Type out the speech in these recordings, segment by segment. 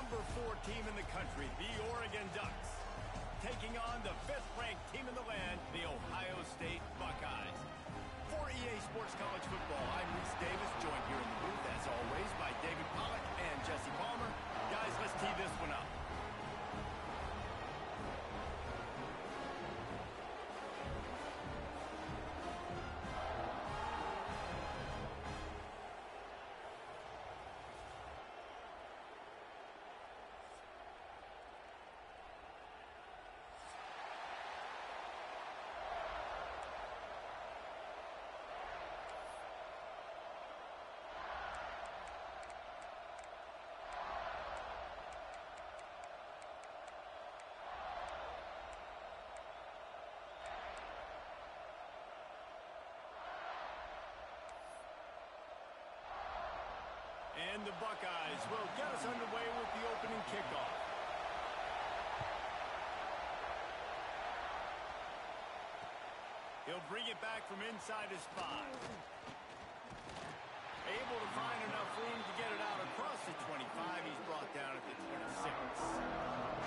number 4 team in the country, the Oregon Ducks, taking on the 5th-ranked team in the land, the Ohio State Buckeyes. For EA Sports College Football, I'm Reese Davis, joined here in the booth, as always, by David Pollack and Jesse Palmer. Guys, let's tee this one up. And the Buckeyes will get us underway with the opening kickoff. He'll bring it back from inside his 5. Able to find enough room to get it out across the 25. He's brought down at the 26.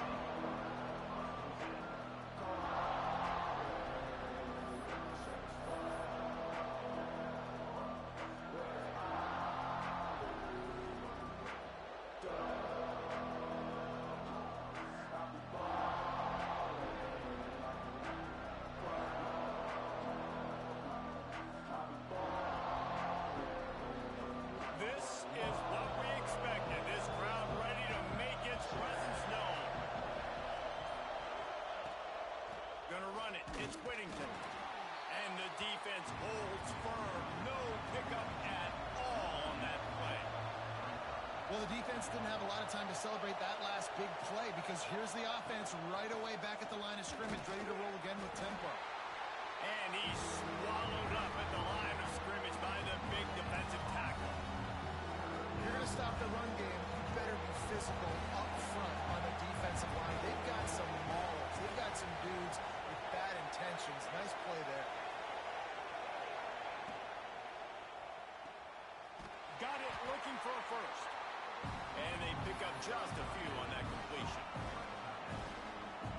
It's Whittington. And the defense holds firm. No pickup at all on that play. Well, the defense didn't have a lot of time to celebrate that last big play because here's the offense right away back at the line of scrimmage, ready to roll again with tempo. And he's swallowed up at the line of scrimmage by the big defensive tackle. If you're going to stop the run game, you better be physical up front on the defensive line. They've got some maulers. They've got some dudes with bad intentions. Nice play there. Got it, looking for a first. And they pick up just a few on that completion.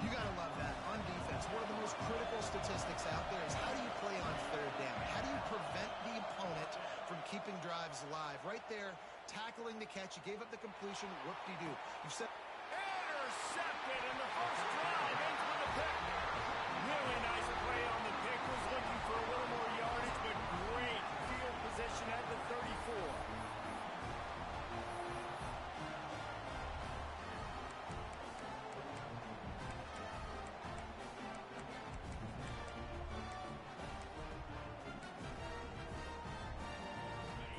You got to love that. On defense, one of the most critical statistics out there is how do you play on 3rd down? How do you prevent the opponent from keeping drives alive? Right there, tackling the catch. You gave up the completion. Whoop-de-doo. You've said... Intercepted in the first drive. Ends with a pick. Really nice play on the pick. Was looking for a little more yardage, but great field position at the 34.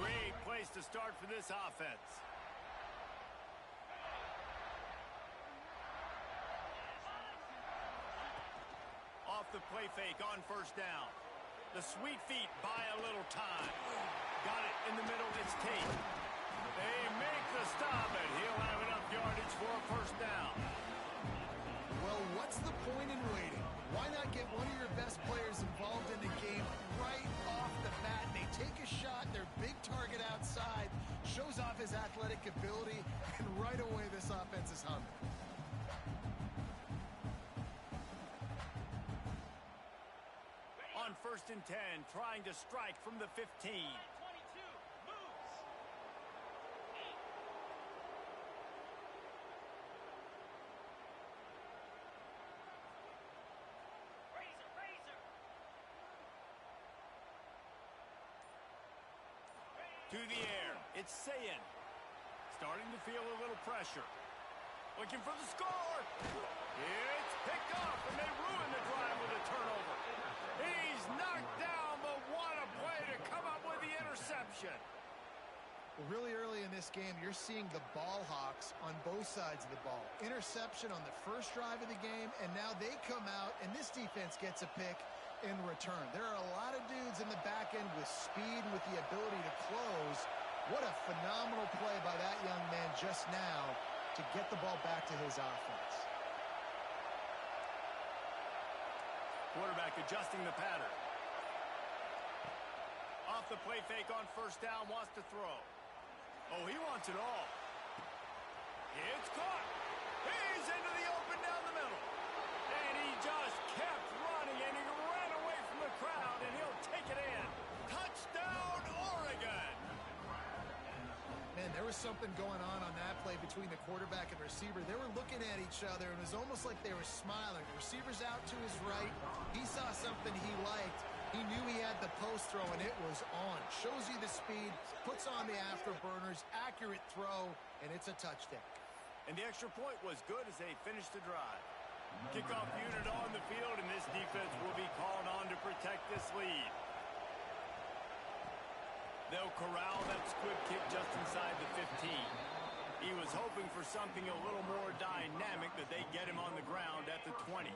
Great place to start for this offense. Off the play fake on 1st down. The sweet feet buy a little time. Got it in the middle. It's Tate. They make the stop, and he'll have enough yardage for a 1st down. Well, what's the point in waiting? Why not get one of your best players involved in the game right off the bat? They take a shot, their big target outside, shows off his athletic ability, and right away this offense is humming. On 1st and 10, trying to strike from the 15. To the air, it's Sayin. Starting to feel a little pressure. Looking for the score. It's picked off, and they ruin the drive with a turnover. He's knocked down, but what a play to come up with the interception. Well, really early in this game, you're seeing the ball hawks on both sides of the ball. Interception on the first drive of the game, and now they come out, and this defense gets a pick in return. There are a lot of dudes in the back end with speed and with the ability to close. What a phenomenal play by that young man just now to get the ball back to his offense. Quarterback adjusting the pattern. Off the play fake on 1st down, wants to throw. Oh, he wants it all. It's caught. He's into the open down the middle. And he just kept running, and he ran away from the crowd, and he'll take it in. Touchdown, Oregon. Man, there was something going on that play between the quarterback and receiver. They were looking at each other, and it was almost like they were smiling. The receiver's out to his right. He saw something he liked. He knew he had the post throw, and it was on. Shows you the speed, puts on the afterburners, accurate throw, and it's a touchdown. And the extra point was good as they finished the drive. Kickoff unit on the field, and this defense will be called on to protect this lead. They'll corral that squib kick just inside the 15. He was hoping for something a little more dynamic, that they get him on the ground at the 20.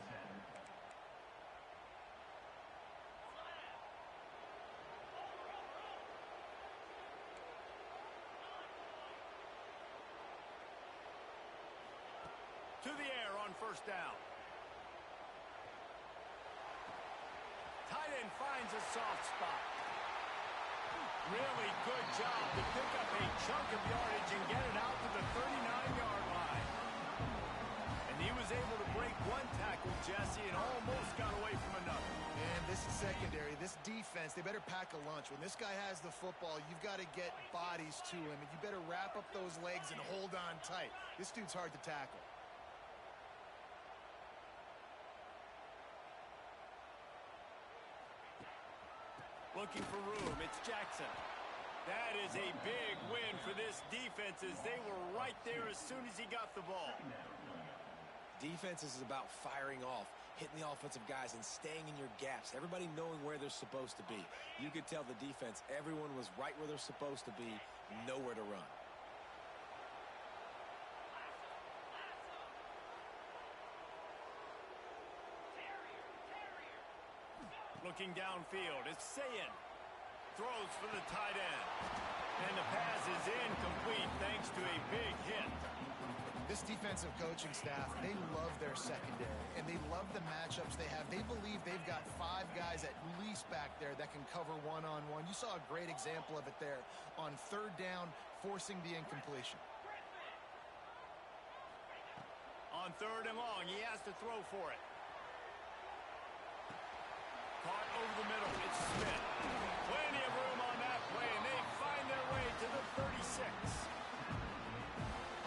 To the air on first down. Tight end finds a soft spot. Really good job to pick up a chunk of yardage and get it out to the 39-yard line. And he was able to break one tackle, Jesse, and almost got away from another. And this is secondary. This defense, they better pack a lunch. When this guy has the football, you've got to get bodies to him, and you better wrap up those legs and hold on tight. This dude's hard to tackle. Looking for room, it's Jackson. That is a big win for this defense, as they were right there as soon as he got the ball. Defense is about firing off, hitting the offensive guys, and staying in your gaps. Everybody knowing where they're supposed to be. You could tell the defense, everyone was right where they're supposed to be, nowhere to run. Looking downfield, it's Sayin. Throws for the tight end. And the pass is incomplete thanks to a big hit. This defensive coaching staff, they love their secondary, and they love the matchups they have. They believe they've got 5 guys at least back there that can cover one-on-one. You saw a great example of it there on third down, forcing the incompletion. On third and long, he has to throw for it. Caught over the middle, it's Smith. Plenty of room on that play, and they find their way to the 36.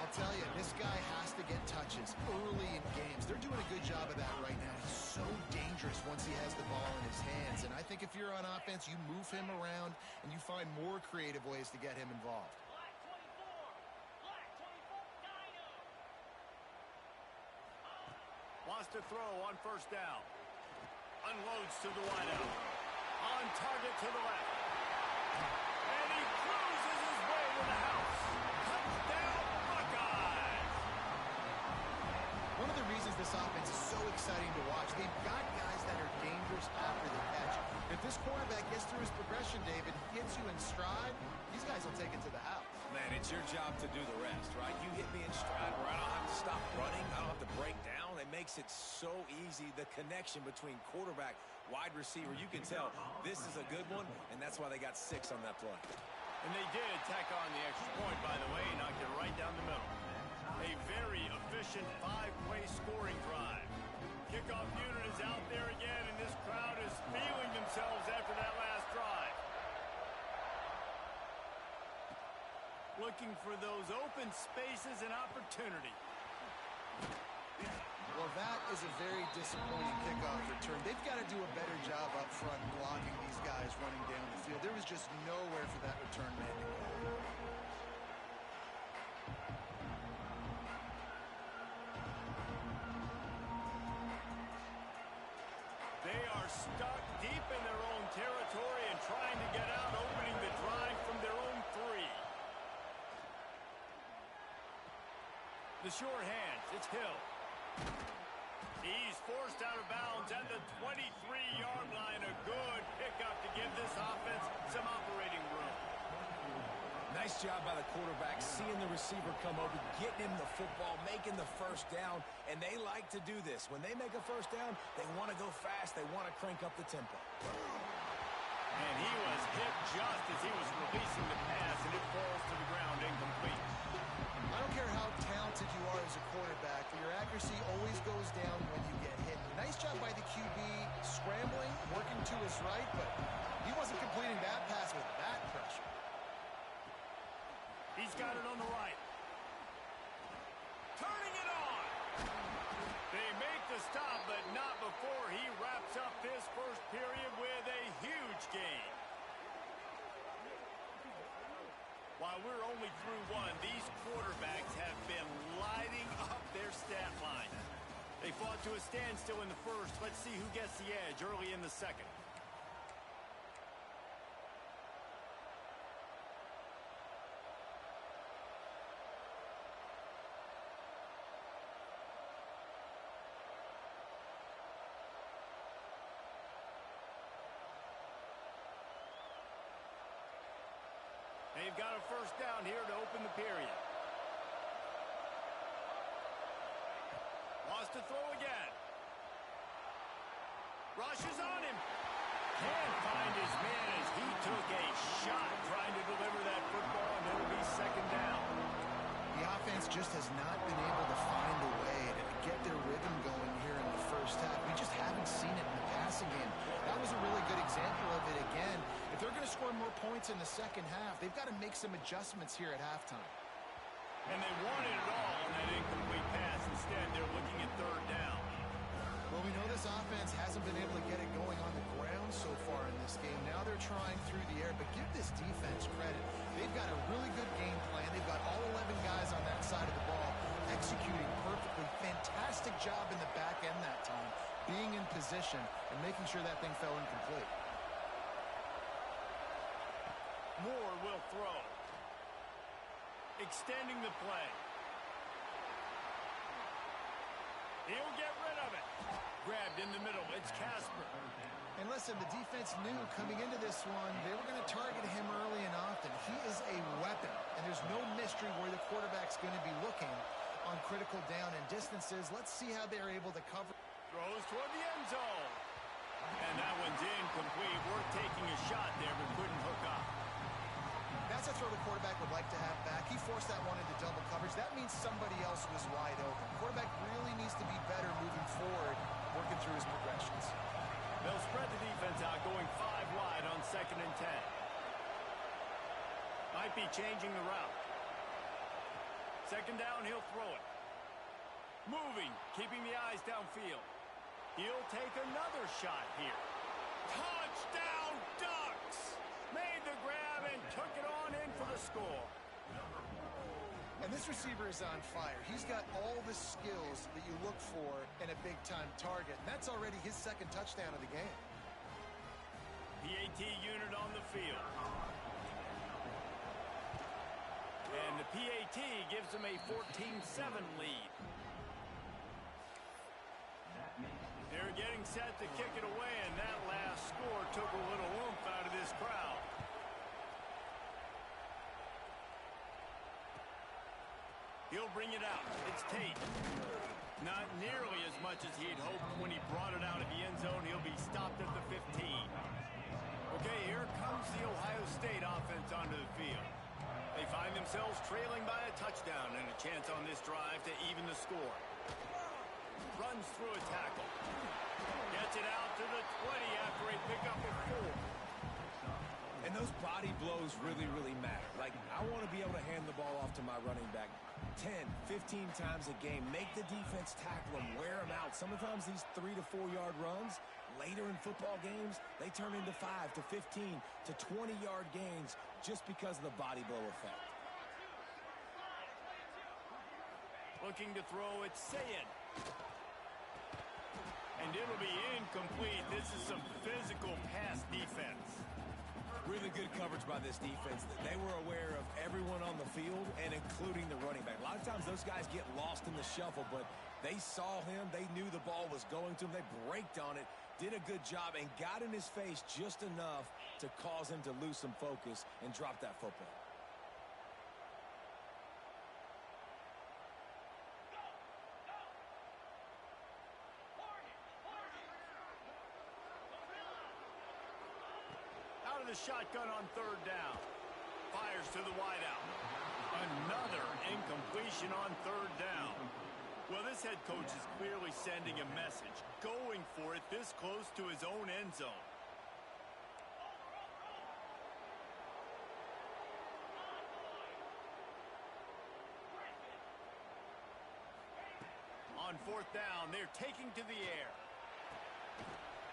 I'll tell you, this guy has to get touches early in games. They're doing a good job of that right now. He's so dangerous once he has the ball in his hands. And I think if you're on offense, you move him around and you find more creative ways to get him involved. Wants to throw on first down. Unloads to the wideout. On target to the left. And he cruises his way to the house. Touchdown, Buckeyes! One of the reasons this offense is so exciting to watch, they've got guys that are dangerous after the catch. If this quarterback gets through his progression, David, gets you in stride, these guys will take it to the house. Man, it's your job to do the rest, right? You hit me in stride where I don't have to stop running. I don't have to break down. It makes it so easy. The connection between quarterback, wide receiver, you can tell this is a good one, and that's why they got 6 on that play. And they did tack on the extra point, by the way, knocked it right down the middle. A very efficient 5-play scoring drive. Kickoff unit is out there again, and this crowd is feeling themselves after that last drive. Looking for those open spaces and opportunity. Well, that is a very disappointing kickoff return. They've got to do a better job up front blocking these guys running down the field. There was just nowhere for that return man to go. They are stuck deep in their own territory and trying to get out, opening the drive from their own 3. The sure hands, it's Hill. He's forced out of bounds at the 23-yard line. A good pickup to give this offense some operating room. Nice job by the quarterback, seeing the receiver come over, getting him the football, making the first down, and they like to do this. When they make a first down, they want to go fast. They want to crank up the tempo. And he was hit just as he was releasing the pass, and it falls to the ground incomplete. I don't care how talented He's got it on the right. Turning it on. They make the stop, but not before he wraps up this first period with a huge gain. While we're only through one, these quarterbacks have been lighting up their stat line. They fought to a standstill in the first. Let's see who gets the edge early in the second. They've got a first down here to open the period. Wants to throw again. Rushes on him. Can't find his man as he took a shot trying to deliver that football, and it'll be second down. The offense just has not been able to find a way to get their rhythm going here in the first half. We just haven't seen it in the passing game. That was a really good example of it again. If they're going to score more points in the second half, they've got to make some adjustments here at halftime. And they wanted it all on that incomplete pass. Instead, they're looking at third down. Well, we know this offense hasn't been able to get it going on the ground so far in this game. Now they're trying through the air, but give this defense credit. They've got a really good game plan. They've got all 11 guys on that side of the ball executing perfectly. Fantastic job in the back end that time, being in position and making sure that thing fell incomplete. Moore will throw. Extending the play. He'll get rid of it. Grabbed in the middle. It's Casper. And listen, the defense knew coming into this one, they were going to target him early and often. He is a weapon, and there's no mystery where the quarterback's going to be looking on critical down and distances. Let's see how they're able to cover. Throws toward the end zone. And that one's incomplete. We're taking a shot there, but couldn't hook up. That's a throw the quarterback would like to have back. He forced that one into double coverage. That means somebody else was wide open. Quarterback really needs to be better moving forward, working through his progressions. They'll spread the defense out, going 5 wide on 2nd and 10. Might be changing the route. 2nd down, he'll throw it. Moving, keeping the eyes downfield. He'll take another shot here. Touchdown, Ducks! Made the grab and took it on in for the score. And this receiver is on fire. He's got all the skills that you look for in a big-time target. And that's already his 2nd touchdown of the game. PAT unit on the field. And the PAT gives them a 14-7 lead. They're getting set to kick it away, and that last score took a little oomph out of this crowd. He'll bring it out. It's Tate. Not nearly as much as he'd hoped when he brought it out of the end zone. He'll be stopped at the 15. Okay, here comes the Ohio State offense onto the field. They find themselves trailing by a touchdown and a chance on this drive to even the score. Runs through a tackle. Gets it out to the 20 after a pickup of 4. And those body blows really, really matter. Like, I want to be able to hand the ball off to my running back 10, 15 times a game. Make the defense tackle them, wear them out. Sometimes these 3 to 4 yard runs, later in football games, they turn into 5 to 15 to 20 yard gains just because of the body blow effect. Looking to throw, it's Sayin. And it'll be incomplete. This is some physical pass defense. Really good coverage by this defense. They were aware of everyone on the field and including the running back. A lot of times those guys get lost in the shuffle, but they saw him. They knew the ball was going to him. They braked on it, did a good job, and got in his face just enough to cause him to lose some focus and drop that football. The shotgun on 3rd down. Fires to the wideout. Another incompletion on 3rd down. Well, this head coach is clearly sending a message. Going for it this close to his own end zone. On fourth down, they're taking to the air.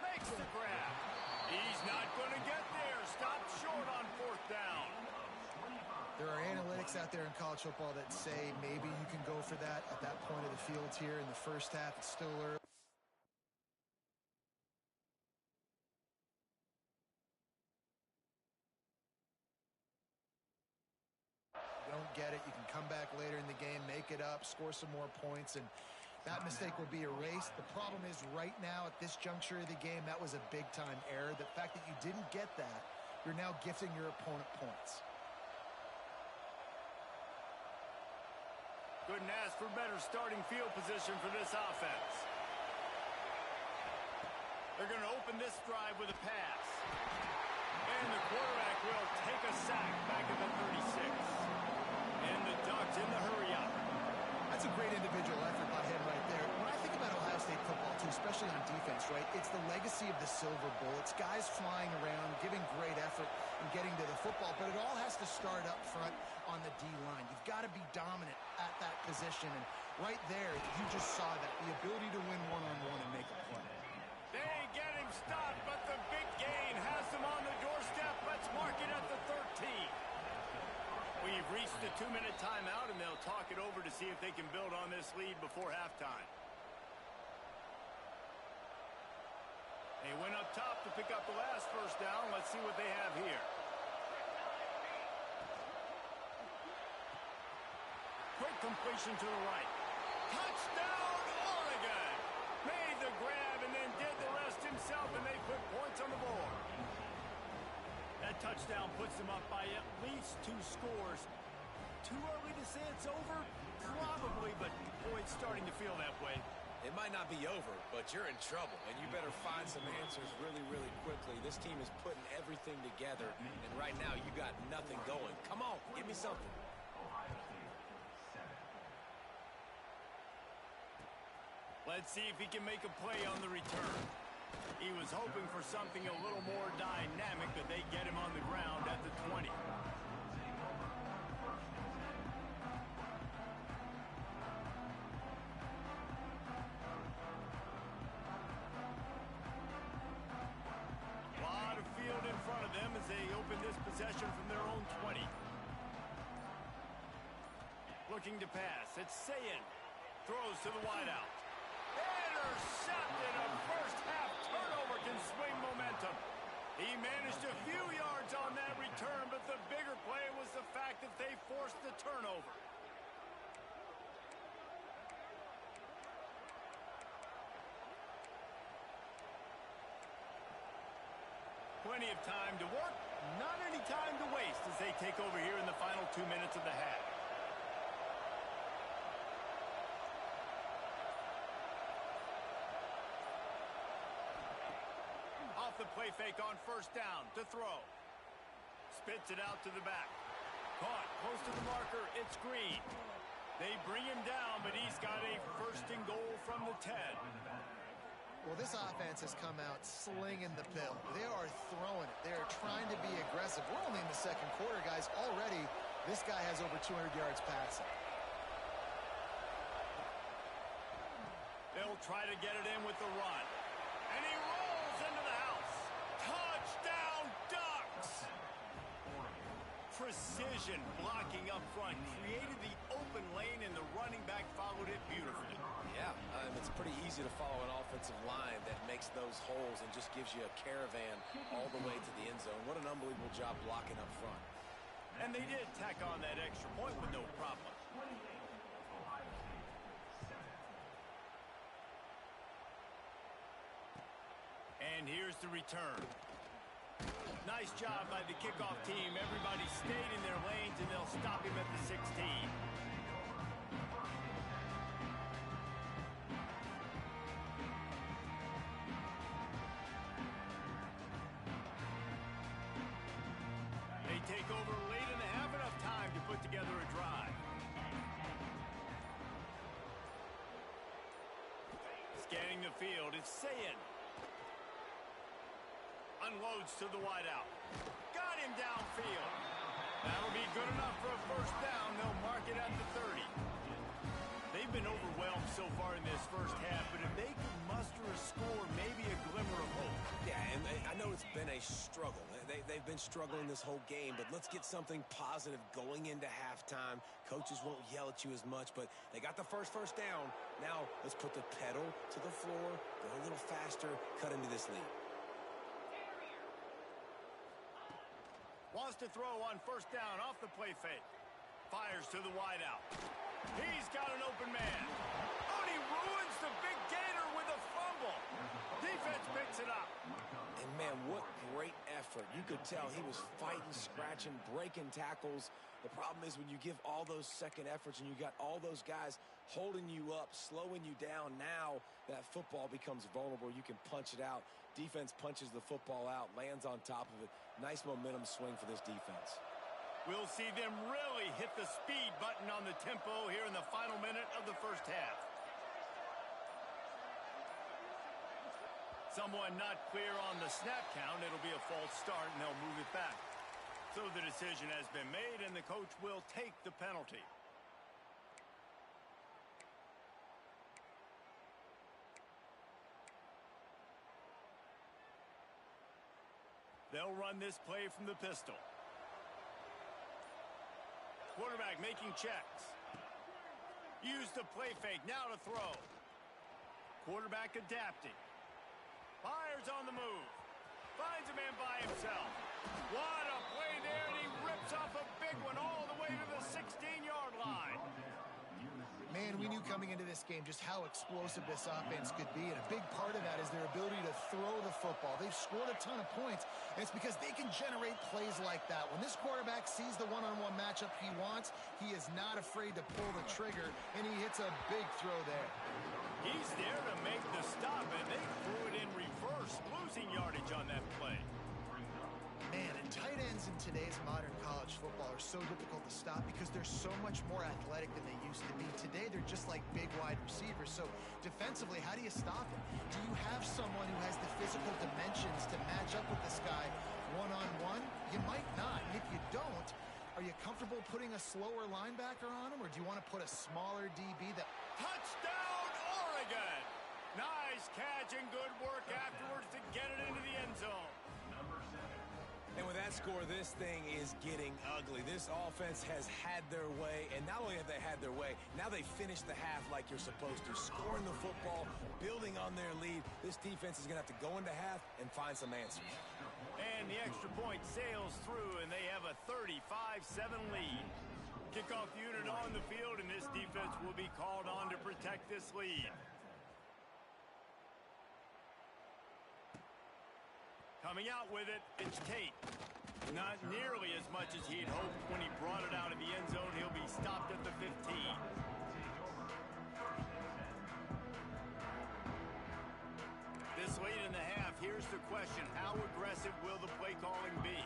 Makes the grab. He's not going to get there. Stopped short on fourth down. There are analytics out there in college football that say maybe you can go for that at that point of the field here in the first half. It's still early. Don't get it. You can come back later in the game, make it up, score some more points, and that mistake will be erased. The problem is right now at this juncture of the game, that was a big-time error. The fact that you didn't get that, you're now gifting your opponent points. Couldn't ask for better starting field position for this offense. They're going to open this drive with a pass. And the quarterback will take a sack back at the 36. And the Ducks in the hurry-up. That's a great individual effort by him right there. When I think about Ohio State football, too, especially on defense, right, it's the legacy of the Silver Bowl. It's guys flying around, giving great effort and getting to the football, but it all has to start up front on the D-line. You've got to be dominant at that position, and right there, you just saw that, the ability to win one-on-one and make a play. They get him stopped, but the big gain has them on the doorstep. Let's mark it at the 13. We've reached the 2-minute timeout, and they'll talk it over to see if they can build on this lead before halftime. They went up top to pick up the last first down. Let's see what they have here. Quick completion to the right. Touchdown, Oregon! Made the grab and then did the rest himself, and they put points on the board. That touchdown puts them up by at least 2 scores. Too early to say it's over? Probably, but boy, it's starting to feel that way. It might not be over, but you're in trouble, and you better find some answers really, really quickly. This team is putting everything together, and right now you got nothing going. Come on, give me something. Let's see if he can make a play on the return. He was hoping for something a little more dynamic, but they get him on the ground at the 20. A lot of field in front of them as they open this possession from their own 20. Looking to pass. It's Sayin. Throws to the wideout. Intercepted. A first-half turnover can swing momentum. He managed a few yards on that return, but the bigger play was the fact that they forced the turnover. Plenty of time to work, not any time to waste as they take over here in the final 2 minutes of the half. Off the play fake on first down to throw. Spits it out to the back. Caught close to the marker. It's Green. They bring him down, but he's got a first and goal from the 10. Well, this offense has come out slinging the pill. They are throwing it. They are trying to be aggressive. We're only in the second quarter, guys. Already, this guy has over 200 yards passing. They'll try to get it in with the run. And he rolls into the house. Touchdown, Ducks! Precision blocking up front created the open lane, and the running back followed it beautifully. Yeah, it's pretty easy to follow an offensive line that makes those holes and just gives you a caravan all the way to the end zone. What an unbelievable job blocking up front. And they did tack on that extra point with no problem. And here's the return. Nice job by the kickoff team. Everybody stayed in their lanes, and they'll stop him at the 16. They take over late and have enough time to put together a drive. Scanning the field, it's Sayin. Unloads to the wideout. Got him downfield. That'll be good enough for a first down. They'll mark it at the 30. They've been overwhelmed so far in this first half, but if they could muster a score, maybe a glimmer of hope. Yeah, and I know it's been a struggle. They've been struggling this whole game, but let's get something positive going into halftime. Coaches won't yell at you as much, but they got the first down. Now let's put the pedal to the floor, go a little faster, cut into this lead. Wants to throw on first down off the play fake. Fires to the wideout. He's got an open man. Oh, and he ruins the big gator with a fumble. Defense picks it up. And, man, what great effort. You could tell he was fighting, scratching, breaking tackles. The problem is when you give all those second efforts and you got all those guys holding you up, slowing you down, now that football becomes vulnerable. You can punch it out. Defense punches the football out, lands on top of it. Nice momentum swing for this defense. We'll see them really hit the speed button on the tempo here in the final minute of the first half. Someone not clear on the snap count. It'll be a false start, and they'll move it back. So the decision has been made, and the coach will take the penalty. They'll run this play from the pistol. Quarterback making checks. Use the play fake, now to throw. Quarterback adapting. Fires on the move. Finds a man by himself. What a play there, and he rips off a big one all the way to the 16-yard line. Man, we knew coming into this game just how explosive this offense could be, and a big part of that is their ability to throw the football. They've scored a ton of points, and it's because they can generate plays like that. When this quarterback sees the one-on-one matchup he wants, he is not afraid to pull the trigger, and he hits a big throw there. He's there to make the stop, and they threw it in reverse, losing yardage on that play. Man, and tight ends in today's modern college football are so difficult to stop because they're so much more athletic than they used to be. Today, they're just like big wide receivers. So defensively, how do you stop them? Do you have someone who has the physical dimensions to match up with this guy one-on-one? You might not. And if you don't, are you comfortable putting a slower linebacker on him, or do you want to put a smaller DB that... Touchdown, Oregon! Nice catch and good work afterwards to get it into the end zone. And with that score, this thing is getting ugly. This offense has had their way, and not only have they had their way, now they finished the half like you're supposed to, scoring the football, building on their lead. This defense is going to have to go into half and find some answers. And the extra point sails through, and they have a 35-7 lead. Kickoff unit on the field, and this defense will be called on to protect this lead. Coming out with it, it's Tate. Not nearly as much as he'd hoped when he brought it out of the end zone. He'll be stopped at the 15. This late in the half, here's the question. How aggressive will the play calling be?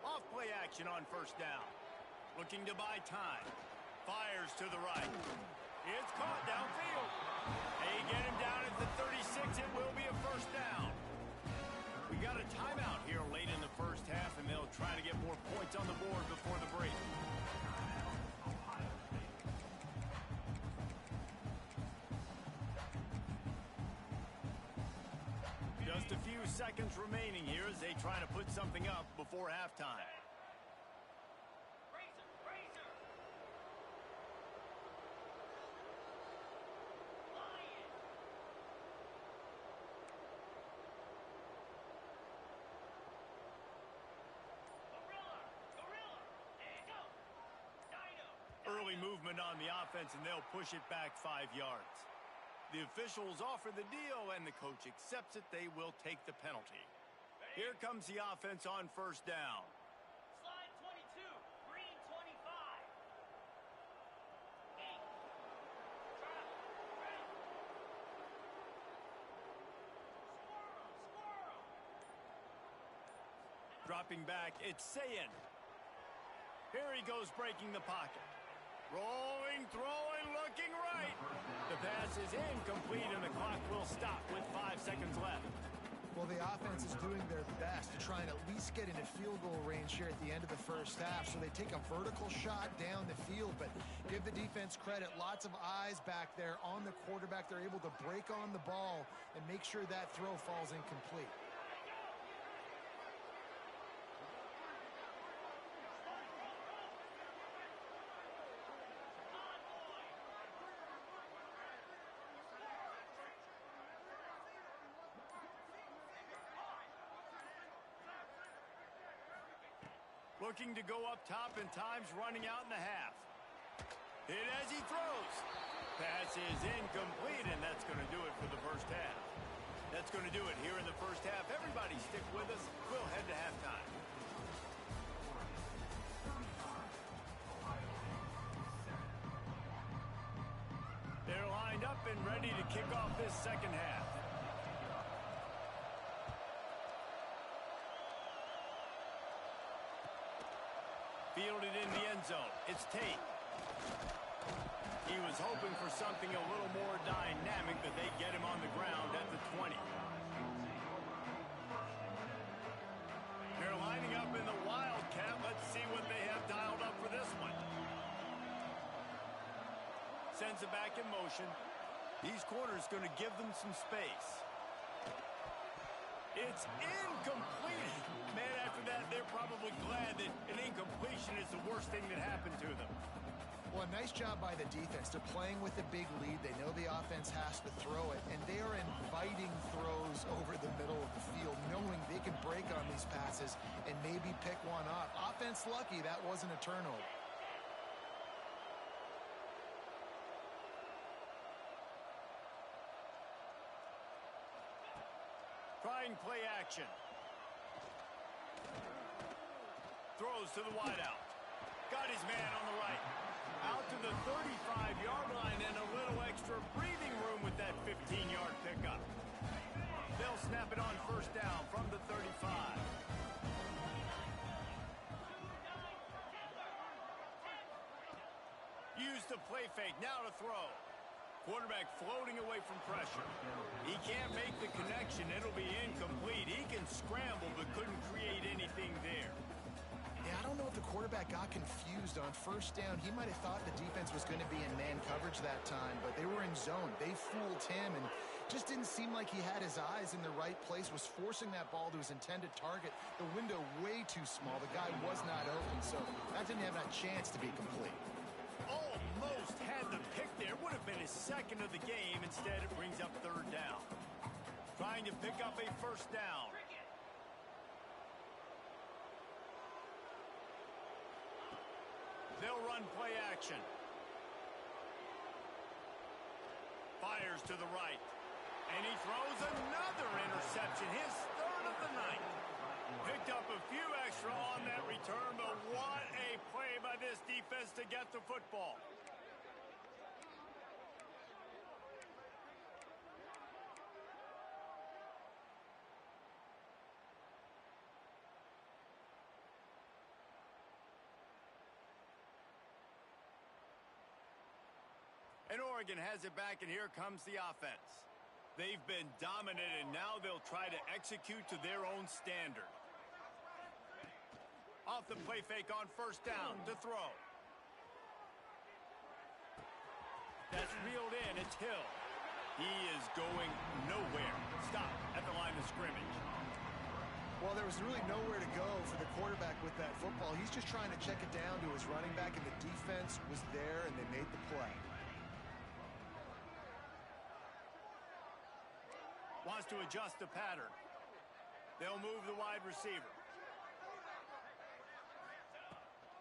Off play action on first down. Looking to buy time. Fires to the right. It's caught downfield. They get him down at the 36. It will be a first down. We got a timeout here late in the first half, and they'll try to get more points on the board before the break. Just a few seconds remaining here as they try to put something up before halftime. Early movement on the offense, and they'll push it back 5 yards. The officials offer the deal, and the coach accepts it. They will take the penalty. Here comes the offense on first down. Slide 22, green 25. 8. Trap, trap. Squirrel. Dropping back, it's Sayin. Here he goes, breaking the pocket. Rolling, throwing, looking right. The pass is incomplete, and the clock will stop with 5 seconds left. Well, Well, the offense is doing their best to try and at least get into field goal range here at the end of the first half. So they take a vertical shot down the field, but give the defense credit. Lots of eyes back there on the quarterback. They're able to break on the ball and make sure that throw falls incomplete. Looking to go up top, and time's running out in the half. Hit as he throws. Pass is incomplete, and that's going to do it for the first half. That's going to do it here in the first half. Everybody stick with us. We'll head to halftime. They're lined up and ready to kick off this second half. Fielded in the end zone. It's Tate. He was hoping for something a little more dynamic, but they get him on the ground at the 20. They're lining up in the Wildcat. Let's see what they have dialed up for this one. Sends it back in motion. These corners going to give them some space. It's incomplete. Man, after that, they're probably glad that an incompletion is the worst thing that happened to them. Well, a nice job by the defense. They're playing with a big lead. They know the offense has to throw it, and they are inviting throws over the middle of the field, knowing they can break on these passes and maybe pick one off. Offense lucky that wasn't a turnover. Trying play action. Throws to the wideout. Got his man on the right. Out to the 35-yard line, and a little extra breathing room with that 15-yard pickup. They'll snap it on first down from the 35. Use the play fake. Now to throw. Quarterback floating away from pressure. He can't make the connection. It'll be incomplete. He can scramble, but couldn't create anything there. Yeah, I don't know if the quarterback got confused on first down. He might have thought the defense was going to be in man coverage that time, but they were in zone. They fooled him and just didn't seem like he had his eyes in the right place, was forcing that ball to his intended target. The window way too small. The guy was not open, so that didn't have a chance to be complete. Almost had the pick there. Would have been his second of the game. Instead, it brings up third down. Trying to pick up a first down. They'll run play action. Fires to the right. And he throws another interception. His third of the night. Picked up a few extra on that return, but what a play by this defense to get the football. And Oregon has it back, and here comes the offense. They've been dominant, and now they'll try to execute to their own standard. Off the play fake on first down to throw. That's reeled in. It's Hill. He is going nowhere. Stop at the line of scrimmage. Well, there was really nowhere to go for the quarterback with that football. He's just trying to check it down to his running back, and the defense was there, and they made the play. Wants to adjust the pattern. They'll move the wide receiver.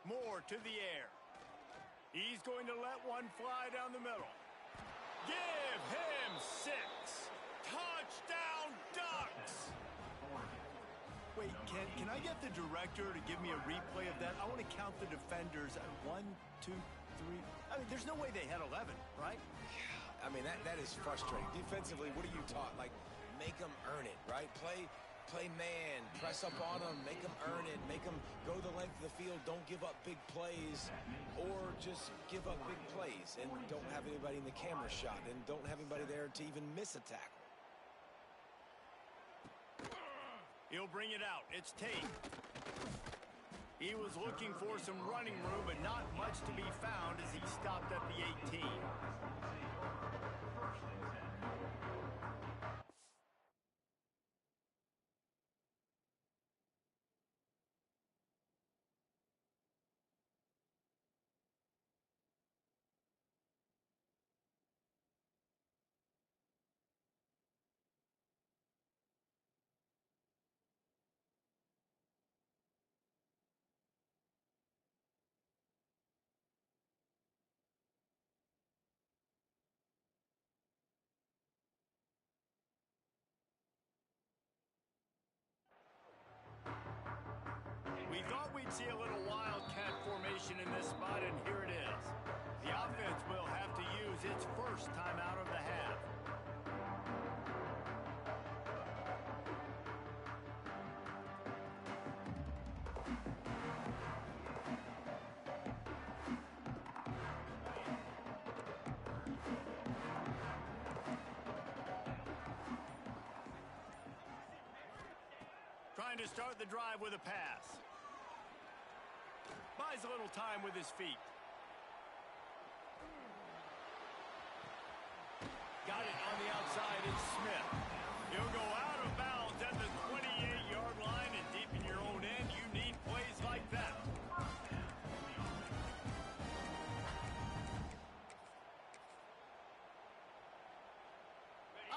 Moore to the air. He's going to let one fly down the middle. Give him 6. Touchdown, Ducks! Wait, can I get the director to give me a replay of that? I want to count the defenders at 1, 2, 3. I mean, there's no way they had 11, right? I mean, that is frustrating. Defensively, what are you taught? Like, make them earn it, right? Play man, press up on them, make them earn it, make them go the length of the field, don't give up big plays, or just give up big plays and don't have anybody in the camera shot and don't have anybody there to even miss a tackle. He'll bring it out. It's Tate. He was looking for some running room, but not much to be found as he stopped at the 18. We thought we'd see a little wildcat formation in this spot, and here it is. The offense will have to use its first time out of the half. Trying to start the drive with a pass. Buys a little time with his feet. Got it on the outside, it's Smith. He'll go out of bounds at the 28-yard line, and deep in your own end, you need plays like that.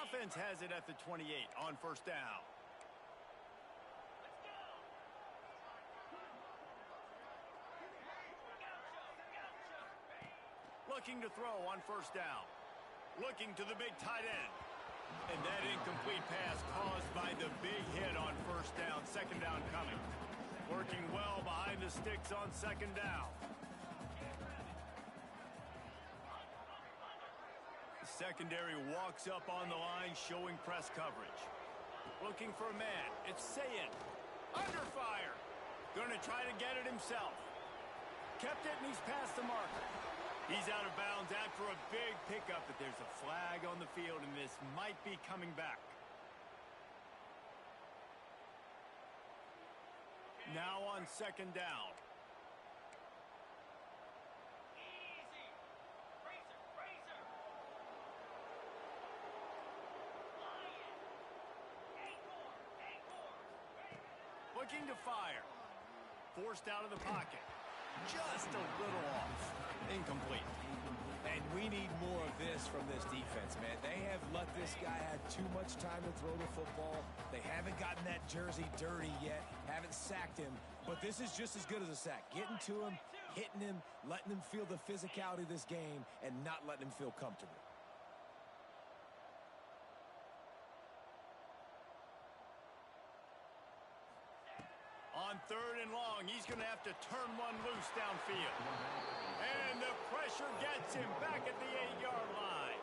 Offense has it at the 28 on first down. Looking to throw on first down. Looking to the big tight end. And that incomplete pass caused by the big hit on first down. Second down coming. Working well behind the sticks on second down. The secondary walks up on the line, showing press coverage. Looking for a man. It's Sayin. Under fire. Going to try to get it himself. Kept it, and he's past the marker. He's out of bounds after a big pickup, but there's a flag on the field, and this might be coming back. Now on second down. Easy. Razor. Lion. Acorn. Looking to fire. Forced out of the pocket. Just a little off. Incomplete. And we need more of this from this defense, man. They have let this guy have too much time to throw the football. They haven't gotten that jersey dirty yet, haven't sacked him, but this is just as good as a sack. Getting to him, hitting him, letting him feel the physicality of this game, and not letting him feel comfortable. On third and long, he's going to have to turn one loose downfield. And the pressure gets him back at the 8-yard line.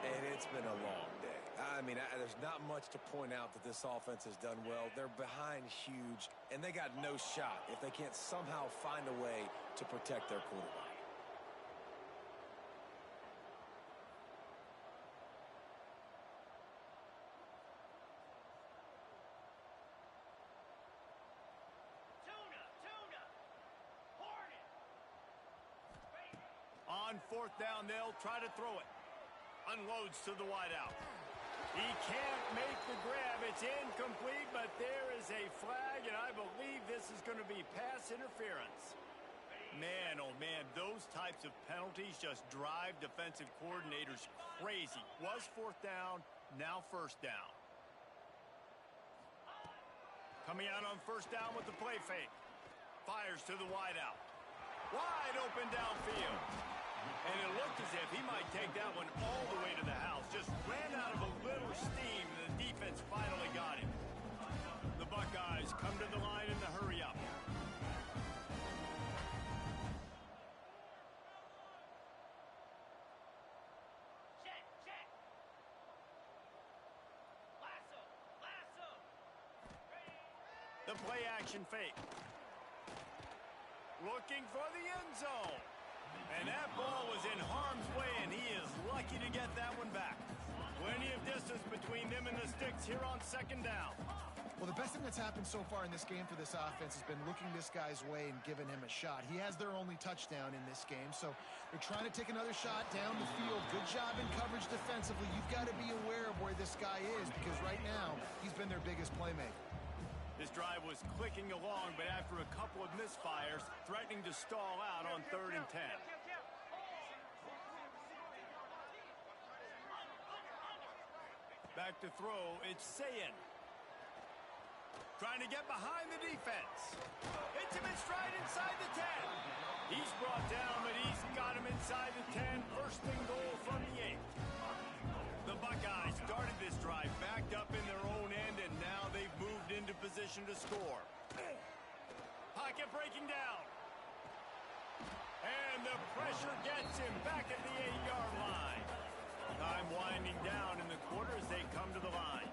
And it's been a long day. I mean, there's not much to point out that this offense has done well. They're behind huge, and they got no shot if they can't somehow find a way to protect their quarterback. On fourth down, they'll try to throw it. Unloads to the wideout. He can't make the grab. It's incomplete, but there is a flag, and I believe this is going to be pass interference. Man, oh man, those types of penalties just drive defensive coordinators crazy. Was fourth down, now first down. Coming out on first down with the play fake. Fires to the wideout. Wide open downfield. And it looked as if he might take that one all the way to the house. Just ran out of a little steam, and the defense finally got him. The Buckeyes come to the line in the hurry up. Check. Lasso. The play action fake. Looking for the end zone. And that ball was in harm's way, and he is lucky to get that one back. Plenty of distance between them and the sticks here on second down. Well, the best thing that's happened so far in this game for this offense has been looking this guy's way and giving him a shot. He has their only touchdown in this game, so they're trying to take another shot down the field. Good job in coverage defensively. You've got to be aware of where this guy is because right now he's been their biggest playmaker. This drive was clicking along, but after a couple of misfires, threatening to stall out on 3rd and 10. Back to throw, it's Sayin. Trying to get behind the defense. Hits him in stride inside the 10. He's brought down, but he's got him inside the 10. First and goal from the 8. The Buckeyes started this drive backed up in their own end, and now they've moved into position to score. Pocket breaking down. And the pressure gets him back at the 8-yard line. Time winding down in the quarter as they come to the line.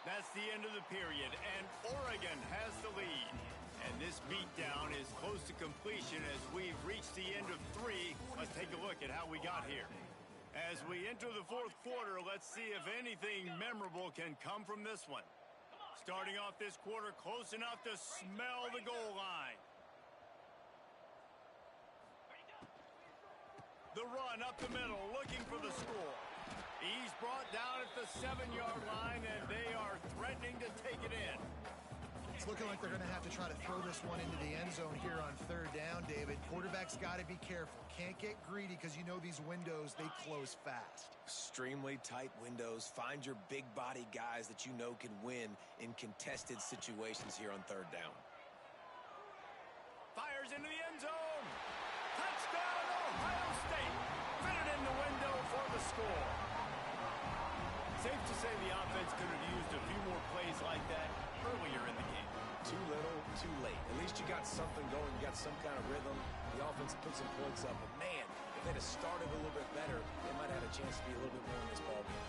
That's the end of the period, and Oregon has the lead. And this beatdown is close to completion as we've reached the end of 3. Let's take a look at how we got here. As we enter the 4th quarter, let's see if anything memorable can come from this one. Starting off this quarter close enough to smell the goal line. The run up the middle, looking for the score. He's brought down at the 7-yard line, and they are threatening to take it in. It's looking like they're going to have to try to throw this one into the end zone here on 3rd down, David. Quarterback's got to be careful. Can't get greedy because you know these windows, they close fast. Extremely tight windows. Find your big body guys that you know can win in contested situations here on 3rd down. Fires into the end zone. Touchdown, Ohio State. Fitted in the window for the score. Safe to say the offense could have used a few more plays like that earlier in the game. Too little, too late. At least you got something going. You got some kind of rhythm. The offense put some points up. But, man, if they'd have started a little bit better, they might have had a chance to be a little bit more in this ballgame.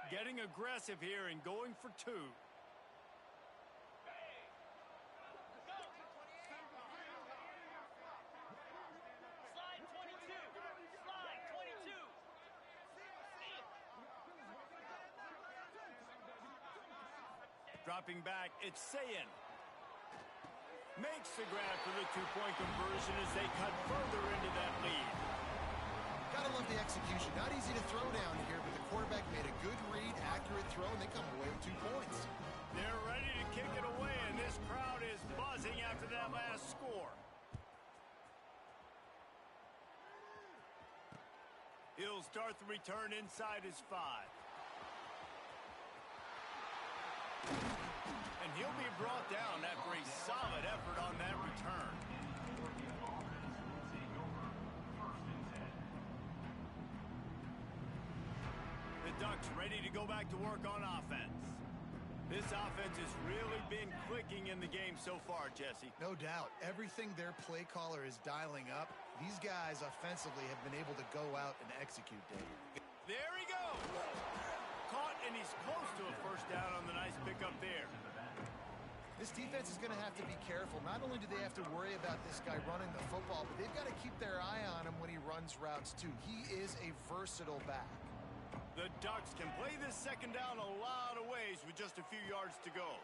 Getting aggressive here and going for 2. Dropping back, it's Sayin. Makes the grab for the 2-point conversion as they cut further into that lead. Gotta love the execution. Not easy to throw down here, but the quarterback made a good read, accurate throw, and they come away with 2 points. They're ready to kick it away, and this crowd is buzzing after that last score. He'll start the return inside his 5. And he'll be brought down after a solid effort on that return. The Ducks ready to go back to work on offense. This offense has really been clicking in the game so far, Jesse. No doubt. Everything their play caller is dialing up, these guys offensively have been able to go out and execute, Dave. There he goes. Caught, and he's close to a first down on the nice pickup there. This defense is going to have to be careful. Not only do they have to worry about this guy running the football, but they've got to keep their eye on him when he runs routes too. He is a versatile back. The Ducks can play this second down a lot of ways with just a few yards to go.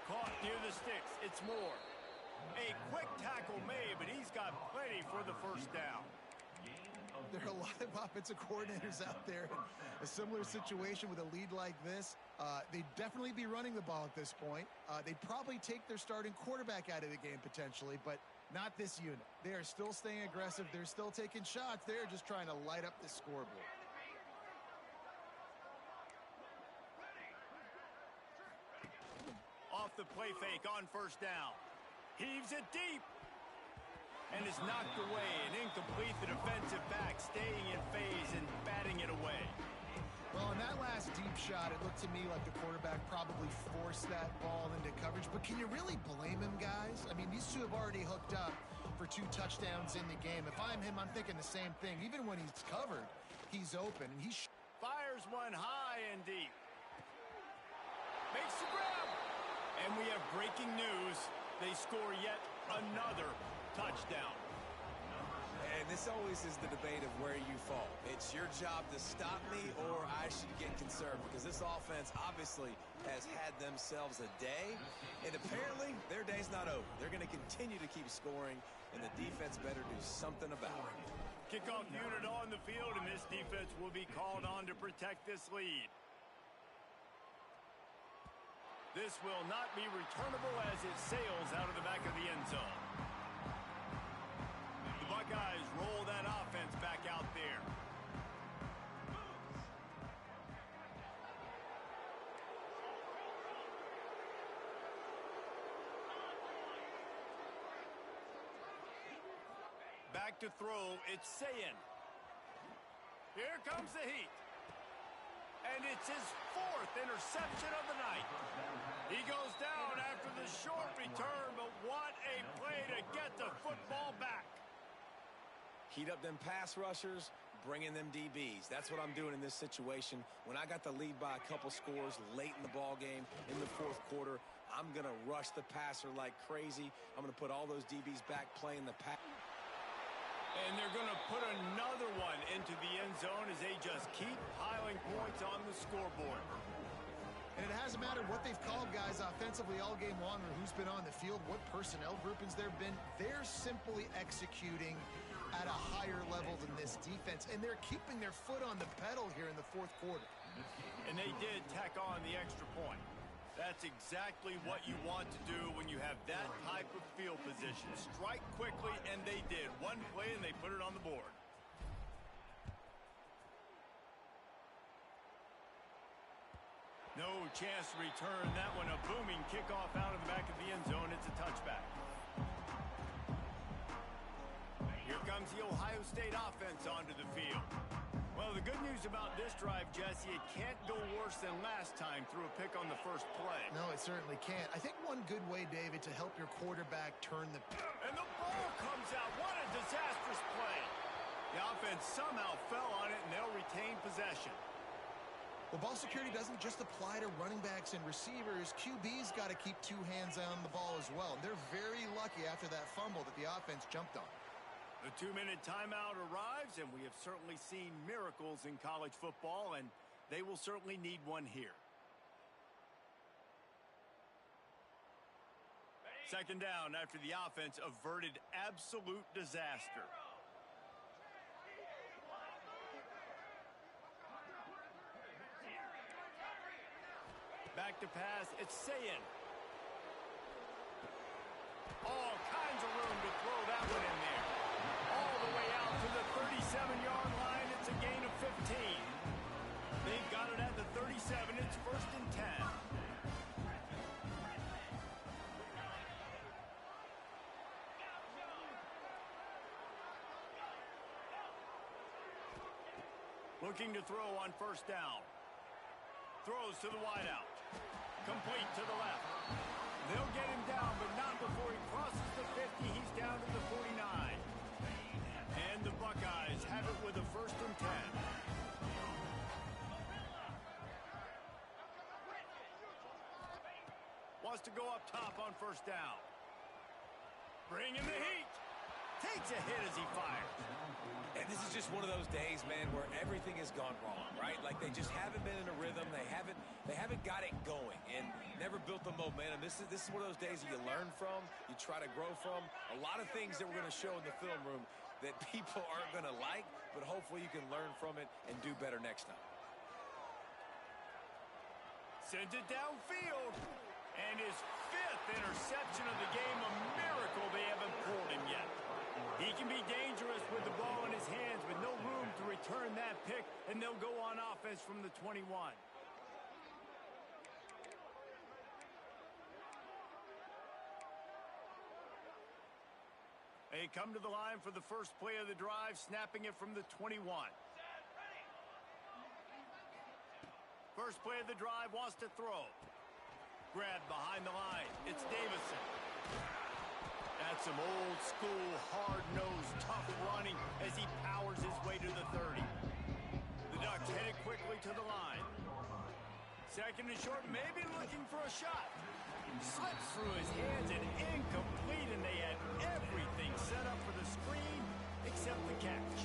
Caught near the sticks. It's Moore. A quick tackle made, but he's got plenty for the first down. There are a lot of offensive coordinators out there in a similar situation with a lead like this. They'd definitely be running the ball at this point. They'd probably take their starting quarterback out of the game potentially, but not this unit. They are still staying aggressive. They're still taking shots. They're just trying to light up the scoreboard. Off the play fake on first down. Heaves it deep. And is knocked away and incomplete. The defensive back staying in phase and batting it away. Well, on that last deep shot, it looked to me like the quarterback probably forced that ball into coverage. But can you really blame him, guys? I mean, these two have already hooked up for 2 touchdowns in the game. If I'm him, I'm thinking the same thing. Even when he's covered, he's open. And he fires one high and deep. Makes the grab. And we have breaking news. They score yet another touchdown. And this always is the debate of where you fall. It's your job to stop me or I should get concerned because this offense obviously has had themselves a day, and apparently their day's not over. They're going to continue to keep scoring, and the defense better do something about it. Kickoff unit on the field, and this defense will be called on to protect this lead. This will not be returnable as it sails out of the back of the end zone. The Buckeyes roll that offense back out there. Back to throw, it's Sayin. Here comes the heat. And it's his fourth interception of the night. He goes down after the short return, but what a play to get the football back. Heat up them pass rushers, bring in them DBs. That's what I'm doing in this situation. When I got the lead by a couple scores late in the ball game in the fourth quarter, I'm going to rush the passer like crazy. I'm going to put all those DBs back playing the pass. And they're going to put another one into the end zone as they just keep piling points on the scoreboard. And it hasn't mattered what they've called guys offensively all game long or who's been on the field, what personnel groupings there have been. They're simply executing at a higher level than this defense, and they're keeping their foot on the pedal here in the fourth quarter. And they did tack on the extra point. That's exactly what you want to do when you have that type of field position. Strike quickly, and they did. One play, and they put it on the board. No chance to return that one. A booming kickoff out of the back of the end zone. It's a touchback. Here comes the Ohio State offense onto the field. Well, the good news about this drive, Jesse, it can't go worse than last time through a pick on the first play. No, it certainly can't. I think one good way, David, to help your quarterback turn the... And the ball comes out. What a disastrous play. The offense somehow fell on it, and they'll retain possession. Well, ball security doesn't just apply to running backs and receivers. QB's got to keep two hands on the ball as well. They're very lucky after that fumble that the offense jumped on. The 2-minute timeout arrives, and we have certainly seen miracles in college football, and they will certainly need one here. Second down after the offense averted absolute disaster. Back to pass, it's Sayin. All kinds of room to throw that one in there. All the way out to the 37-yard line. It's a gain of 15. They've got it at the 37. It's 1st and 10. Looking to throw on first down. Throws to the wideout. Complete to the left. They'll get him down, but not before he crosses the 50. He's down to the 49. And the Buckeyes have it with a 1st and 10. Wants to go up top on first down. Bring in the heat. Takes a hit as he fires. And this is just one of those days, man, where everything has gone wrong, right? Like they just haven't been in a rhythm. They haven't got it going and never built the momentum. This is one of those days that you learn from, you try to grow from. A lot of things that we're going to show in the film room that people aren't going to like, but hopefully you can learn from it and do better next time. Sends it downfield. And his 5th interception of the game, a miracle they haven't pulled him yet. He can be dangerous with the ball in his hands, but no room to return that pick, and they'll go on offense from the 21. They come to the line for the first play of the drive, snapping it from the 21. First play of the drive, wants to throw. Grabbed behind the line. It's Davison. That's some old school, hard-nosed, tough running as he powers his way to the 30. The Ducks headed quickly to the line. 2nd and short, maybe looking for a shot. Slips through his hands and incomplete, and they had everything set up for the screen except the catch.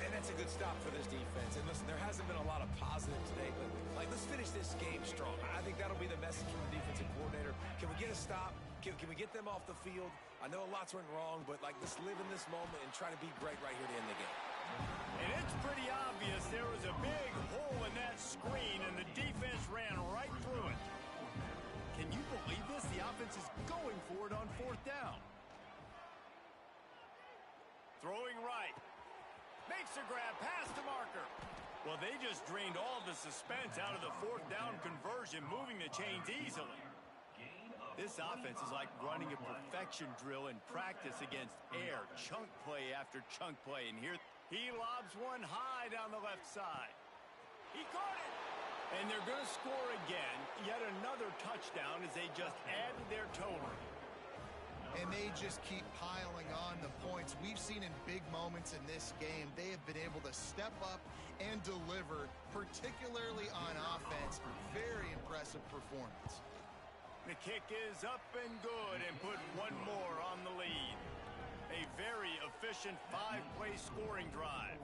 And that's a good stop for this defense. And listen, there hasn't been a lot of positive today, but let's finish this game strong. I think that'll be the message from the defensive coordinator. Can we get a stop? Can we get them off the field? I know lots went wrong, but let's live in this moment and try to be great right here to end the game. And it's pretty obvious there was a big hole in that screen, and the defense ran right through it. Can you believe this? The offense is going for it on fourth down. Throwing right. Makes a grab past the marker. Well, they just drained all the suspense out of the fourth down conversion, moving the chains easily. This offense is like running a perfection drill in practice against air. Chunk play after chunk play. And here he lobs one high down the left side. He caught it. And they're going to score again. Yet another touchdown as they just added their total. And they just keep piling on the points. We've seen in big moments in this game, they have been able to step up and deliver, particularly on offense. Very impressive performance. The kick is up and good and put one more on the lead. A very efficient 5-play scoring drive.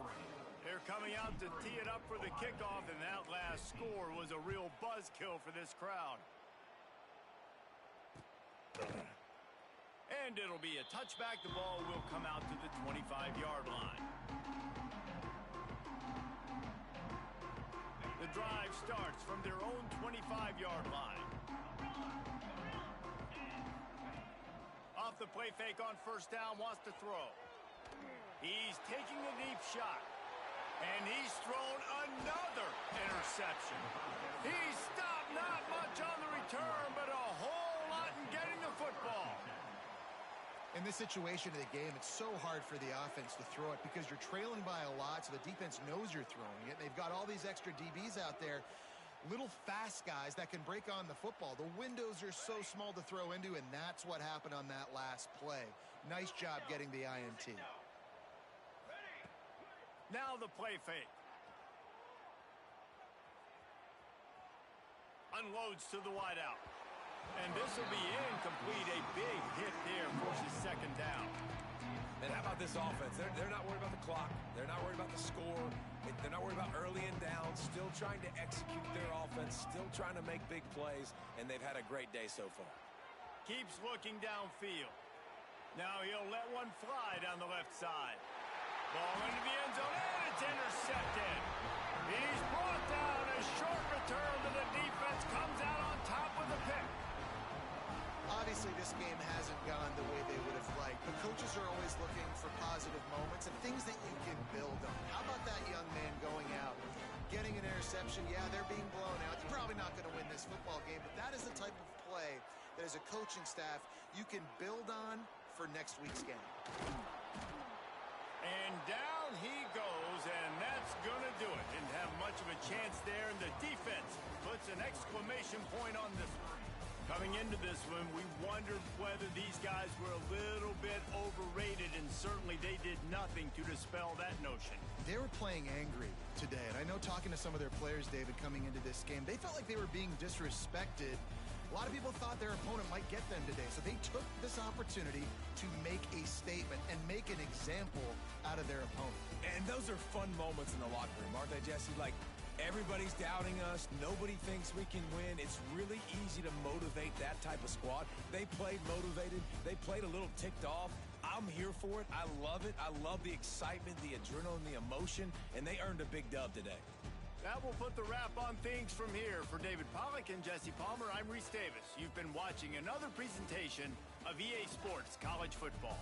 They're coming out to tee it up for the kickoff, and that last score was a real buzzkill for this crowd. And it'll be a touchback. The ball will come out to the 25-yard line. The drive starts from their own 25-yard line. Off the play fake on first down, wants to throw. He's taking a deep shot. And he's thrown another interception. He's stopped not much on the return, but a whole lot in getting the football. In this situation of the game, it's so hard for the offense to throw it because you're trailing by a lot, so the defense knows you're throwing it. They've got all these extra DBs out there, little fast guys that can break on the football. The windows are so small to throw into, and that's what happened on that last play. Nice job getting the INT. Now the play fake. Unloads to the wideout. And this will be incomplete. A big hit there, forces second down. And how about this offense? They're not worried about the clock. They're not worried about the score. They're not worried about early and down. Still trying to execute their offense. Still trying to make big plays. And they've had a great day so far. Keeps looking downfield. Now he'll let one fly down the left side. Ball into the end zone, and it's intercepted. He's brought down. A short return, but the defense comes out on top with a pick. Obviously, this game hasn't gone the way they would have liked, but coaches are always looking for positive moments and things that you can build on. How about that young man going out, getting an interception? Yeah, they're being blown out. You're probably not going to win this football game, but that is the type of play that as a coaching staff you can build on for next week's game. And down he goes, and that's going to do it. Didn't have much of a chance there, and the defense puts an exclamation point on this one. Coming into this one, we wondered whether these guys were a little bit overrated, and certainly they did nothing to dispel that notion. They were playing angry today, and I know talking to some of their players, David, coming into this game, they felt like they were being disrespected. A lot of people thought their opponent might get them today, so they took this opportunity to make a statement and make an example out of their opponent. And those are fun moments in the locker room, aren't they, Jesse? Like, everybody's doubting us. Nobody thinks we can win. It's really easy to motivate that type of squad. They played motivated. They played a little ticked off. I'm here for it. I love it. I love the excitement, the adrenaline, the emotion, and they earned a big dub today. That will put the wrap on things from here. For David Pollack and Jesse Palmer, I'm Reese Davis. You've been watching another presentation of EA Sports College Football.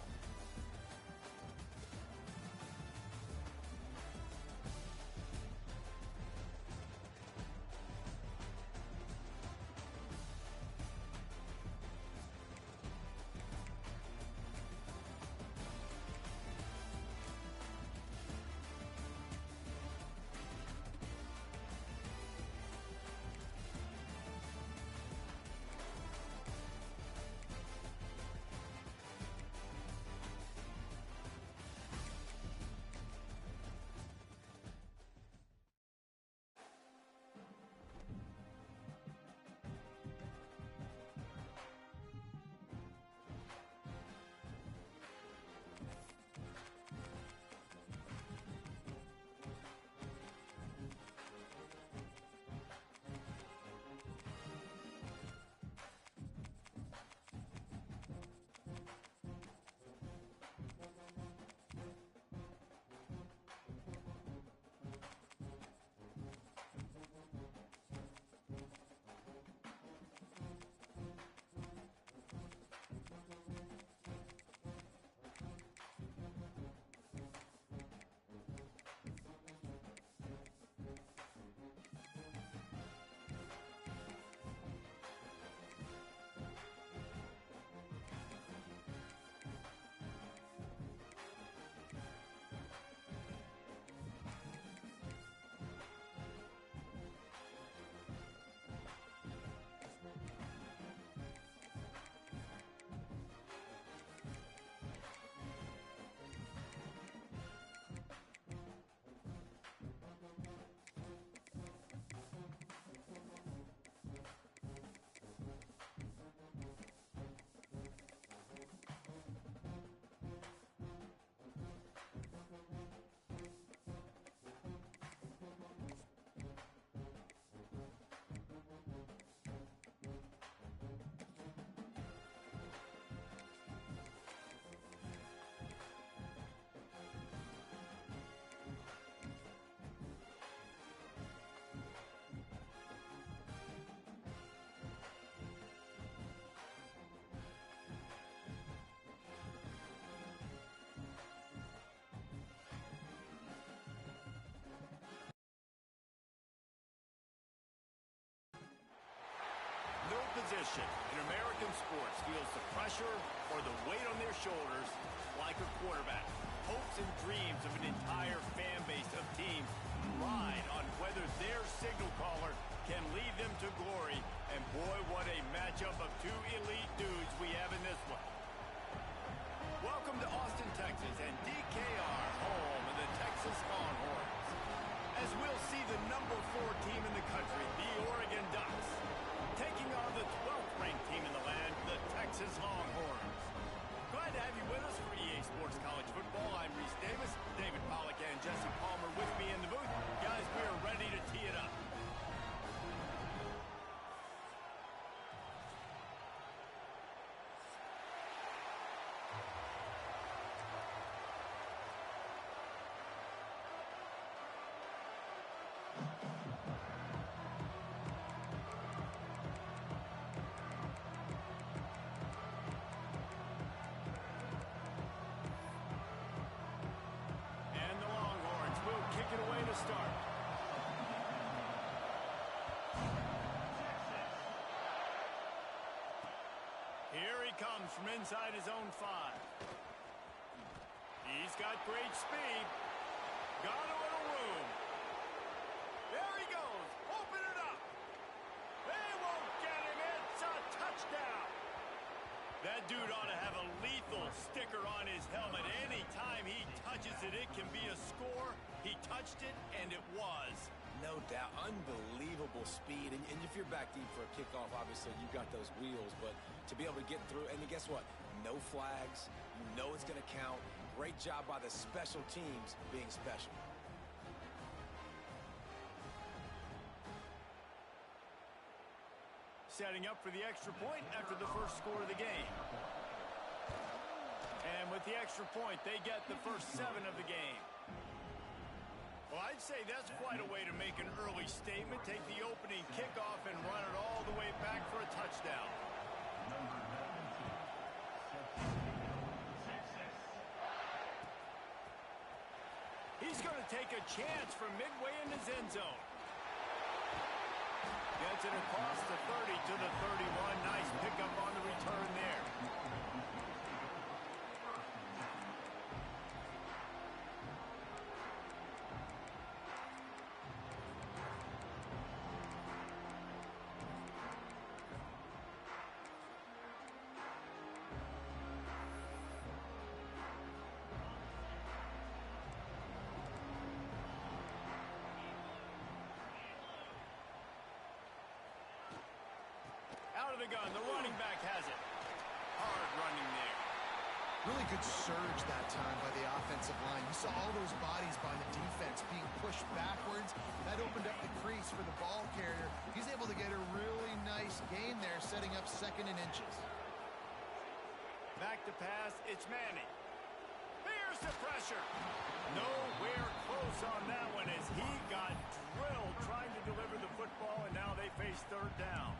position in American sports feels the pressure or the weight on their shoulders like a quarterback. Hopes and dreams of an entire fan base of teams ride on whether their signal caller can lead them to glory. And boy, what a matchup of two elite dudes we have in this one. Welcome to Austin, Texas, and DKR, home of the Texas Longhorns. As we'll see the number 4 team in the country, the Oregon Ducks, taking on the 12th ranked team in the land, the Texas Longhorns. Glad to have you with us for EA Sports College Football. I'm Reese Davis, David Pollack and Jesse Palmer with me in the booth. Guys, we are ready to tee it up. Start. Here he comes from inside his own 5. He's got great speed. Got a little room. There he goes. Open it up. They won't get him. It's a touchdown. That dude ought to have a lethal sticker on his helmet. Anytime he touches it, it can be a score. He touched it, and it was. No doubt. Unbelievable speed. And if you're back deep for a kickoff, obviously you've got those wheels. But to be able to get through, and guess what? No flags. You know it's going to count. Great job by the special teams being special. Setting up for the extra point after the first score of the game. And with the extra point, they get the first 7 of the game. Well, I'd say that's quite a way to make an early statement. Take the opening kickoff and run it all the way back for a touchdown. He's going to take a chance from midway in his end zone. Gets it across the 30 to the 31. Nice pickup on the return there. Out of the gun, the running back has it. Hard running there. Really good surge that time by the offensive line. You saw all those bodies by the defense being pushed backwards. That opened up the crease for the ball carrier. He's able to get a really nice gain there, setting up 2nd and inches. Back to pass, it's Manning. There's the pressure. Nowhere close on that one as he got drilled trying to deliver the football, and now they face 3rd down.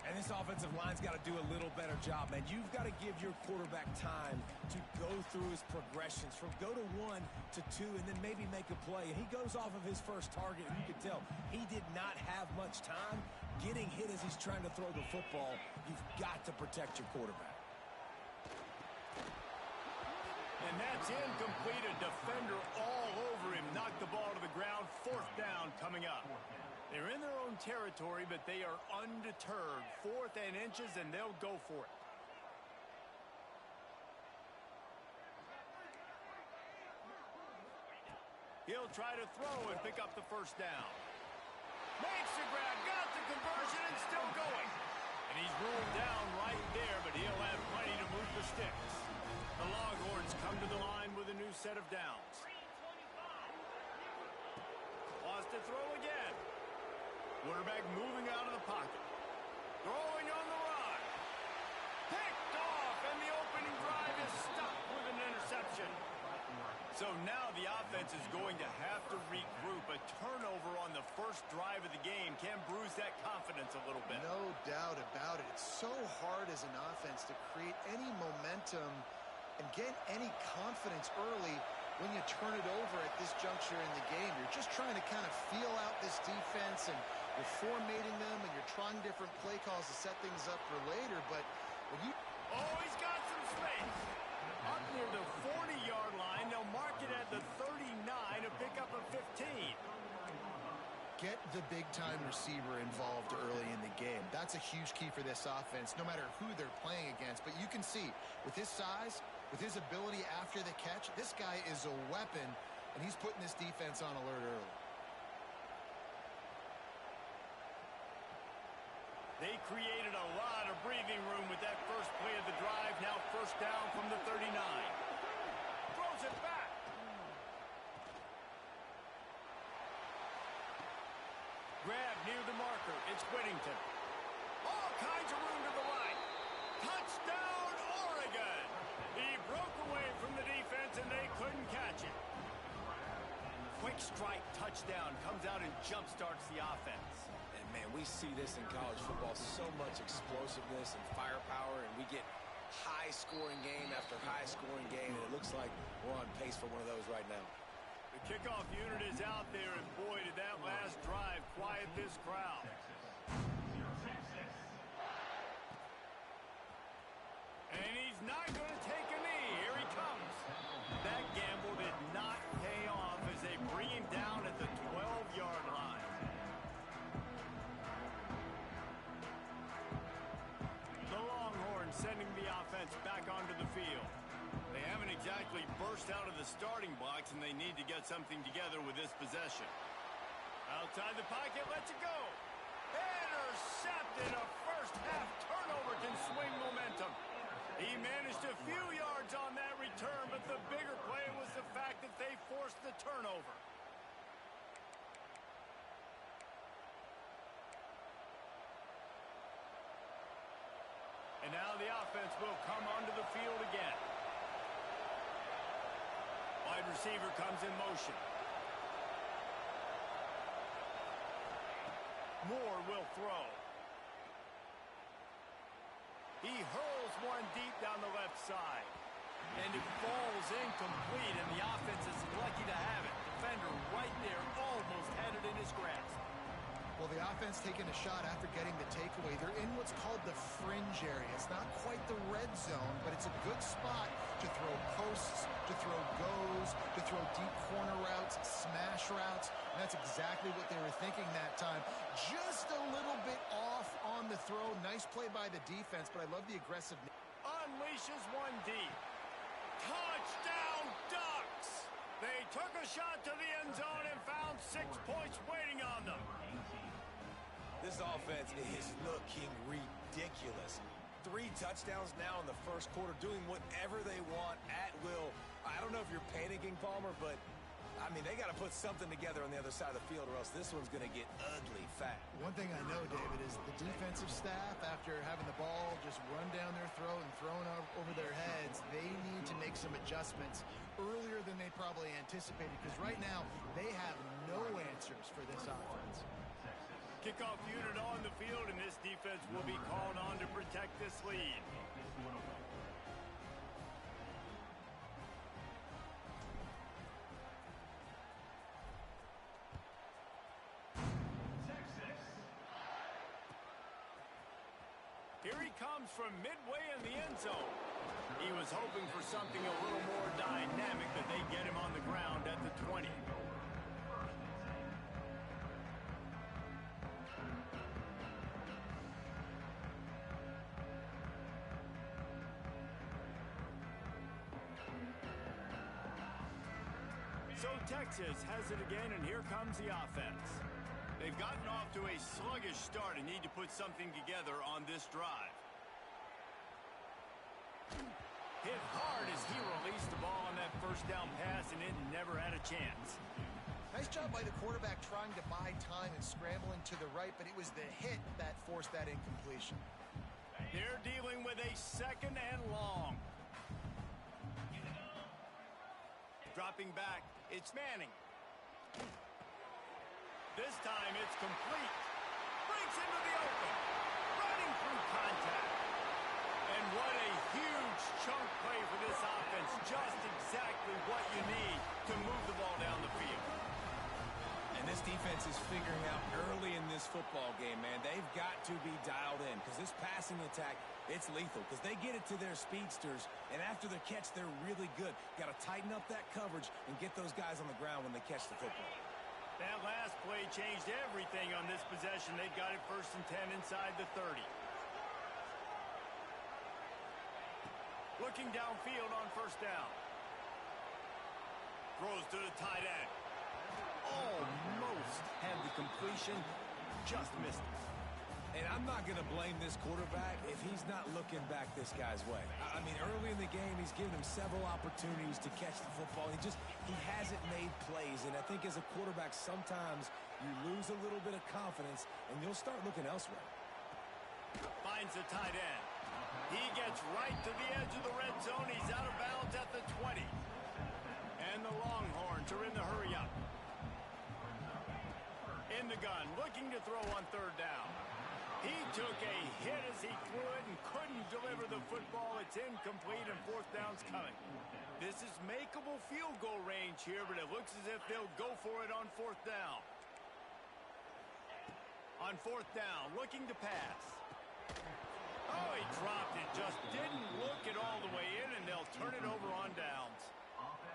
And this offensive line's got to do a little better job, man. You've got to give your quarterback time to go through his progressions from go to 1 to 2 and then maybe make a play. And he goes off of his first target, and you can tell he did not have much time getting hit as he's trying to throw the football. You've got to protect your quarterback. And that's incomplete. A defender all over him. Knocked the ball to the ground. 4th down coming up. They're in their own territory, but they are undeterred. 4th and inches, and they'll go for it. He'll try to throw and pick up the first down. Makes the grab, got the conversion, and still going. And he's ruled down right there, but he'll have plenty to move the sticks. The Longhorns come to the line with a new set of downs. Lost to throw again. Quarterback moving out of the pocket. Throwing on the run. Picked off, and the opening drive is stopped with an interception. So now the offense is going to have to regroup. A turnover on the first drive of the game can bruise that confidence a little bit. No doubt about it. It's so hard as an offense to create any momentum and get any confidence early when you turn it over at this juncture in the game. You're just trying to kind of feel out this defense and You're formatting them, and you're trying different play calls to set things up for later, but when you... Oh, he's got some space. Up near the 40-yard line, they'll mark it at the 39, a pickup of 15. Get the big-time receiver involved early in the game. That's a huge key for this offense, no matter who they're playing against. But you can see, with his size, with his ability after the catch, this guy is a weapon, and he's putting this defense on alert early. They created a lot of breathing room with that first play of the drive. Now first down from the 39. Throws it back. Grab near the marker. It's Whittington. All kinds of room to the line. Touchdown, Oregon. He broke away from the defense, and they couldn't catch it. Quick strike touchdown comes out and jump-starts the offense. And, man, we see this in college football, so much explosiveness and firepower, and we get high-scoring game after high-scoring game, and it looks like we're on pace for one of those right now. The kickoff unit is out there, and boy, did that last drive quiet this crowd. And he's not going to take a knee. Here he comes. That gamble did not pay off as they bring him down at the 12-yard line. The Longhorns sending the offense back onto the field. They haven't exactly burst out of the starting blocks, and they need to get something together with this possession. Outside the pocket, lets it go. Intercepted. A first-half turnover can swing momentum. He managed a few yards on that return, but the bigger play was the fact that they forced the turnover. And now the offense will come onto the field again. Wide receiver comes in motion. Moore will throw. He hurls one deep down the left side. And it falls incomplete, and the offense is lucky to have it. Defender right there almost had it in his grasp. Well, the offense taking a shot after getting the takeaway. They're in what's called the fringe area. It's not quite the red zone, but it's a good spot to throw posts, to throw goes, to throw deep corner routes, smash routes. And that's exactly what they were thinking that time. Just a little bit off on the throw. Nice play by the defense, but I love the aggressiveness. Unleashes one deep. Touchdown, Ducks! They took a shot to the end zone and found 6 points waiting on them. This offense is looking ridiculous. 3 touchdowns now in the first quarter, doing whatever they want at will. I don't know if you're panicking, Palmer, but, I mean, they got to put something together on the other side of the field or else this one's going to get ugly fast. One thing I know, David, is the defensive staff, after having the ball just run down their throat and thrown over their heads, they need to make some adjustments earlier than they probably anticipated, because right now they have no answers for this offense. Kickoff unit on the field, and this defense will be called on to protect this lead. Here he comes from midway in the end zone. He was hoping for something a little more dynamic, but they get him on the ground at the 20. So Texas has it again, and here comes the offense. They've gotten off to a sluggish start and need to put something together on this drive. Hit hard as he released the ball on that first down pass, and it never had a chance. Nice job by the quarterback trying to buy time and scrambling to the right, but it was the hit that forced that incompletion. They're dealing with a 2nd and long. Dropping back, it's Manning. This time it's complete. Breaks into the open. Running through contact. And what a huge chunk play for this offense. Just exactly what you need to move the ball down the field. And this defense is figuring out early in this football game, man, they've got to be dialed in because this passing attack, it's lethal because they get it to their speedsters, and after the catch, they're really good. Got to tighten up that coverage and get those guys on the ground when they catch the football. That last play changed everything on this possession. They've got it 1st and 10 inside the 30. Looking downfield on 1st down. Throws to the tight end. Almost had the completion, just missed it. And I'm not going to blame this quarterback if he's not looking back this guy's way. I mean, early in the game, he's given him several opportunities to catch the football. He hasn't made plays. And I think as a quarterback, sometimes you lose a little bit of confidence, and you'll start looking elsewhere. Finds the tight end. He gets right to the edge of the red zone. He's out of bounds at the 20. And the Longhorns are in the hurry-up. In the gun, looking to throw on 3rd down. He took a hit as he threw it and couldn't deliver the football. It's incomplete, and 4th down's coming. This is makeable field goal range here, but it looks as if they'll go for it on 4th down. On 4th down, looking to pass. Oh, he dropped it. Just didn't look it all the way in, and they'll turn it over on downs.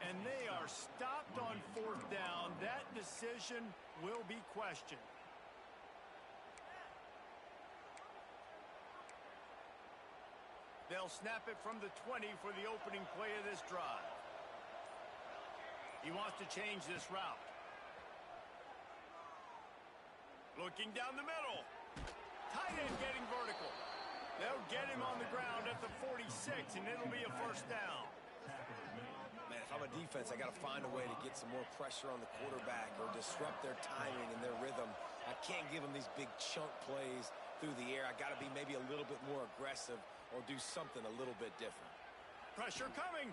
And they are stopped on 4th down. That decision will be questioned. They'll snap it from the 20 for the opening play of this drive. He wants to change this route. Looking down the middle. Tight end getting vertical. They'll get him on the ground at the 46, and it'll be a 1st down. Man, if I'm a defense, I got to find a way to get some more pressure on the quarterback or disrupt their timing and their rhythm. I can't give them these big chunk plays through the air. I got to be maybe a little bit more aggressive or do something a little bit different. Pressure coming.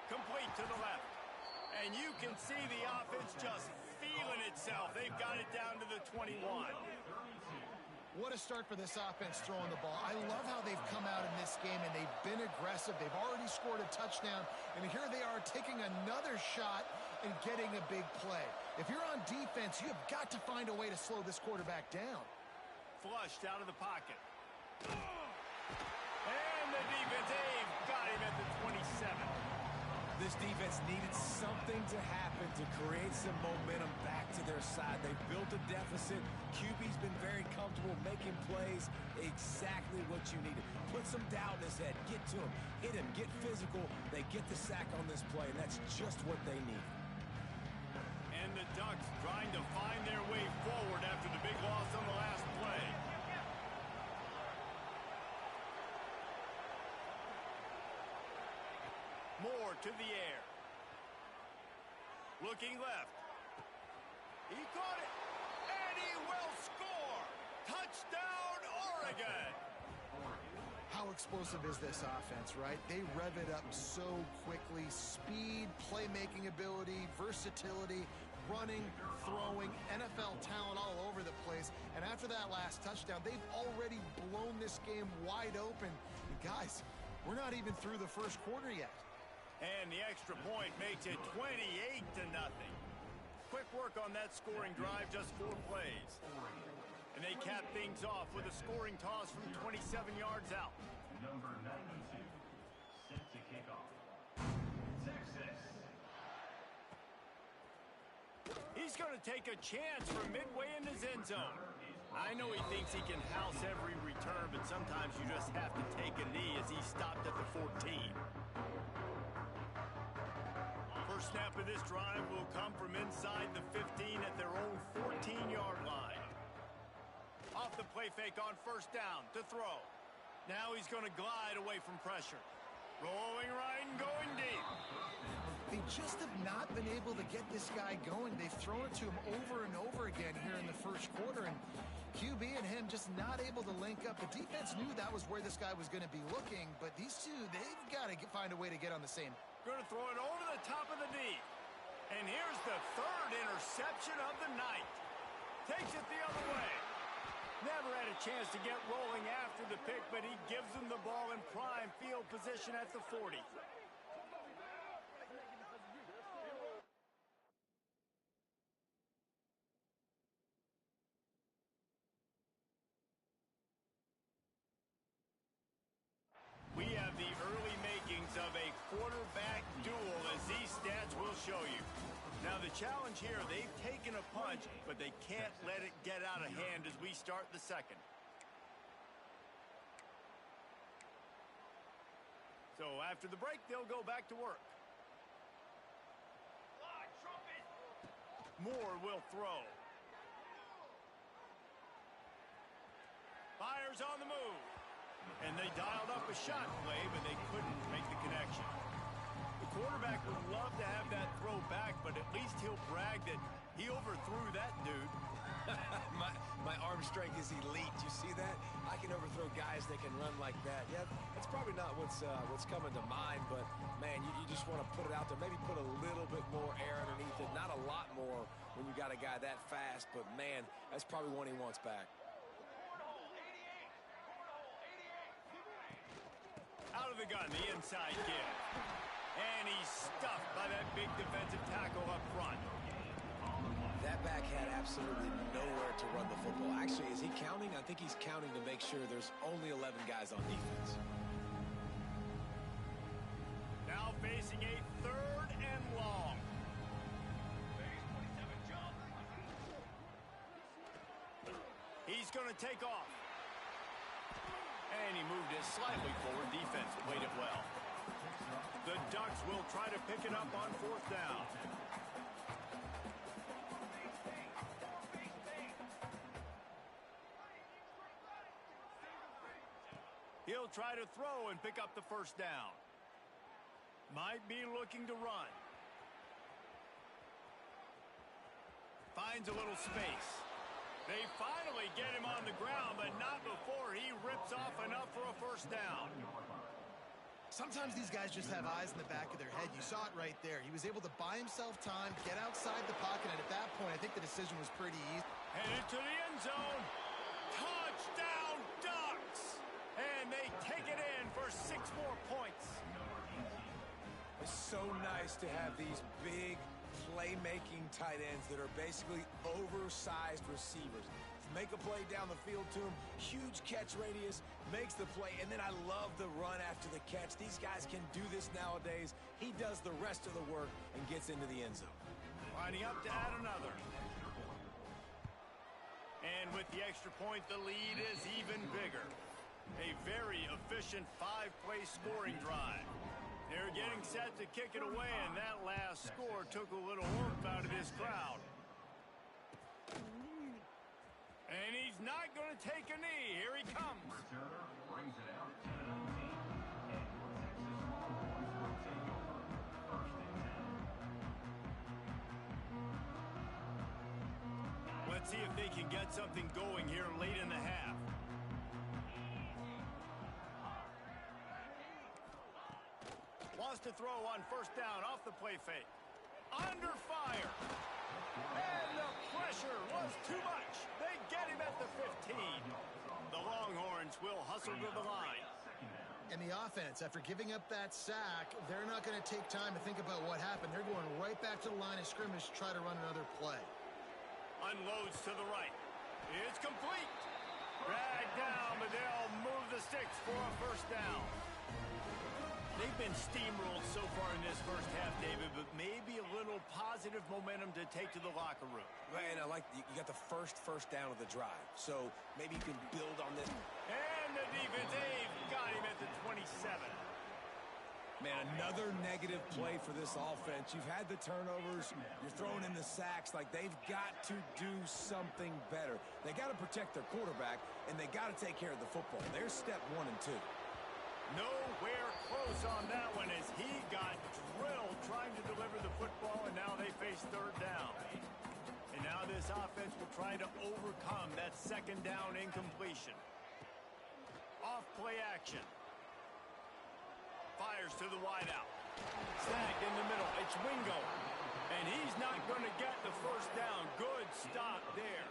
Complete to the left. And you can see the offense just feeling itself. They've got it down to the 21. What a start for this offense throwing the ball. I love how they've come out in this game, and they've been aggressive. They've already scored a touchdown, and here they are taking another shot and getting a big play. If you're on defense, you have got to find a way to slow this quarterback down. Flushed out of the pocket. And the defense, they've got him at the 27. This defense needed something to happen to create some momentum back to their side. They've built a deficit. QB's been very comfortable making plays. Exactly what you needed. Put some doubt in his head. Get to him. Hit him. Get physical. They get the sack on this play, and that's just what they need. And the Ducks trying to find their way forward after the big loss on the last play. Moore to the air. Looking left. He caught it. And he will score. Touchdown, Oregon. How explosive is this offense, right? They rev it up so quickly. Speed, playmaking ability, versatility, running, throwing, NFL talent all over the place. And after that last touchdown, they've already blown this game wide open. And guys, we're not even through the 1st quarter yet. And the extra point makes it 28-0. Quick work on that scoring drive, just 4 plays. And they cap things off with a scoring toss from 27 yards out. Number 92, set to kick off. Texas. He's going to take a chance from midway in his end zone. I know he thinks he can house every return, but sometimes you just have to take a knee as he stopped at the 14. First snap of this drive will come from inside the 15 at their own 14-yard line. Off the play fake on 1st down to throw. Now he's going to glide away from pressure. Rolling right and going deep. They just have not been able to get this guy going. They've thrown it to him over and over again here in the 1st quarter, and QB and him just not able to link up. The defense knew that was where this guy was going to be looking, but these two, they've got to find a way to get on the same. Going to throw it over the top of the knee. And here's the 3rd interception of the night. Takes it the other way. Never had a chance to get rolling after the pick, but he gives them the ball in prime field position at the 40. show you. Now the challenge here, they've taken a punch, but they can't let it get out of hand as we start the second. So after the break, they'll go back to work. Moore will throw. Fires on the move. And they dialed up a shot play, but they couldn't make the connection. The quarterback would love to have that throw back, but at least he'll brag that he overthrew that dude. my arm strength is elite. You see that? I can overthrow guys that can run like that. Yeah, that's probably not what's coming to mind, but, man, you just want to put it out there. Maybe put a little bit more air underneath it. Not a lot more when you got a guy that fast, but, man, that's probably one he wants back. Out of the gun, the inside give. And he's stuffed by that big defensive tackle up front. That back had absolutely nowhere to run the football. Actually, is he counting? I think he's counting to make sure there's only 11 guys on defense. Now facing a 3rd and long. He's going to take off. And he moved it slightly forward. Defense played it well. The Ducks will try to pick it up on 4th down. He'll try to throw and pick up the 1st down. Might be looking to run. Finds a little space. They finally get him on the ground, but not before he rips off enough for a 1st down. Sometimes these guys just have eyes in the back of their head. You saw it right there. He was able to buy himself time, get outside the pocket, and at that point, I think the decision was pretty easy. Headed to the end zone. Touchdown, Ducks! And they take it in for 6 more points. It's so nice to have these big playmaking tight ends that are basically oversized receivers. Make a play down the field to him, huge catch radius, makes the play, and then I love the run after the catch. These guys can do this nowadays. He does the rest of the work and gets into the end zone. Lining up to add another. And with the extra point, the lead is even bigger. A very efficient 5-play scoring drive. They're getting set to kick it away, and that last score took a little oomph out of this crowd. And he's not going to take a knee. Here he comes. Returner brings it out to the 19. And your Texas Longhorns will take over 1st and 10. Let's see if they can get something going here late in the half. Wants to throw on 1st down off the play fake. Under fire. And the pressure was too much. They get him at the 15. The Longhorns will hustle to the line. And the offense, after giving up that sack, they're not going to take time to think about what happened. They're going right back to the line of scrimmage to try to run another play. Unloads to the right. It's complete. Dragged down, but they'll move the sticks for a 1st down. They've been steamrolled so far in this 1st half, David, but maybe a little positive momentum to take to the locker room. Man, I like you got the first down of the drive, so maybe you can build on this. And the defense, they've got him at the 27. Man, another negative play for this offense. You've had the turnovers. You're throwing in the sacks. Like, they've got to do something better. They got to protect their quarterback, and they got to take care of the football. There's step 1 and 2. Nowhere close on that one as he got drilled trying to deliver the football, and now they face 3rd down. And now this offense will try to overcome that 2nd down incompletion. Off play action. Fires to the wideout. Snagged in the middle. It's Wingo. And he's not going to get the 1st down. Good stop there.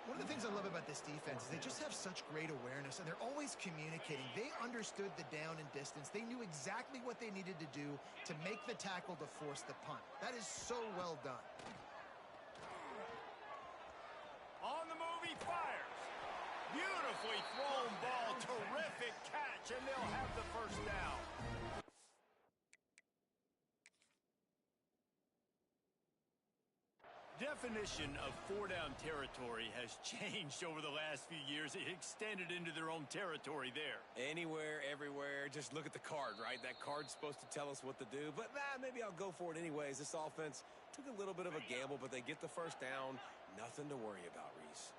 One of the things I love about this defense is they just have such great awareness, and they're always communicating. They understood the down and distance. They knew exactly what they needed to do to make the tackle to force the punt. That is so well done. On the move, he fires. Beautifully thrown ball. Terrific catch, and they'll have the 1st down. Definition of four-down territory has changed over the last few years. It extended into their own territory there. Anywhere, everywhere. Just look at the card, right? That card's supposed to tell us what to do. But maybe I'll go for it anyways. This offense took a little bit of a gamble, but they get the first down. Nothing to worry about, Reese.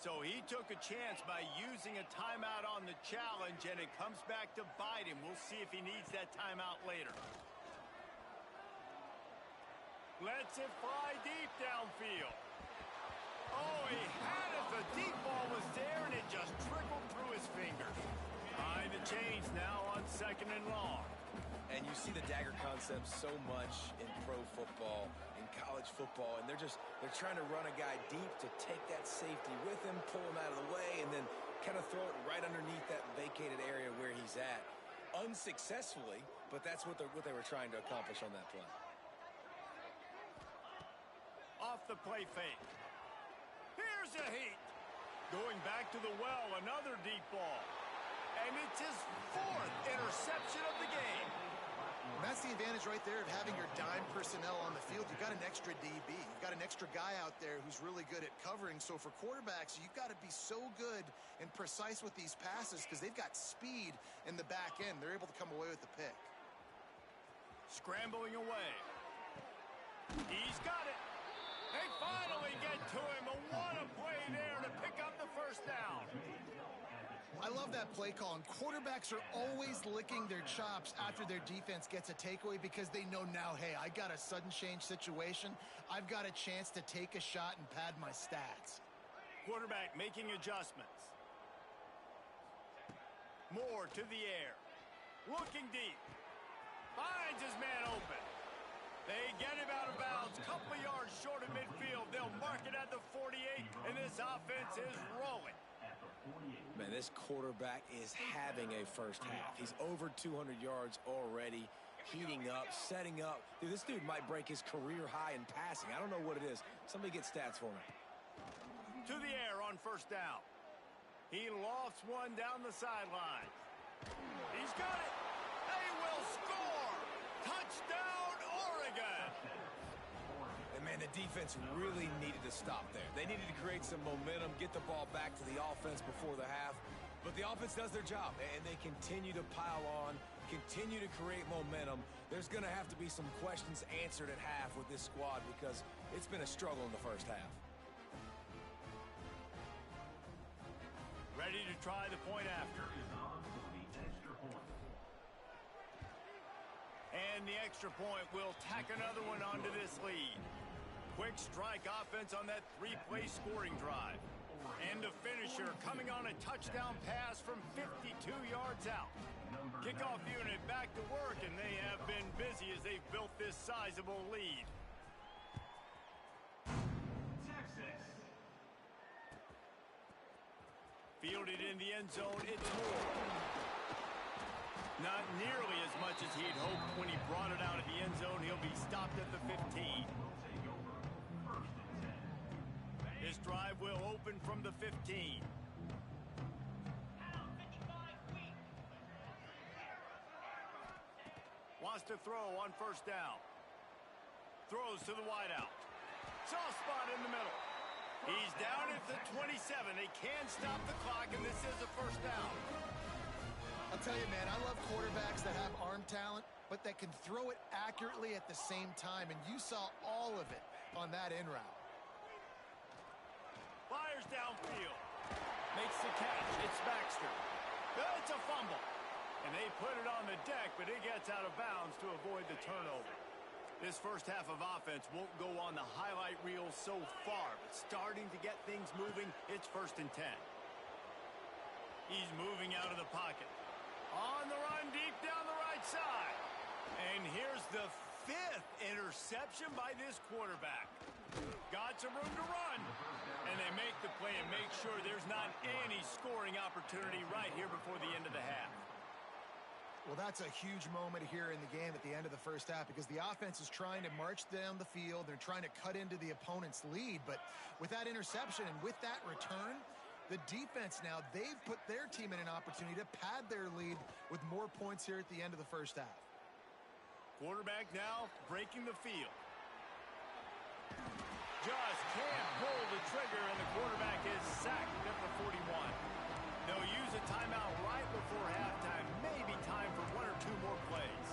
So he took a chance by using a timeout on the challenge, and it comes back to bite him. We'll see if he needs that timeout later. Lets it fly deep downfield. Oh, he had it. The deep ball was there, and it just trickled through his fingers. Behind the chains now on 2nd and long. And you see the dagger concept so much in pro football, in college football, and they're trying to run a guy deep to take that safety with him, pull him out of the way, and then kind of throw it right underneath that vacated area where he's at. Unsuccessfully, but that's what they were trying to accomplish on that play. Off the play fake. Here's a heat. Going back to the well, another deep ball. And it's his 4th interception of the game. And that's the advantage right there of having your dime personnel on the field. You've got an extra DB. You've got an extra guy out there who's really good at covering. So for quarterbacks, you've got to be so good and precise with these passes because they've got speed in the back end. They're able to come away with the pick. Scrambling away. He's got it. They finally get to him. And what a play there to pick up the first down. I love that play call, and quarterbacks are always licking their chops after their defense gets a takeaway because they know now, hey, I got a sudden change situation. I've got a chance to take a shot and pad my stats. Quarterback making adjustments. Moore to the air. Looking deep. Finds his man open. They get him out of bounds. Couple of yards short of midfield. They'll mark it at the 48, and this offense is rolling. Man, this quarterback is having a first half. He's over 200 yards already, heating up, setting up. Dude, this dude might break his career high in passing. I don't know what it is. Somebody get stats for me. To the air on first down. He lofts one down the sideline. He's got it. They will score. Touchdown, Oregon. And, man, the defense really needed to stop there. They needed to create some momentum, get the ball back to the offense before the half. But the offense does their job, and they continue to pile on, continue to create momentum. There's going to have to be some questions answered at half with this squad because it's been a struggle in the first half. Ready to try the point after. And the extra point will tack another one onto this lead. Quick strike offense on that 3-play scoring drive. And the finisher coming on a touchdown pass from 52 yards out. Kickoff unit back to work, and they have been busy as they've built this sizable lead. Texas. Fielded in the end zone, it's Moore. Not nearly as much as he'd hoped when he brought it out of the end zone. He'll be stopped at the 15. This drive will open from the 15. Wants to throw on first down. Throws to the wideout. Soft spot in the middle. He's down at the 27. They can stop the clock, and this is a first down. I'll tell you, man, I love quarterbacks that have arm talent, but that can throw it accurately at the same time, and you saw all of it on that in route. Fires downfield. Makes the catch. It's Baxter. It's a fumble. And they put it on the deck, but it gets out of bounds to avoid the turnover. This first half of offense won't go on the highlight reel so far, but starting to get things moving, it's 1st and 10. He's moving out of the pocket. On the run deep down the right side. And here's the 5th interception by this quarterback. Got some room to run. And they make the play and make sure there's not any scoring opportunity right here before the end of the half. Well, that's a huge moment here in the game at the end of the first half because the offense is trying to march down the field. They're trying to cut into the opponent's lead. But with that interception and with that return, the defense now, they've put their team in an opportunity to pad their lead with more points here at the end of the first half. Quarterback now breaking the field. Just can't pull the trigger, and the quarterback is sacked at the 41. They'll use a timeout right before halftime. Maybe time for one or two more plays.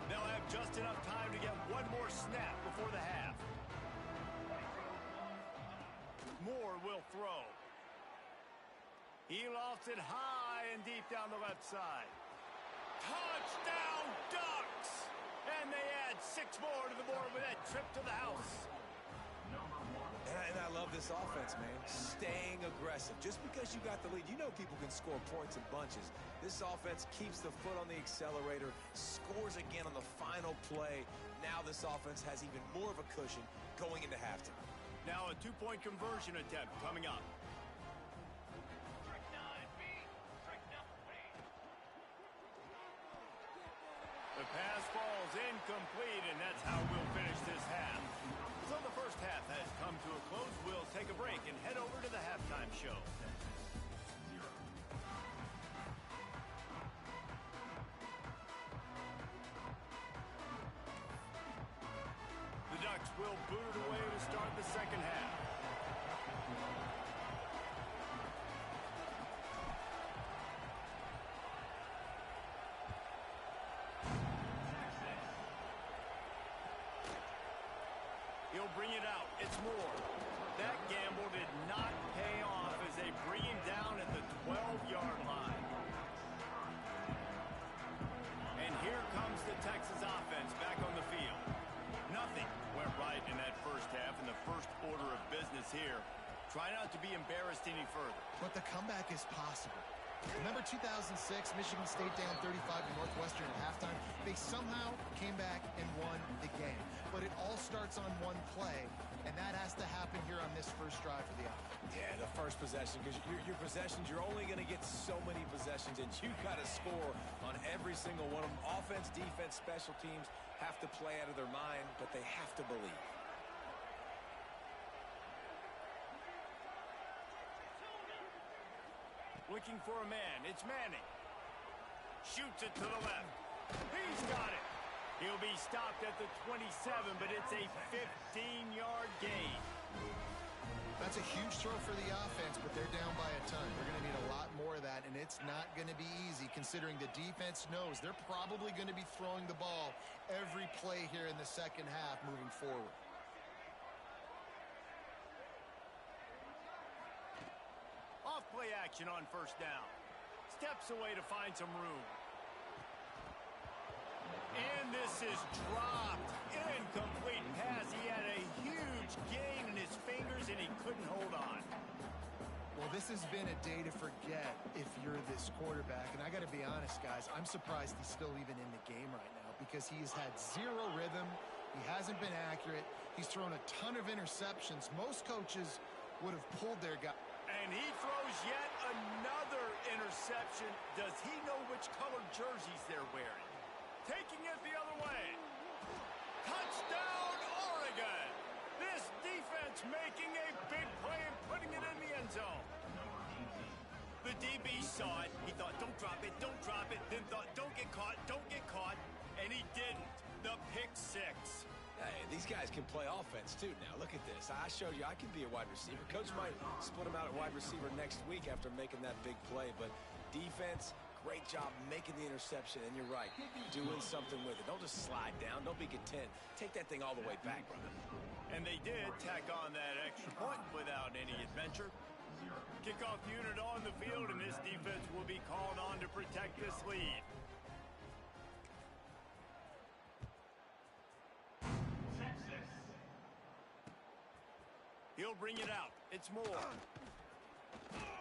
They'll have just enough time to get one more snap before the half. Moore will throw. He lofts it high and deep down the left side. Touchdown, Ducks! And they add 6 more to the board with that trip to the house. And I love this offense, man. Staying aggressive. Just because you got the lead, you know people can score points in bunches. This offense keeps the foot on the accelerator, scores again on the final play. Now this offense has even more of a cushion going into halftime. Now a 2-point conversion attempt coming up. Trick 9B. Trick 9B. The pass falls incomplete, and that's how we'll finish this half. So the first half has come to a close. We'll take a break and head over to the halftime show. The Ducks will boot it away to start the second half. He'll bring it out. It's Moore. That gamble did not pay off as they bring him down at the 12-yard line. And here comes the Texas offense back on the field. Nothing went right in that first half, and the first order of business here. Try not to be embarrassed any further. But the comeback is possible. Remember 2006, Michigan State down 35 to Northwestern at halftime? They somehow came back and won the game. But it all starts on one play, and that has to happen here on this first drive for the offense. Yeah, the first possession, because your possessions, you're only going to get so many possessions, and you got to score on every single one of them. Offense, defense, special teams have to play out of their mind, but they have to believe. Looking for a man. It's Manning. Shoots it to the left. He's got it. He'll be stopped at the 27, but it's a 15-yard gain. That's a huge throw for the offense, but they're down by a ton. They're going to need a lot more of that, and it's not going to be easy considering the defense knows they're probably going to be throwing the ball every play here in the second half moving forward. Off-play action on first down. Steps away to find some room. And this is dropped. Incomplete pass. He had a huge gain in his fingers, and he couldn't hold on. Well, this has been a day to forget if you're this quarterback. And I got to be honest, guys, I'm surprised he's still even in the game right now because he's had zero rhythm. He hasn't been accurate. He's thrown a ton of interceptions. Most coaches would have pulled their guy. And he throws yet another interception. Does he know which colored jerseys they're wearing? Taking it the other way. Touchdown, Oregon. This defense making a big play and putting it in the end zone. The DB saw it. He thought, don't drop it, don't drop it. Then thought, don't get caught, don't get caught. And he didn't. The pick six. Hey, these guys can play offense, too. Now, look at this. I showed you I can be a wide receiver. Coach might split him out at wide receiver next week after making that big play. But defense, great job making the interception. And you're right, doing something with it. Don't just slide down. Don't be content. Take that thing all the way back, brother. And they did tack on that extra point without any adventure. Kickoff unit on the field, and this defense will be called on to protect this lead. He'll bring it out. It's Moore.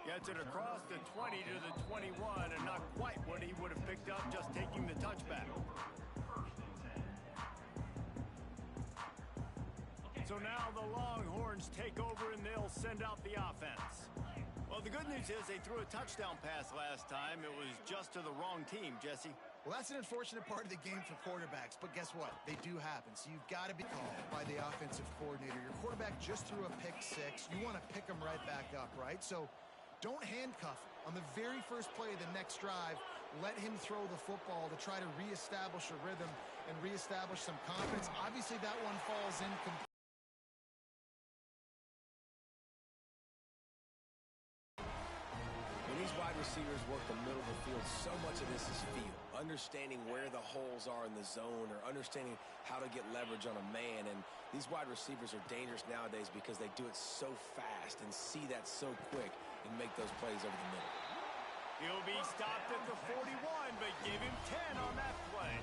Gets it across the 20 to the 21, and not quite what he would have picked up just taking the touchback. So now the Longhorns take over, and they'll send out the offense. Well, the good news is they threw a touchdown pass last time. It was just to the wrong team, Jesse. Well, that's an unfortunate part of the game for quarterbacks, but guess what? They do happen, so you've got to be called by the offensive coordinator. Your quarterback just threw a pick six. You want to pick him right back up, right? So Don't handcuff him. On the very first play of the next drive, let him throw the football to try to reestablish a rhythm and reestablish some confidence. Obviously, that one falls incomplete. When these wide receivers work the middle of the field, so much of this is feel. Understanding where the holes are in the zone or understanding how to get leverage on a man. And these wide receivers are dangerous nowadays because they do it so fast and see that so quick and make those plays over the middle. He'll be stopped at the 41, but give him 10 on that play.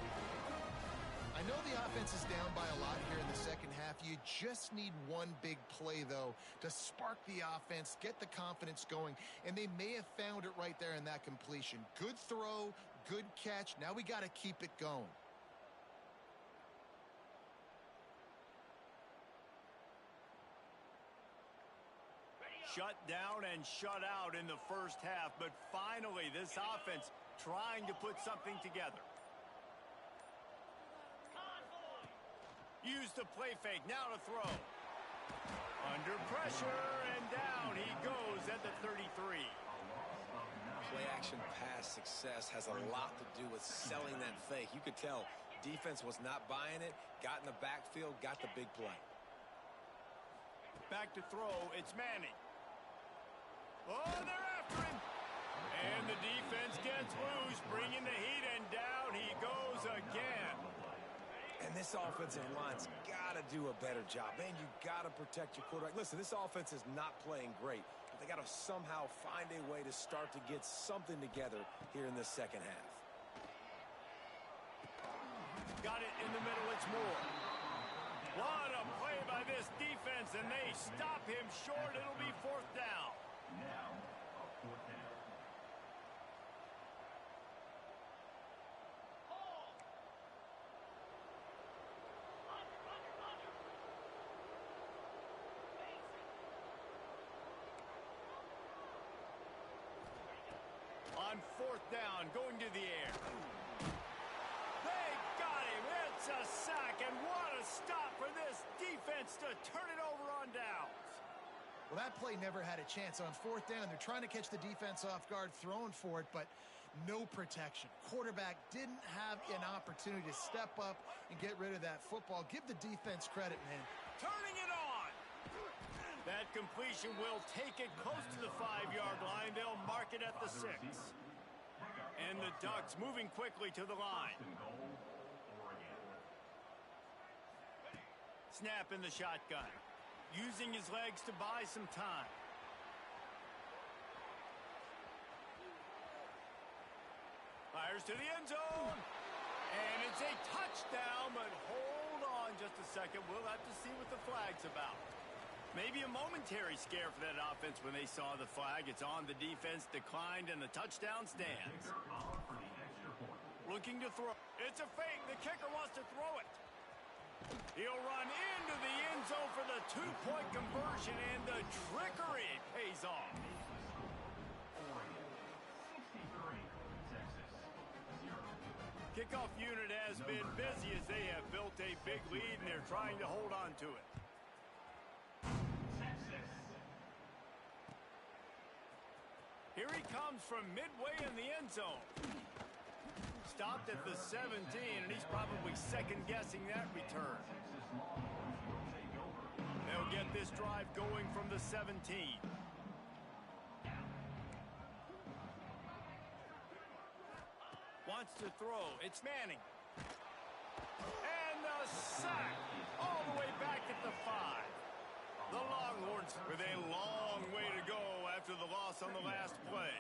I know the offense is down by a lot here in the second half. You just need one big play, though, to spark the offense, get the confidence going, and they may have found it right there in that completion. Good throw, good catch. Now we got to keep it going. Shut down and shut out in the first half, but finally this offense trying to put something together. Use the play fake, now to throw. Under pressure, and down he goes at the 33. Play action pass success has a lot to do with selling that fake. You could tell defense was not buying it, got in the backfield, got the big play. Back to throw, it's Manning. Oh, they're after him. And the defense gets loose, bringing the heat, and down he goes again. And this offensive line's got to do a better job. Man, you got to protect your quarterback. Listen, this offense is not playing great, but they got to somehow find a way to start to get something together here in this second half. Got it in the middle, it's Moore. What a play by this defense, and they stop him short. It'll be fourth down. Now, a fourth down. On fourth down, going to the air. They got him. It's a sack, and what a stop for this defense to turn it over on downs. Well, that play never had a chance. On fourth down, they're trying to catch the defense off guard, throwing for it, but no protection. Quarterback didn't have an opportunity to step up and get rid of that football. Give the defense credit, man. Turning it on. That completion will take it close to the 5-yard line. They'll mark it at the 6. And the Ducks moving quickly to the line. Snap in the shotgun. Using his legs to buy some time. Fires to the end zone. And it's a touchdown, but hold on just a second. We'll have to see what the flag's about. Maybe a momentary scare for that offense when they saw the flag. It's on, the defense declined, and the touchdown stands. Looking to throw. It's a fake. The kicker wants to throw it. He'll run into the end zone for the two-point conversion, and the trickery pays off. Kickoff unit has been busy as they have built a big lead, and they're trying to hold on to it. Here he comes from midway in the end zone. Stopped at the 17, and he's probably second-guessing that return. They'll get this drive going from the 17. Wants to throw. It's Manning. And the sack all the way back at the 5. The Longhorns with a long way to go after the loss on the last play.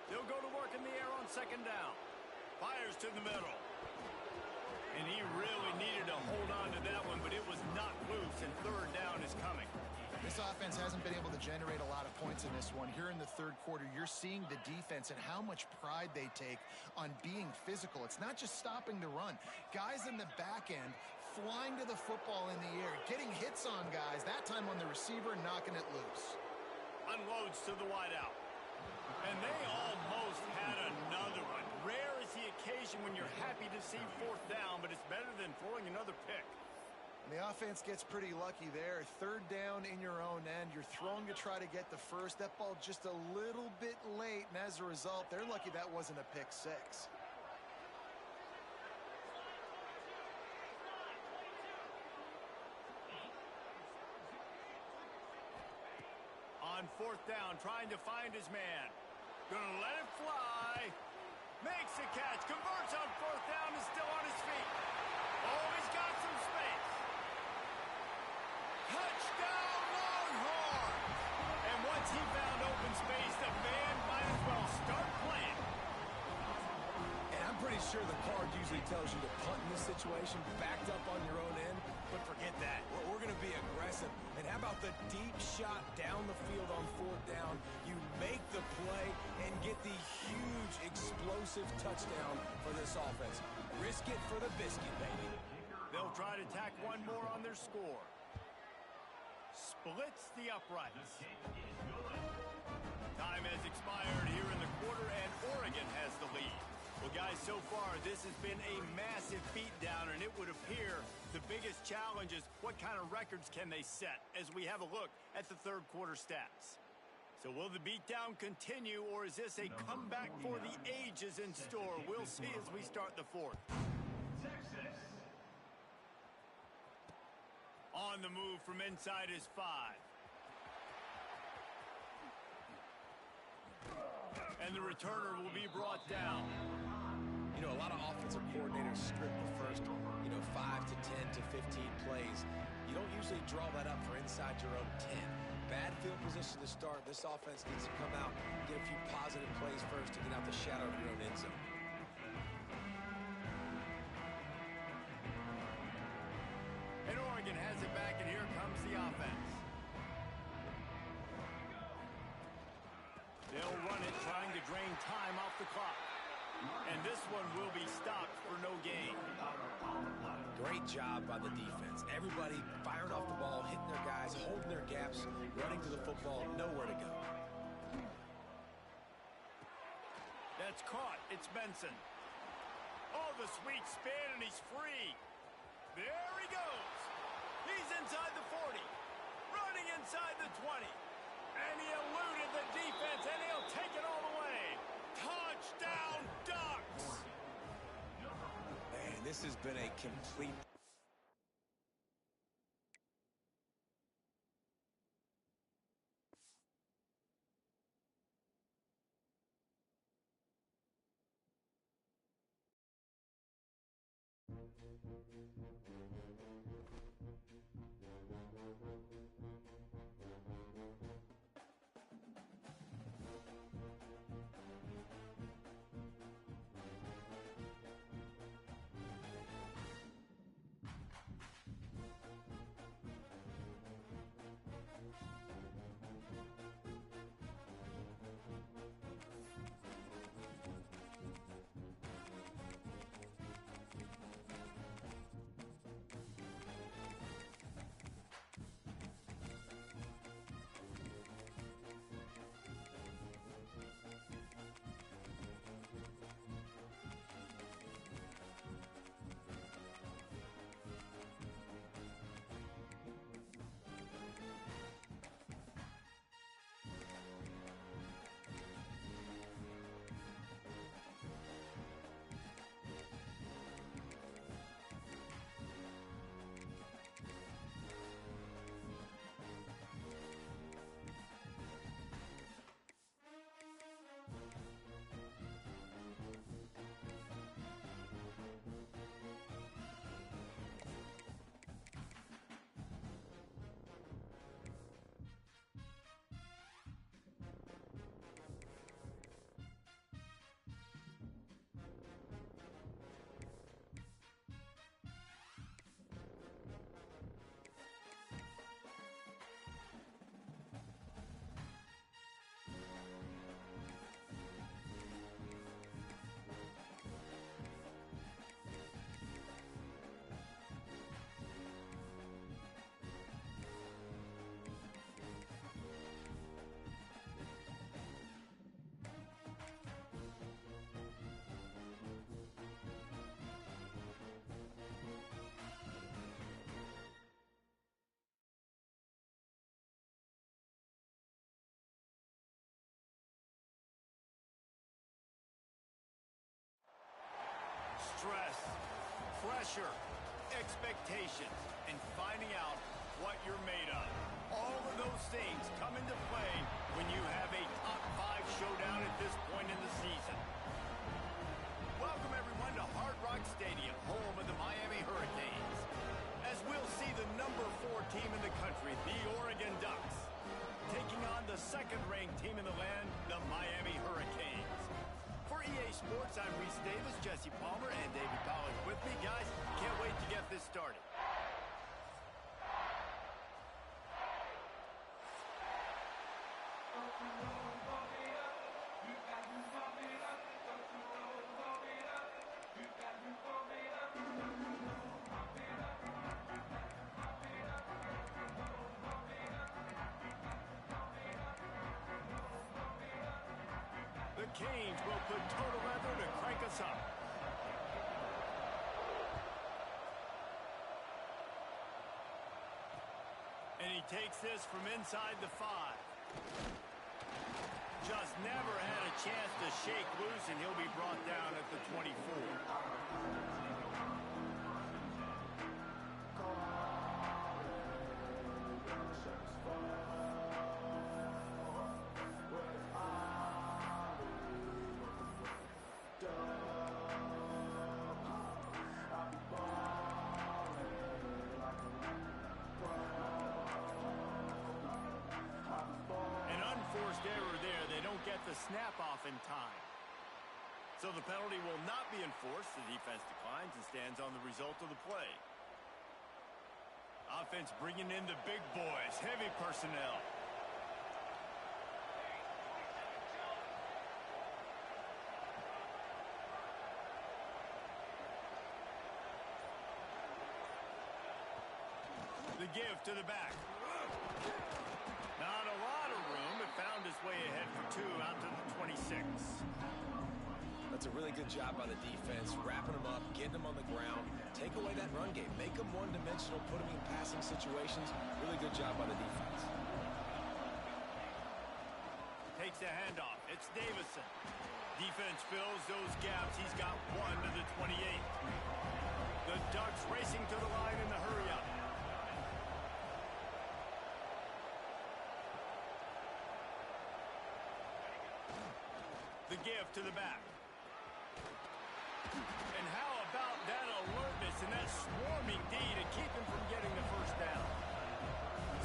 They'll go to work in the air on second down. Fires to the middle. And he really needed to hold on to that one, but it was not loose, and third down is coming. This offense hasn't been able to generate a lot of points in this one. Here in the third quarter, you're seeing the defense and how much pride they take on being physical. It's not just stopping the run. Guys in the back end flying to the football in the air, getting hits on guys, that time on the receiver, knocking it loose. Unloads to the wideout. And they almost had another one. Rare is the occasion when you're happy to see fourth down, but it's better than throwing another pick. And the offense gets pretty lucky there. Third down in your own end. You're throwing to try to get the first. That ball just a little bit late, and as a result, they're lucky that wasn't a pick six. On fourth down, trying to find his man. Gonna let it fly. Makes a catch. Converts on fourth down. Is still on his feet. Oh, he's got some space. Touchdown, Longhorns! And once he found open space, the band might as well start playing. And I'm pretty sure the card usually tells you to punt in this situation, backed up on your own end, but forget that. We're going to be aggressive. And how about the deep shot down the field on fourth down? You make the play and get the huge explosive touchdown for this offense. Risk it for the biscuit, baby. They'll try to tack one more on their score. Splits the uprights. Time has expired here in the quarter, and Oregon has the lead. Well, guys, so far, this has been a massive beatdown, and it would appear the biggest challenge is what kind of records can they set as we have a look at the third quarter stats. So will the beatdown continue, or is this a comeback for the ages in store? We'll see as we start the fourth. Texas. On the move from inside his 5. And the returner will be brought down. You know, a lot of offensive coordinators script the first, 5 to 10 to 15 plays. You don't usually draw that up for inside your own 10. Bad field position to start. This offense needs to come out and get a few positive plays first to get out the shadow of your own end zone. And Oregon has it back, and here comes the offense. They'll run it, trying to drain time off the clock. And this one will be stopped for no gain. Great job by the defense. Everybody firing off the ball, hitting their guys, holding their gaps, running to the football, nowhere to go. That's caught. It's Benson. Oh, the sweet spin, and he's free. There he goes. He's inside the 40. Running inside the 20. And he eluded the defense, and he'll take it all the way. Touchdown, Ducks! Man, this has been a complete... Stress, pressure, expectations, and finding out what you're made of. All of those things come into play when you have a top 5 showdown at this point in the season. Welcome, everyone, to Hard Rock Stadium, home of the Miami Hurricanes, as we'll see the number 4 team in the country, the Oregon Ducks, taking on the second-ranked team in the land, the Miami Hurricanes. For EA Sports, I'm Reese Davis, Jesse Palmer, and David Pollack with me. Guys, can't wait to get this started. The Canes will put total leather to crank us up. And he takes this from inside the 5. Just never had a chance to shake loose, and he'll be brought down at the 24. Error there. They don't get the snap off in time. So the penalty will not be enforced. The defense declines and stands on the result of the play. Offense bringing in the big boys. Heavy personnel. The give to the back. Not a lot of room. It found its way ahead for 2 out to the 26. That's a really good job by the defense, wrapping them up, getting them on the ground, take away that run game, make them one-dimensional, put them in passing situations. Really good job by the defense. Takes a handoff. It's Davison. Defense fills those gaps. He's got 1 to the 28. The Ducks racing to the line in the hurry-up. The give to the back. And how about that alertness and that swarming D to keep him from getting the first down?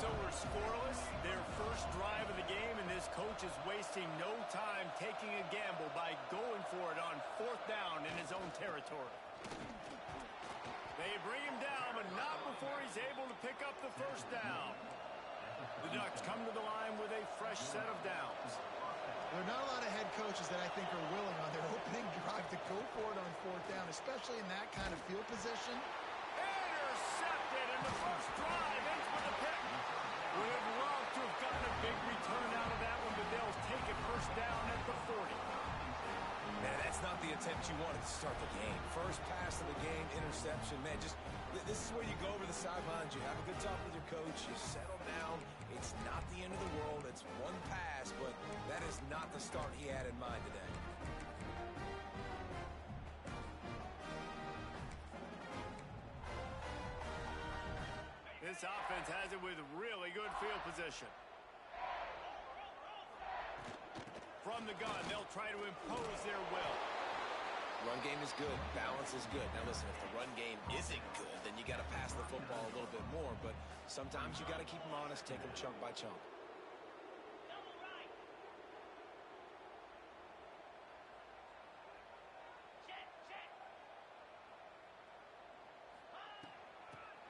So we're scoreless, their first drive of the game, and this coach is wasting no time taking a gamble by going for it on 4th down in his own territory. They bring him down, but not before he's able to pick up the first down. The Ducks come to the line with a fresh set of downs. There are not a lot of head coaches that I think are willing on their opening drive to go for it on 4th down, especially in that kind of field position. Intercepted, and the first drive ends with a pick. Would have loved to have gotten a big return out of that one, but they'll take it first down at the 40. Man, that's not the attempt you wanted to start the game. First pass of the game, interception. Man, this is where you go over the sidelines. You have a good talk with your coach. You settle down. It's not the end of the world. It's one pass, but that is not the start he had in mind today. This offense has it with really good field position. From the gun, they'll try to impose their will. Run game is good. Balance is good. Now, listen, if the run game isn't good, then you got to pass the football a little bit more. But sometimes you got to keep them honest, take them chunk by chunk. Double right. Check, check.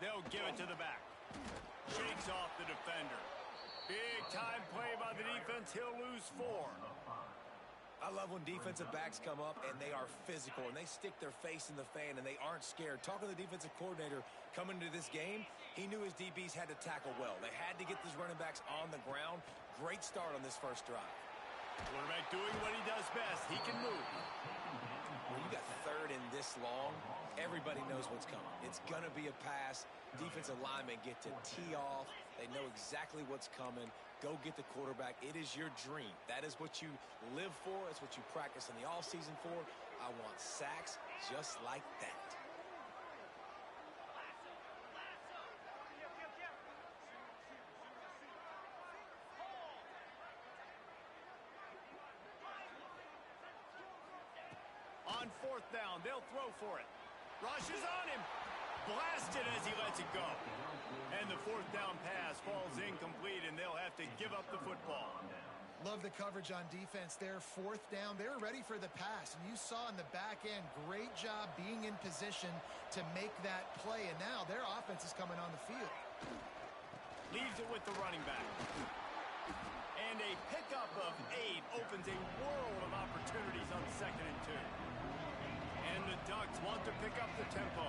They'll give it to the back. Shakes off the defender. Big time play by the defense. He'll lose 4. I love when defensive backs come up and they are physical and they stick their face in the fan and they aren't scared. Talking to the defensive coordinator coming into this game, he knew his DBs had to tackle well. They had to get these running backs on the ground. Great start on this first drive. Quarterback doing what he does best. He can move. When you got 3rd and this long everybody knows what's coming. It's going to be a pass. Defensive linemen get to tee off. They know exactly what's coming. Go get the quarterback. It is your dream. That is what you live for. That's what you practice in the offseason for. I want sacks just like that. On fourth down, they'll throw for it. Rushes on him. Blasted as he lets it go. And the fourth down pass falls incomplete, and they'll have to give up the football. Love the coverage on defense there. Fourth down, they were ready for the pass. And you saw in the back end, great job being in position to make that play. And now their offense is coming on the field. Leaves it with the running back. And a pickup of 8 opens a world of opportunities on 2nd and 2. And the Ducks want to pick up the tempo.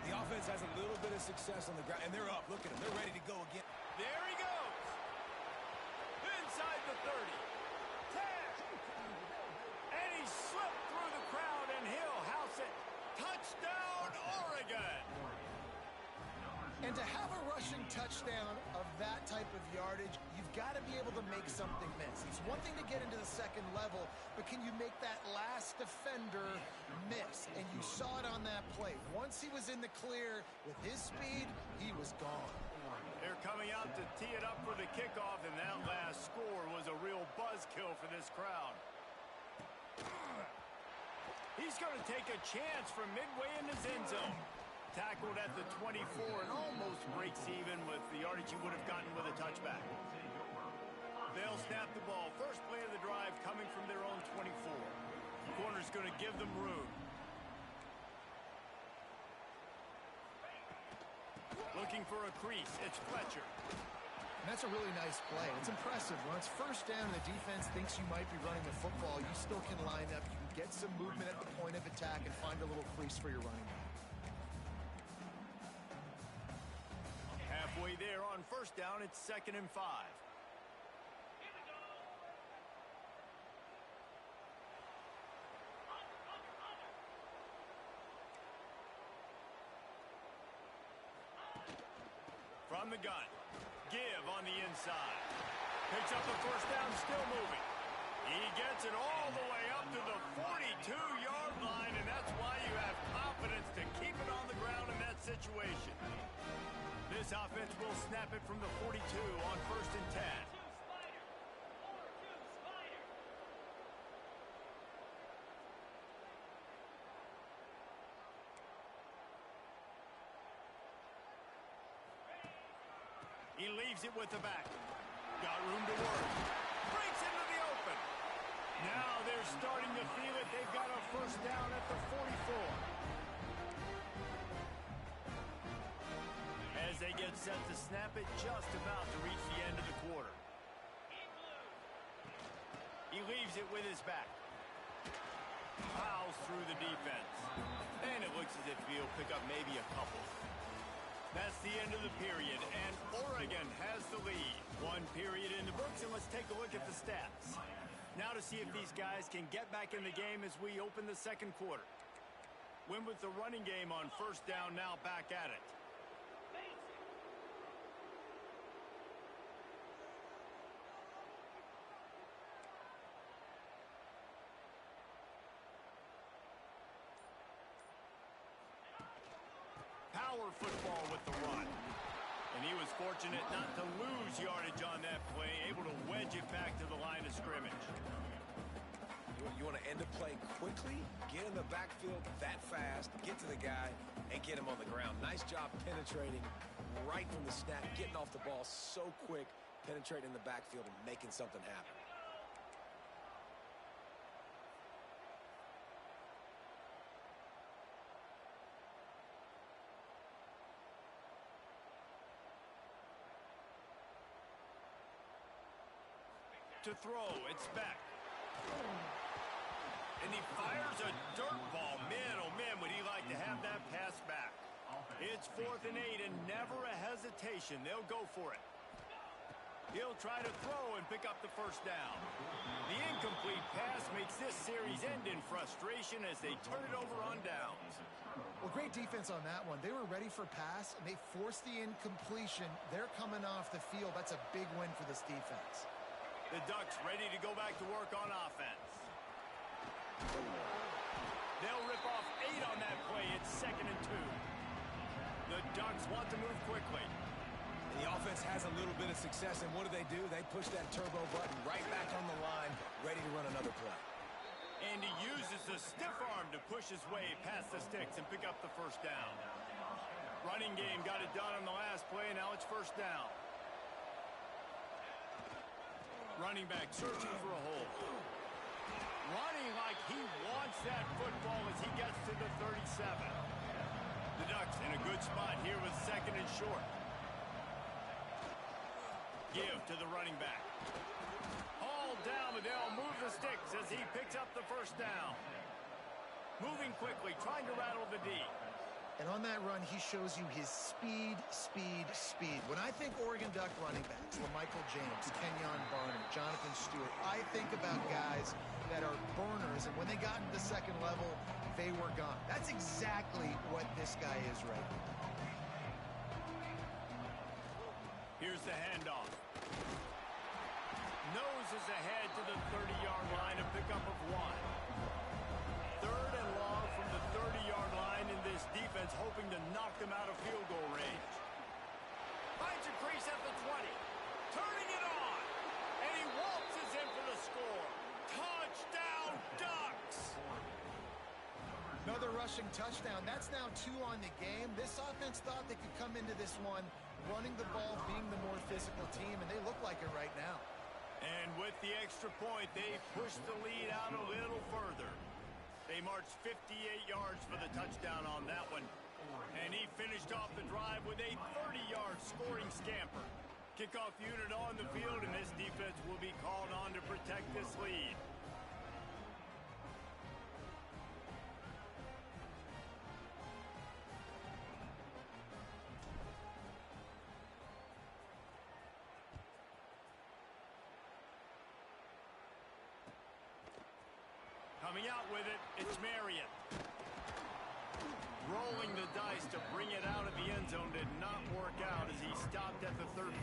The offense has a little bit of success on the ground, and they're up. Look at them. They're ready to go again. There he goes. Inside the 30. 10. And he slipped through the crowd, and he'll house it. Touchdown, Oregon. And to have a rushing touchdown of that type of yardage, you've got to be able to make something miss. It's one thing to get into the second level, but can you make that last defender miss? And you saw it on that play. Once he was in the clear with his speed, he was gone. They're coming out to tee it up for the kickoff, and that last score was a real buzzkill for this crowd. He's going to take a chance from midway in his end zone. Tackled at the 24 and almost breaks even with the yardage he would have gotten with a touchback. They'll snap the ball. First play of the drive coming from their own 24. The corner's going to give them room. Looking for a crease. It's Fletcher. And that's a really nice play. It's impressive. When it's first down and the defense thinks you might be running the football, you still can line up. You can get some movement at the point of attack and find a little crease for your running back. Halfway there on first down, it's 2nd and 5. From the gun. Give on the inside. Picks up the first down, still moving. He gets it all the way up to the 42-yard line, and that's why you have confidence to keep it on the ground in that situation. This offense will snap it from the 42 on 1st and 10. He leaves it with the back. Got room to work. Breaks into the open. Now they're starting to feel it. They've got a first down at the 44. As they get set to snap it, just about to reach the end of the quarter. He leaves it with his back. Fouls through the defense. And it looks as if he'll pick up maybe a couple. That's the end of the period, and Oregon has the lead. 1 period in the books, and let's take a look at the stats. Now to see if these guys can get back in the game as we open the second quarter. Win with the running game on first down, now back at it. Power football with the run. And he was fortunate not to lose yardage on that play, able to wedge it back to the line of scrimmage. You want to end a play quickly, get in the backfield that fast, get to the guy, and get him on the ground. Nice job penetrating right from the snap, getting off the ball so quick, penetrating the backfield and making something happen. To throw, it's back. And he fires a dirt ball. Man, oh man, would he like to have that pass back. It's 4th and 8 and never a hesitation. They'll go for it. He'll try to throw and pick up the first down. The incomplete pass makes this series end in frustration as they turn it over on downs. Well, great defense on that one. They were ready for pass, and they forced the incompletion. They're coming off the field. That's a big win for this defense. The Ducks ready to go back to work on offense. They'll rip off 8 on that play. It's 2nd and 2. The Ducks want to move quickly. And the offense has a little bit of success, and what do? They push that turbo button right back on the line, ready to run another play. And he uses the stiff arm to push his way past the sticks and pick up the first down. Running game got it done on the last play, and now it's first down. Running back searching for a hole. Running like he wants that football as he gets to the 37. The Ducks in a good spot here with 2nd and short. Give to the running back. Hauled down, but they'll move the sticks as he picks up the first down. Moving quickly, trying to rattle the D. And on that run, he shows you his speed. When I think Oregon Duck running backs, LaMichael James, Kenyon Barner, Jonathan Stewart, I think about guys that are burners, and when they got into the second level, they were gone. That's exactly what this guy is right now. Here's the handoff. Noses ahead to the 30-yard line, a pickup of 1. 3rd and long from the 30-yard line, in this defense hoping to knock them out of field goal range. Finds a crease at the 20. Turning it on. And he waltzes in for the score. Touchdown, Ducks! Another rushing touchdown. That's now 2 on the game. This offense thought they could come into this one running the ball, being the more physical team, and they look like it right now. And with the extra point, they push the lead out a little further. They marched 58 yards for the touchdown on that one. And he finished off the drive with a 30-yard scoring scamper. Kickoff unit on the field, and this defense will be called on to protect this lead. Coming out with it, it's Marion. Rolling the dice to bring it out of the end zone did not work out as he stopped at the 13.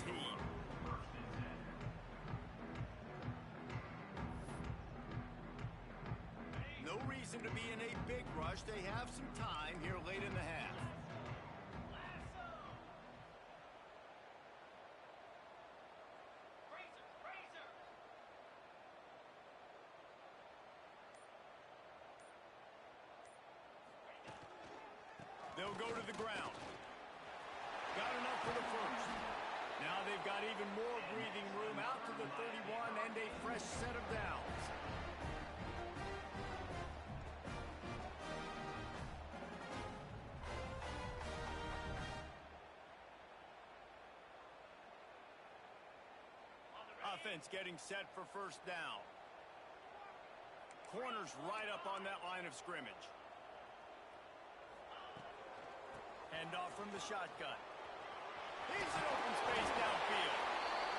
No reason to be in a big rush. They have some time here late in the half. They'll go to the ground. Got enough for the first. Now they've got even more breathing room out to the 31 and a fresh set of downs. Offense getting set for first down. Corners right up on that line of scrimmage. Handoff from the shotgun. He's in open space downfield.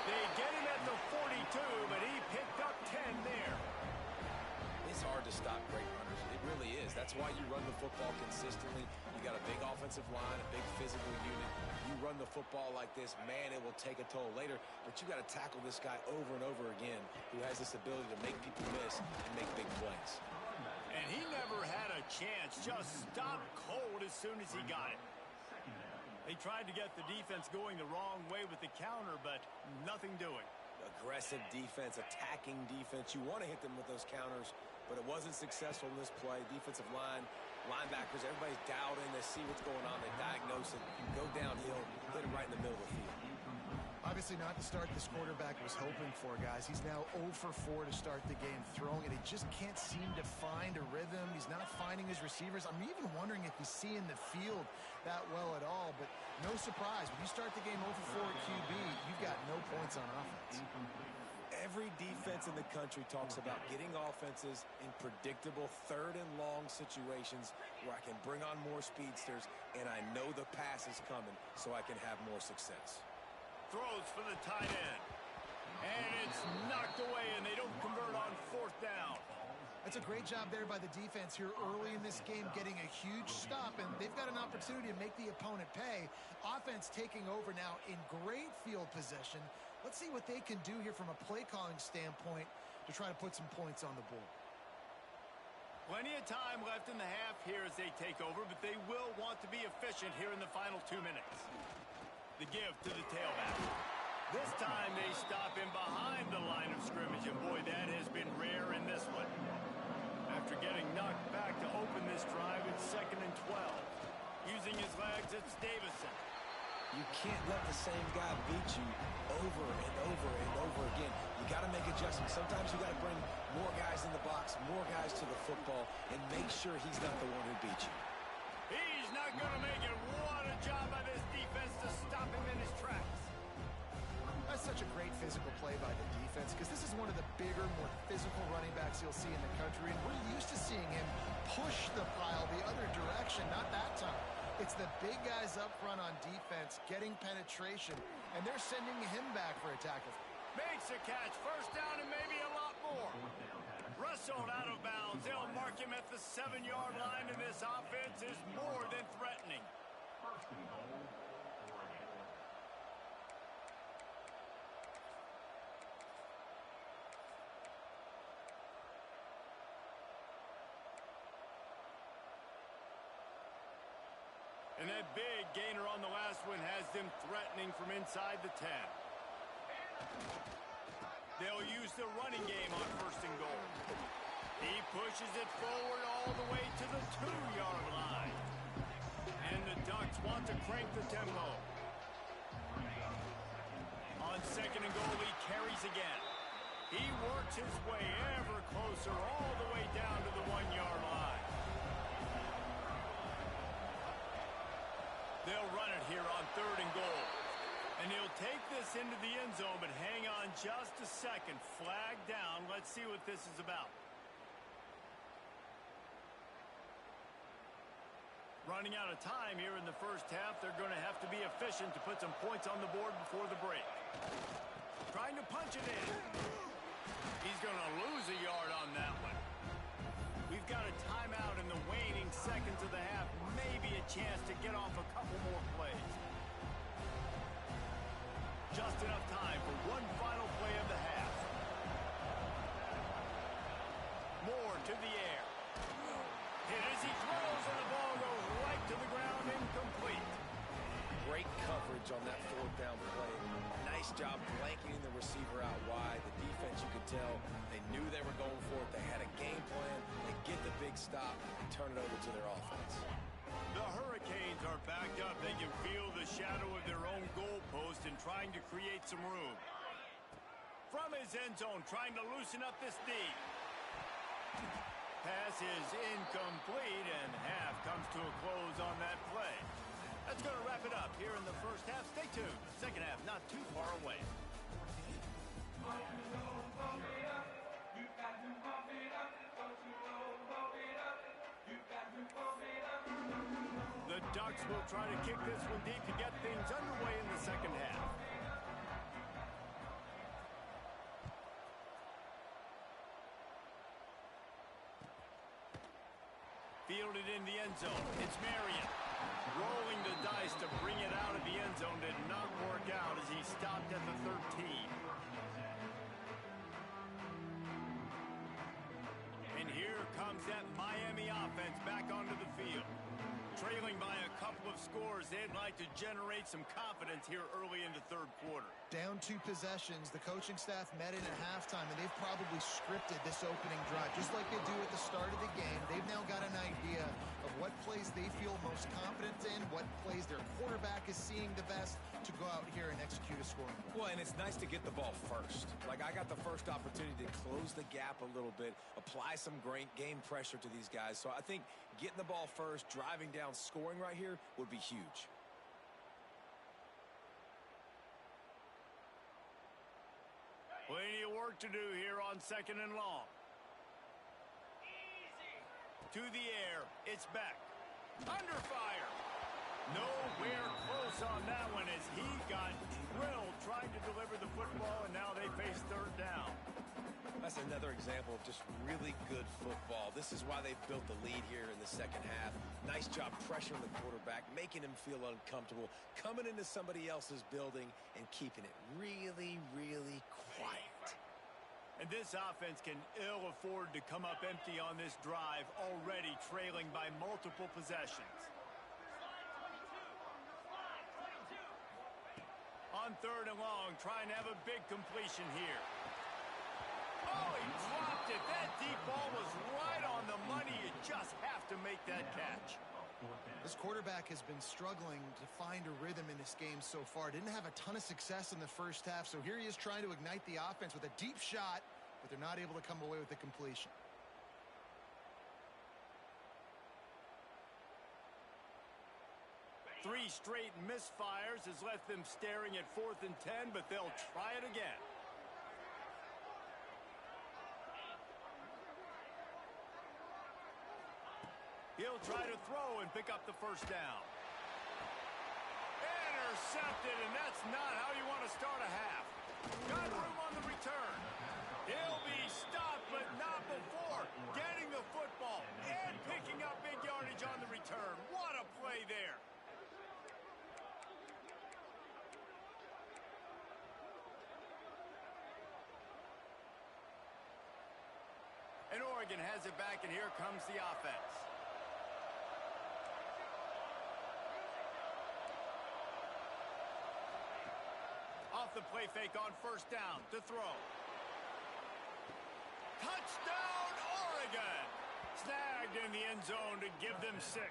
They get him at the 42, but he picked up 10 there. It's hard to stop great runners. It really is. That's why you run the football consistently. You got a big offensive line, a big physical unit. You run the football like this, man, it will take a toll later. But you got to tackle this guy over and over again who has this ability to make people miss and make big plays. And he never had a chance. Just stopped cold as soon as he got it. They tried to get the defense going the wrong way with the counter, but nothing doing. Aggressive defense, attacking defense. You want to hit them with those counters, but it wasn't successful in this play. Defensive line, linebackers, everybody's dialed in. They see what's going on. They diagnose it. Go downhill, hit it right in the middle of the field. Obviously not the start this quarterback was hoping for, guys. He's now 0 for 4 to start the game throwing it. He just can't seem to find a rhythm. He's not finding his receivers. I'm even wondering if he's seeing the field that well at all. But no surprise, when you start the game 0 for 4 at QB, you've got no points on offense. Every defense in the country talks about getting offenses in predictable 3rd and long situations where I can bring on more speedsters and I know the pass is coming so I can have more success. Throws for the tight end. And it's knocked away, and they don't convert on fourth down. That's a great job there by the defense here early in this game, getting a huge stop, and they've got an opportunity to make the opponent pay. Offense taking over now in great field position. Let's see what they can do here from a play calling standpoint to try to put some points on the board. Plenty of time left in the half here as they take over, but they will want to be efficient here in the final 2 minutes. The give to the tailback. This time they stop him behind the line of scrimmage, and boy, that has been rare in this one. After getting knocked back to open this drive, it's 2nd and 12. Using his legs, it's Davison. You can't let the same guy beat you over and over and over again. You got to make adjustments. Sometimes you got to bring more guys in the box, more guys to the football, and make sure he's not the one who beat you. He's not going to make it. What a job by this defense to stop him in his tracks. That's such a great physical play by the defense because this is one of the bigger, more physical running backs you'll see in the country, and we're used to seeing him push the pile the other direction, not that time. It's the big guys up front on defense getting penetration, and they're sending him back for a tackle. Makes a catch. First down and maybe a lot more. Wrestled out of bounds. They'll mark him at the 7-yard line, and this offense is more than threatening. First and goal, Oregon. And that big gainer on the last one has them threatening from inside the 10. They'll use the running game on first and goal. He pushes it forward all the way to the 2-yard line. And the Ducks want to crank the tempo. On second and goal, he carries again. He works his way ever closer all the way down to the 1-yard line. They'll run it here on third and goal. And he'll take this into the end zone, but hang on just a second. Flag down. Let's see what this is about. Running out of time here in the first half. They're going to have to be efficient to put some points on the board before the break. Trying to punch it in. He's going to lose a yard on that one. We've got a timeout in the waning seconds of the half. Maybe a chance to get off a couple more plays. Just enough time for one final play of the half. Moore to the air. Hit as he throws, and the ball goes right to the ground, incomplete. Great coverage on that fourth down play. Nice job blanketing the receiver out wide. The defense, you could tell, they knew they were going for it. They had a game plan. They get the big stop and turn it over to their offense. The Hurricanes are backed up. They can feel the shadow of their own goalpost and trying to create some room. From his end zone, trying to loosen up this D. Pass is incomplete, and half comes to a close on that play. That's going to wrap it up here in the first half. Stay tuned. Second half not too far away. The Ducks will try to kick this one deep to get things underway in the second half. Fielded in the end zone. It's Marion. Rolling the dice to bring it out of the end zone did not work out as he stopped at the 13. And here comes that Miami offense back onto the field. Trailing by a couple of scores, they'd like to generate some confidence here early in the third quarter. Down 2 possessions, the coaching staff met in at halftime, and they've probably scripted this opening drive. Just like they do at the start of the game, they've now got an idea of what plays they feel most confident in, what plays their quarterback is seeing the best to go out here and execute a scoring drive. Well, and it's nice to get the ball first. Like, I got the first opportunity to close the gap a little bit, apply some great game pressure to these guys. So I think getting the ball first, driving down, scoring right here would be huge. Plenty of work to do here on second and long. To the air, it's back. Under fire. Nowhere close on that one as he got drilled trying to deliver the football, and now they face That's another example of just really good football. This is why they've built the lead here in the second half. Nice job pressuring the quarterback, making him feel uncomfortable, coming into somebody else's building and keeping it really, really quiet. And this offense can ill afford to come up empty on this drive, already trailing by multiple possessions. On 3rd and long, trying to have a big completion here. Oh, he dropped it. That deep ball was right on the money. You just have to make that catch. This quarterback has been struggling to find a rhythm in this game so far. Didn't have a ton of success in the first half, so here he is trying to ignite the offense with a deep shot, but they're not able to come away with the completion. Three straight misfires has left them staring at 4th and 10, but they'll try it again. He'll try to throw and pick up the first down. Intercepted, and that's not how you want to start a half. Got room on the return. He'll be stopped, but not before getting the football and picking up big yardage on the return. What a play there. And Oregon has it back, and here comes the offense. Off the play fake on 1st down to throw. Touchdown, Oregon! Snagged in the end zone to give them 6.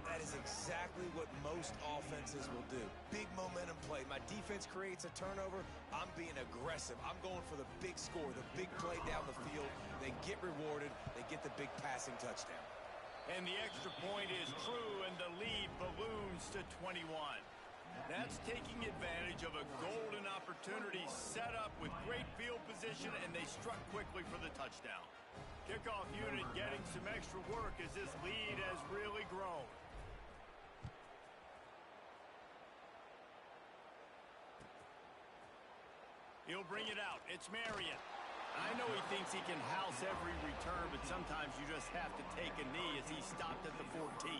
That is exactly what most offenses will do. Big momentum play. My defense creates a turnover. I'm being aggressive. I'm going for the big score, the big play down the field. They get rewarded. They get the big passing touchdown. And the extra point is true, and the lead balloons to 21. That's taking advantage of a golden opportunity set up with great field position, and they struck quickly for the touchdown. Kickoff unit getting some extra work as this lead has really grown. He'll bring it out. It's Marion. I know he thinks he can house every return, but sometimes you just have to take a knee as he stopped at the 14.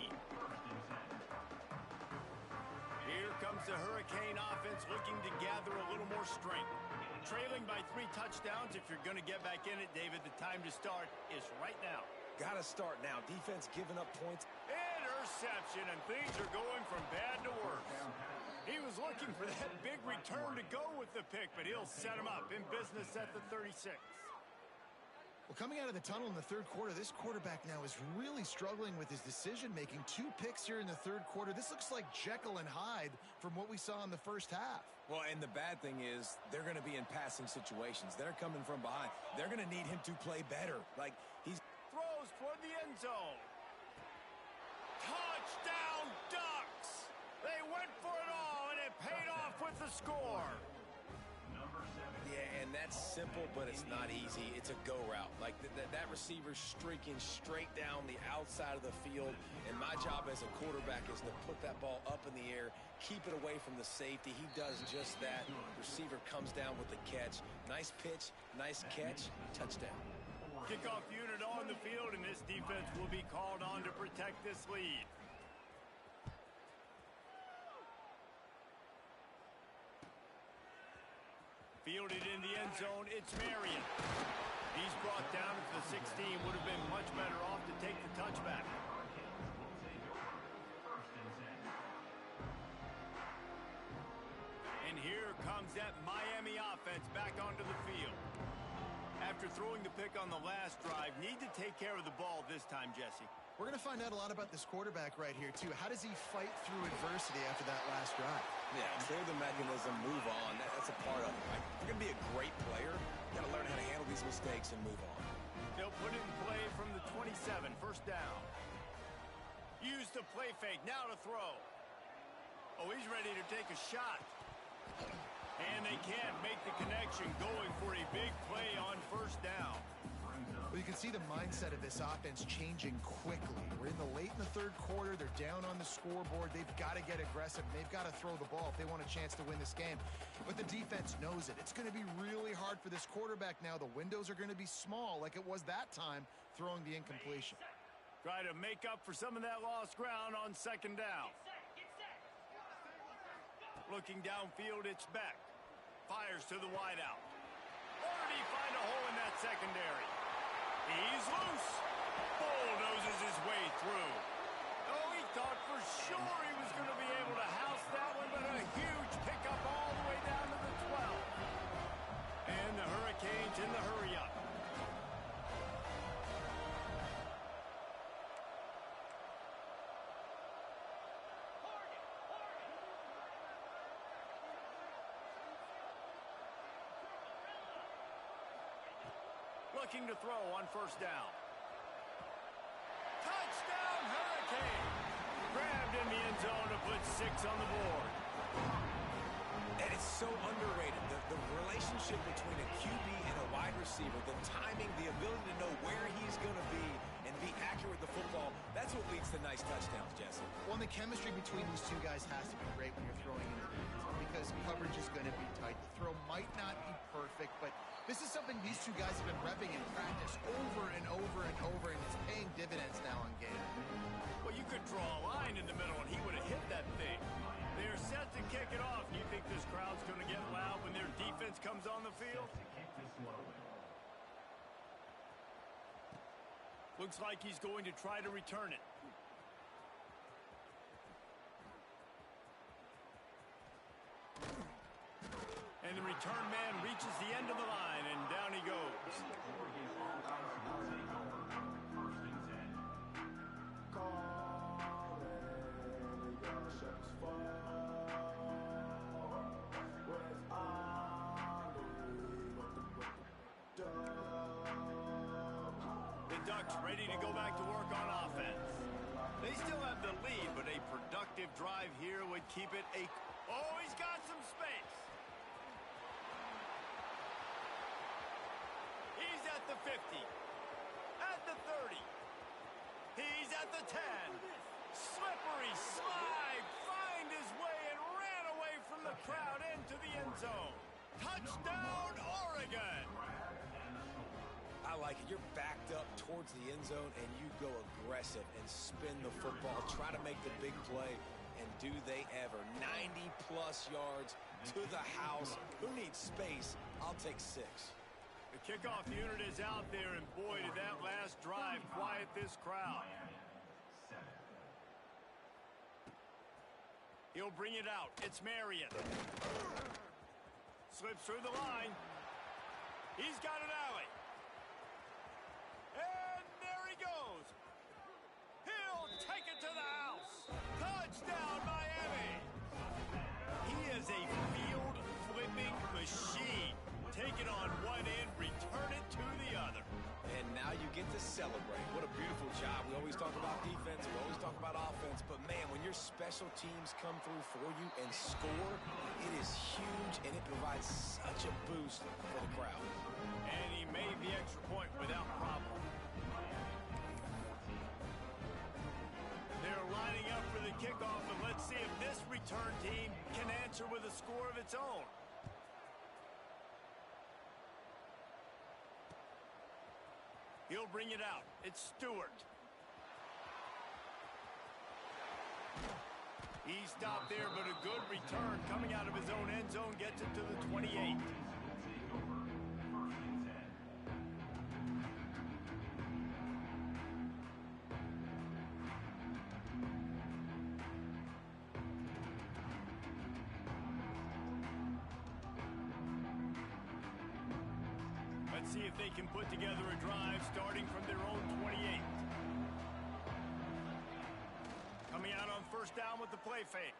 Here comes the Hurricane offense looking to gather a little more strength. Trailing by 3 touchdowns. If you're going to get back in it, David, the time to start is right now. Got to start now. Defense giving up points. Interception, and things are going from bad to worse. He was looking for that big return to go with the pick, but he'll set him up in business at the 36. Well, coming out of the tunnel in the 3rd quarter, this quarterback now is really struggling with his decision-making. 2 picks here in the 3rd quarter. This looks like Jekyll and Hyde from what we saw in the first half. Well, and the bad thing is they're going to be in passing situations. They're coming from behind. They're going to need him to play better. Like, he's... Throws toward the end zone. Touchdown, Ducks! They went for it all, and it paid off with the score. Yeah, and that's simple, but it's not easy. It's a go route. Like, that receiver's streaking straight down the outside of the field, and my job as a quarterback is to put that ball up in the air, keep it away from the safety. He does just that. Receiver comes down with the catch. Nice pitch, nice catch, touchdown. Kickoff unit on the field, and this defense will be called on to protect this lead. Fielded in the end zone, it's Marion. He's brought down at the 16. Would have been much better off to take the touchback. And here comes that Miami offense back onto the field. After throwing the pick on the last drive, need to take care of the ball this time, Jesse. We're going to find out a lot about this quarterback right here, too. How does he fight through adversity after that last drive? Yeah, clear the mechanism, move on. That's a part of it. Right? If you're going to be a great player, you got to learn how to handle these mistakes and move on. They'll put it in play from the 27, 1st down. Use the play fake, now to throw. Oh, he's ready to take a shot. And they can't make the connection, going for a big play on 1st down. Well, you can see the mindset of this offense changing quickly. We're late in the third quarter. They're down on the scoreboard. They've got to get aggressive. They've got to throw the ball if they want a chance to win this game. But the defense knows it. It's going to be really hard for this quarterback now. The windows are going to be small like it was that time throwing the incompletion. Try to make up for some of that lost ground on second down. Get set. Looking downfield, it's Beck. Fires to the wideout. Or did he find a hole in that secondary? He's loose. Bulldozes his way through. Oh, he thought for sure he was going to be able to house that one, but a huge pickup all the way down to the 12. And the Hurricanes in the hurry-up. Looking to throw on first down. Touchdown, Hurricane! Grabbed in the end zone to put 6 on the board. And it's so underrated. The relationship between a QB and a wide receiver, the timing, the ability to know where he's going to be and be accurate with the football, that's what leads to nice touchdowns, Jesse. Well, and the chemistry between these two guys has to be great when you're throwing into the end zone because coverage is going to be tight. The throw might not be perfect, but this is something these two guys have been repping in practice over and over and over, and it's paying dividends now on game. Well, you could draw a line in the middle, and he would have hit that thing. They're set to kick it off. Do you think this crowd's going to get loud when their defense comes on the field? Looks like he's going to try to return it. And the return man reaches the end of the line, and down he goes. The Ducks ready to go back to work on offense. They still have the lead, but a productive drive here would keep it a... Oh, he's got some space. He's at the 50, at the 30, he's at the 10. Slippery slide, find his way and ran away from the crowd into the end zone. Touchdown, Oregon! I like it. You're backed up towards the end zone, and you go aggressive and spin the football, try to make the big play, and do they ever. 90-plus yards to the house. Who needs space? I'll take 6. The kickoff unit is out there, and boy, did that last drive quiet this crowd. He'll bring it out. It's Marion. Slips through the line. He's got an alley. And there he goes. He'll take it to the house. Touchdown, Miami. He is a field-flipping machine. Take it on one end, return it to the other. And now you get to celebrate. What a beautiful job. We always talk about defense, we always talk about offense, but man, when your special teams come through for you and score, it is huge, and it provides such a boost for the crowd. And he made the extra point without problem. They're lining up for the kickoff, and let's see if this return team can answer with a score of its own. He'll bring it out. It's Stewart. He stopped there, but a good return coming out of his own end zone gets it to the 28. Let's see if they can put together a drive starting from their own 28. Coming out on first down with the play fake.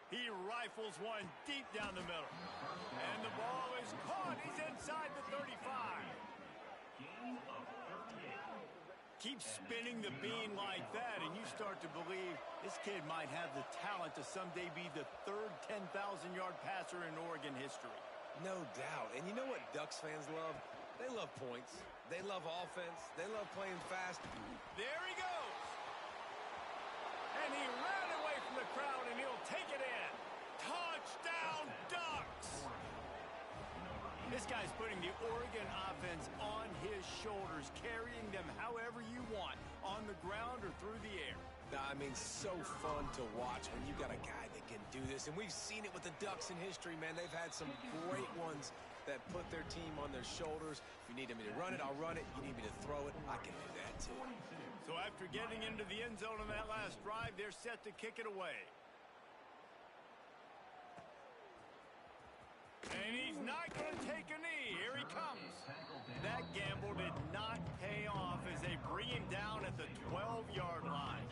He rifles one deep down the middle. And the ball is caught. He's inside the 35. Keep spinning the bean like that, and you start to believe this kid might have the talent to someday be the third 10,000-yard passer in Oregon history. No doubt. And you know what Ducks fans love? They love points. They love offense. They love playing fast. There he goes. And he ran away from the crowd, and he'll take it in. Touchdown, Ducks! This guy's putting the Oregon offense on his shoulders, carrying them however you want, on the ground or through the air. I mean, so fun to watch when you got a guy that can do this. And we've seen it with the Ducks in history, man. They've had some great ones that put their team on their shoulders. If you need me to run it, I'll run it. You need me to throw it, I can do that too. So after getting into the end zone on that last drive, they're set to kick it away. And he's not going to take a knee. Here he comes. That gamble did not pay off as they bring him down at the 12-yard line.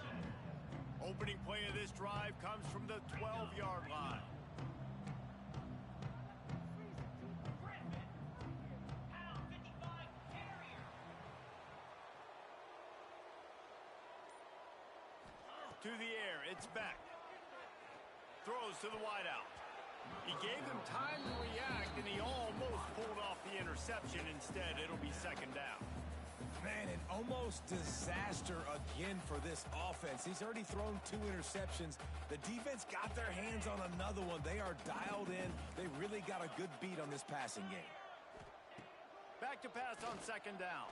Opening play of this drive comes from the 12-yard line. To the air, it's back. Throws to the wideout. He gave him time to react, and he almost pulled off the interception. Instead, it'll be second down. Man, an almost disaster again for this offense. He's already thrown 2 interceptions. The defense got their hands on another one. They are dialed in. They really got a good beat on this passing game. Back to pass on second down.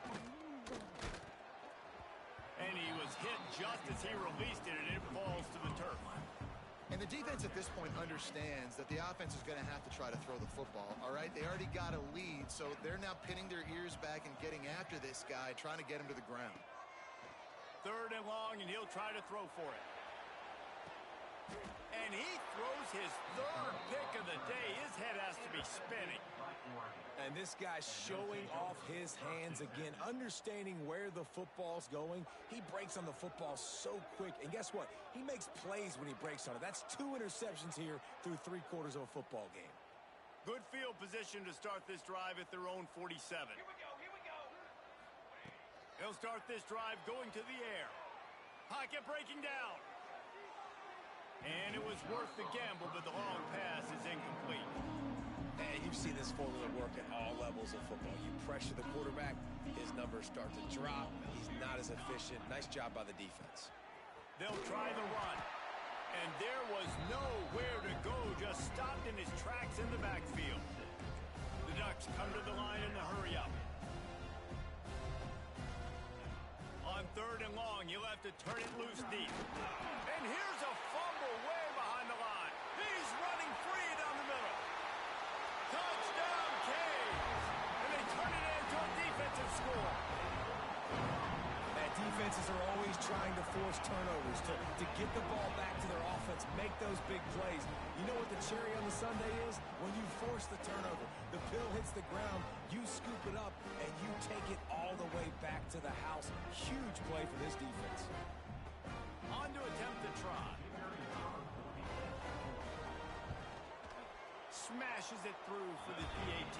And he was hit just as he released it, and it falls to the turf. And the defense at this point understands that the offense is going to have to try to throw the football, all right? They already got a lead, so they're now pinning their ears back and getting after this guy, trying to get him to the ground. Third and long, and he'll try to throw for it. And he throws his third pick of the day. His head has to be spinning. And this guy's showing off his hands again, understanding where the football's going. He breaks on the football so quick. And guess what? He makes plays when he breaks on it. That's 2 interceptions here through 3/4 of a football game. Good field position to start this drive at their own 47. Here we go. They'll start this drive going to the air. Pocket breaking down. And it was worth the gamble, but the long pass is incomplete. And you've seen this formula work at all levels of football. You pressure the quarterback, his numbers start to drop. He's not as efficient. Nice job by the defense. They'll try the run. And there was nowhere to go, just stopped in his tracks in the backfield. The Ducks come to the line in the hurry up. On third and long, he'll have to turn it loose deep. And here's a fumble way behind the line. He's running free down the middle. Touchdown, Canes! And they turn it into a defensive score. Defenses are always trying to force turnovers to get the ball back to their offense, make those big plays. You know what the cherry on the sundae is? When you force the turnover, the pill hits the ground, you scoop it up, and you take it all the way back to the house. Huge play for this defense. On to attempt the try. Smashes it through for the PAT.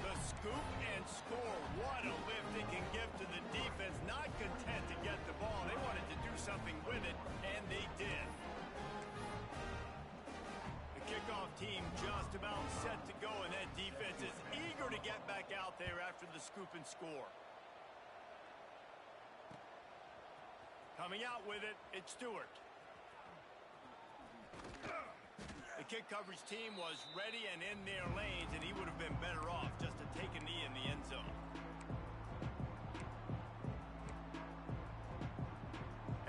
The scoop and score. What a lift it can give to the defense. Not content to get the ball. They wanted to do something with it, and they did. The kickoff team just about set to go, and that defense is eager to get back out there after the scoop and score. Coming out with it, it's Stewart. The kick coverage team was ready and in their lanes, and he would have been better off just to take a knee in the end zone.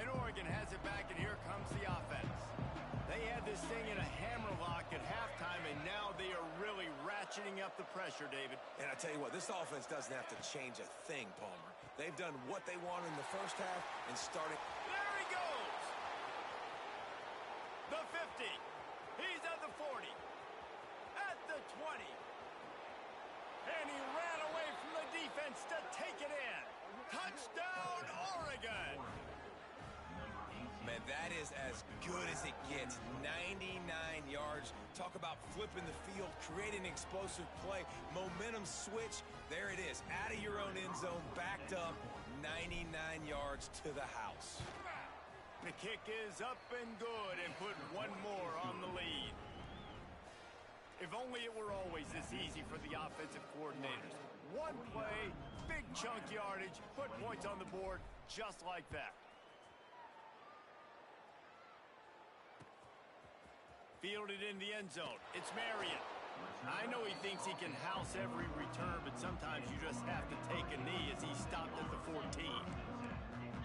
And Oregon has it back, and here comes the offense. They had this thing in a hammerlock at halftime, and now they are really ratcheting up the pressure, David. And I tell you what, this offense doesn't have to change a thing, Palmer. They've done what they wanted in the first half and starting. There he goes! The 50. He's at the 40. At the 20. And he ran away from the defense to take it in. Touchdown, Oregon! Man, that is as good as it gets. 99 yards. Talk about flipping the field, creating an explosive play. Momentum switch. There it is. Out of your own end zone, backed up. 99 yards to the house. The kick is up and good and put one more on the lead. If only it were always this easy for the offensive coordinators. One play, big chunk yardage, put points on the board just like that. Fielded in the end zone. It's Marion. I know he thinks he can house every return, but sometimes you just have to take a knee as he stopped at the 14.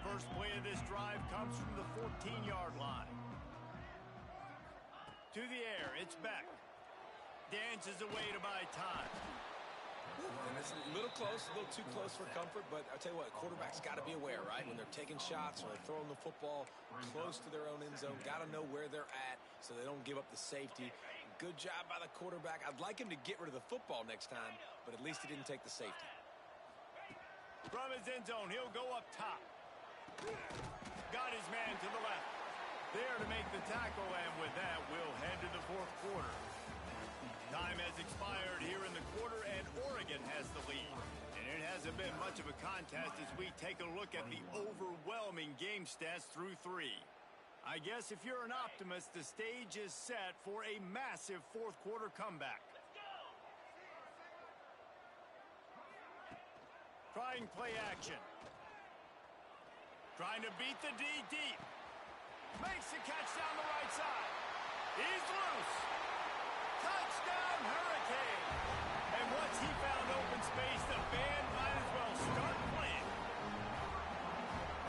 First play of this drive comes from the 14-yard line. To the air, it's Beck. Dances away to buy time. And it's a little close, a little too close for comfort, but I'll tell you what, quarterback's got to be aware, right? When they're taking shots or they're throwing the football close to their own end zone, got to know where they're at so they don't give up the safety. Good job by the quarterback. I'd like him to get rid of the football next time, but at least he didn't take the safety. From his end zone, he'll go up top. Got his man to the left. There to make the tackle, and with that, we'll head to the fourth quarter. Time has expired here in the quarter, and Oregon has the lead. And it hasn't been much of a contest as we take a look at the overwhelming game stats through 3. I guess if you're an optimist, the stage is set for a massive fourth quarter comeback. Trying play action. Trying to beat the D deep. Makes the catch down the right side. He's loose. Touchdown, Hurricane. And once he found open space, the band might as well start playing.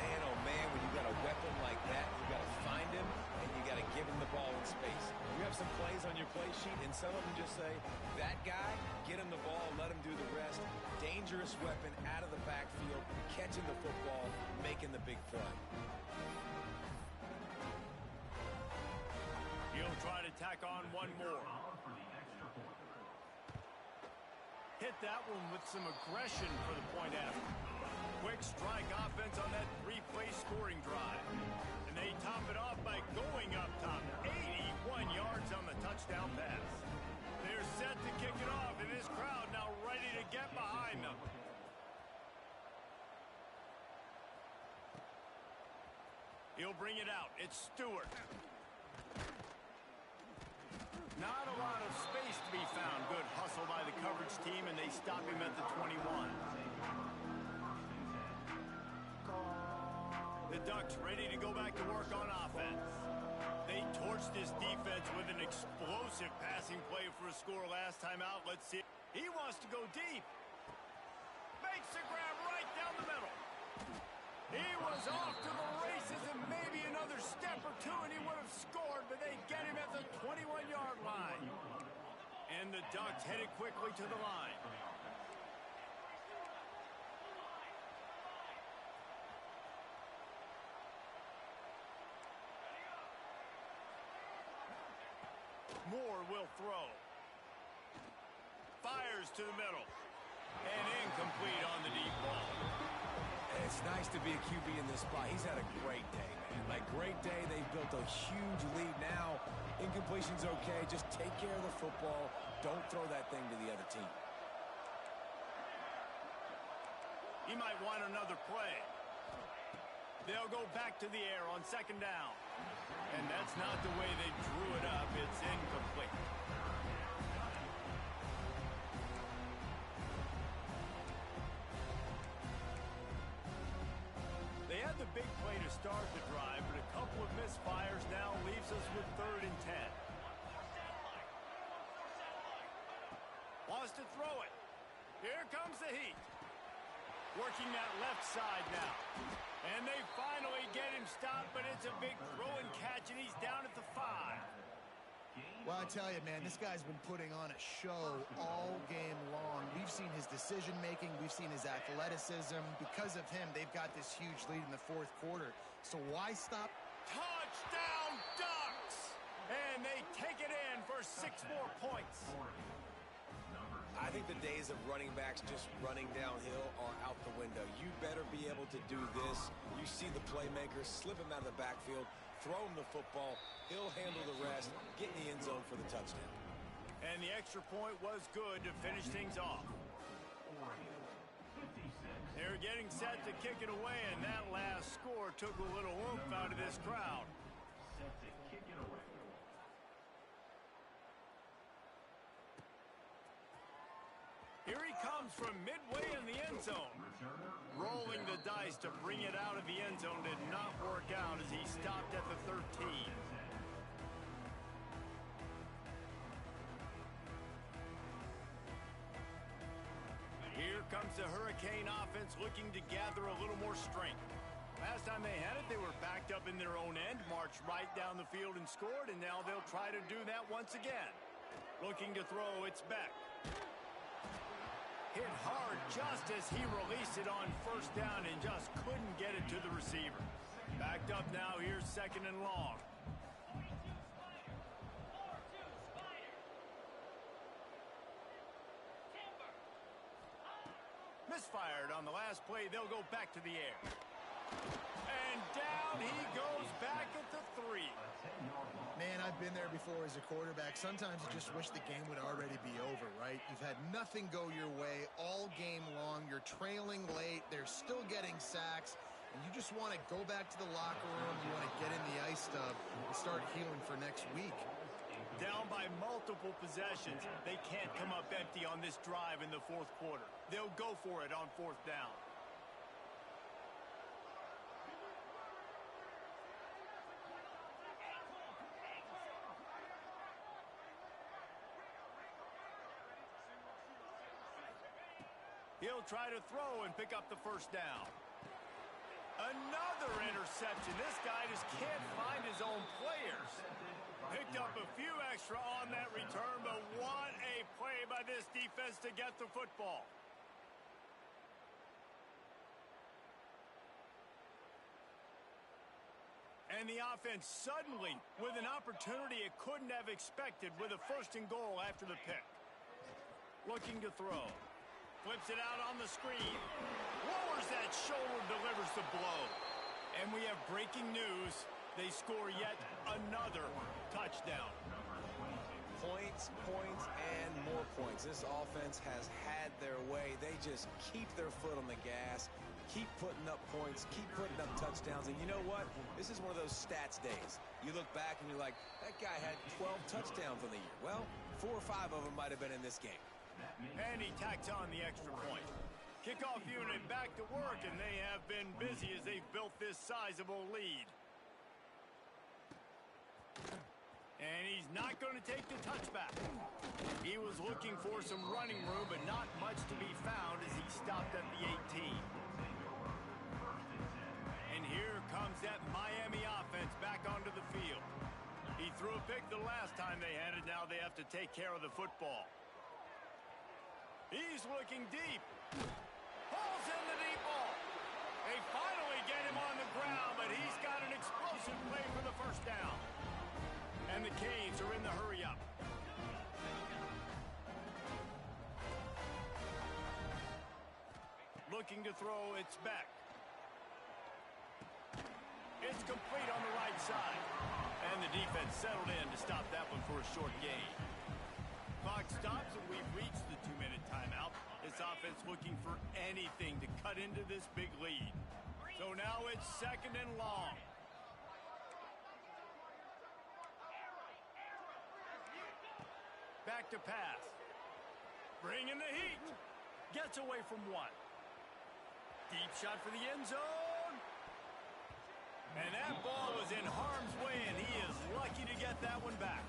Man, oh man, when you got a weapon like that, you got to find him and you got to give him the ball in space. You have some plays on your play sheet, and some of them just say, that guy, get him the ball, let him do the rest. Dangerous weapon out of the backfield, catching the football, making the big play. He'll try to tack on one more. Hit that one with some aggression for the point after. Quick strike offense on that 3-play scoring drive. And they top it off by going up top. 81 yards on the touchdown pass. They're set to kick it off, and this crowd now ready to get behind them. He'll bring it out. It's Stewart. Not a lot of space to be found. Good hustle by the coverage team, and they stop him at the 21. The Ducks ready to go back to work on offense. They torched this defense with an explosive passing play for a score last time out. Let's see. He wants to go deep. Makes the grab right down the middle. He was off to the races and maybe another step or two and he would have scored, but they get him at the 21-yard line. And the Ducks headed quickly to the line. Moore will throw. Fires to the middle. And incomplete on the deep ball. It's nice to be a QB in this spot. He's had a great day, man. Like, great day. They've built a huge lead now. Incompletion's okay. Just take care of the football. Don't throw that thing to the other team. He might want another play. They'll go back to the air on second down. And that's not the way they drew it up. It's incomplete. They had the big play to start the drive, but a couple of misfires now leaves us with 3rd and 10. Wants to throw it. Here comes the heat. Working that left side now. And they finally get him stopped, but it's a big throw and catch, and he's down at the 5. Well, I tell you, man, this guy's been putting on a show all game long. We've seen his decision-making. We've seen his athleticism. Because of him, they've got this huge lead in the fourth quarter. So why stop? Touchdown, Ducks! And they take it in for 6 more points. I think the days of running backs just running downhill are out the window. You better be able to do this. You see the playmakers, slip him out of the backfield, throw him the football. He'll handle the rest, get in the end zone for the touchdown. And the extra point was good to finish things off. They're getting set to kick it away, and that last score took a little oomph out of this crowd. comes from midway in the end zone. Rolling the dice to bring it out of the end zone did not work out as he stopped at the 13. Here comes the Hurricane offense looking to gather a little more strength. Last time they had it, they were backed up in their own end, marched right down the field and scored, and now they'll try to do that once again. Looking to throw, it's Beck. Hit hard just as he released it on first down and just couldn't get it to the receiver. Backed up now, here's second and long. Misfired on the last play. They'll go back to the air. And down he goes back at the 3. Man, I've been there before as a quarterback. Sometimes you just wish the game would already be over, right? You've had nothing go your way all game long. You're trailing late. They're still getting sacks. And you just want to go back to the locker room. You want to get in the ice tub and start healing for next week. Down by multiple possessions, they can't come up empty on this drive in the fourth quarter. They'll go for it on fourth down. He'll try to throw and pick up the first down. Another interception. This guy just can't find his own players. Picked up a few extra on that return, but what a play by this defense to get the football. And the offense suddenly with an opportunity it couldn't have expected with a first and goal after the pick. Looking to throw. Flips it out on the screen. Lowers that shoulder, delivers the blow. And we have breaking news. They score yet another touchdown. Points, points, and more points. This offense has had their way. They just keep their foot on the gas, keep putting up points, keep putting up touchdowns. And you know what? This is one of those stats days. You look back and you're like, that guy had 12 touchdowns on the year. Well, 4 or 5 of them might have been in this game. And he tacks on the extra point. Kickoff unit back to work, and they have been busy as they've built this sizable lead. And he's not going to take the touchback. He was looking for some running room, but not much to be found as he stopped at the 18. And here comes that Miami offense back onto the field. He threw a pick the last time they had it. Now they have to take care of the football. He's looking deep. Pulls in the deep ball. They finally get him on the ground, but he's got an explosive play for the first down. And the Canes are in the hurry-up. Looking to throw, it's Beck. It's complete on the right side. And the defense settled in to stop that one for a short gain. Clock stops and we've reached the 2-minute timeout. This offense looking for anything to cut into this big lead. So now it's second and long. Back to pass. Bringing the heat. Gets away from one. Deep shot for the end zone. And that ball was in harm's way, and he is lucky to get that one back.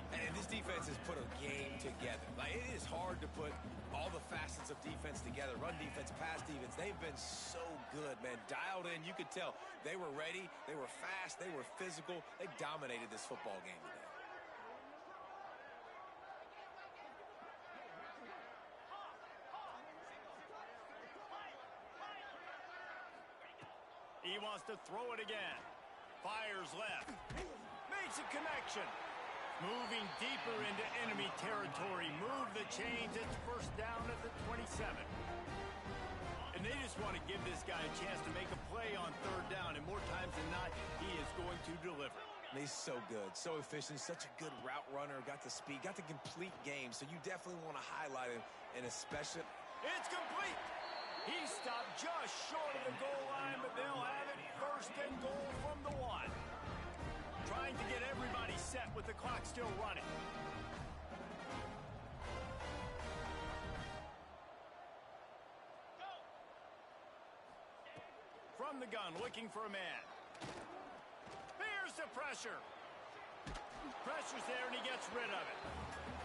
And this defense has put a game together. Like, it is hard to put all the facets of defense together. Run defense, pass defense. They've been so good, man. Dialed in. You could tell they were ready. They were fast. They were physical. They dominated this football game today. He wants to throw it again. Fires left. Makes a connection. Moving deeper into enemy territory. Move the chains. It's first down at the 27. And they just want to give this guy a chance to make a play on third down. And more times than not, he is going to deliver. He's so good, so efficient, such a good route runner, got the speed, got the complete game. So you definitely want to highlight him, and especially... It's complete. He stopped just short of the goal line, but they'll have it first and goal from the 1. Trying to get everybody set with the clock still running. from the gun, looking for a man. Here's the pressure. Pressure's there, and he gets rid of it.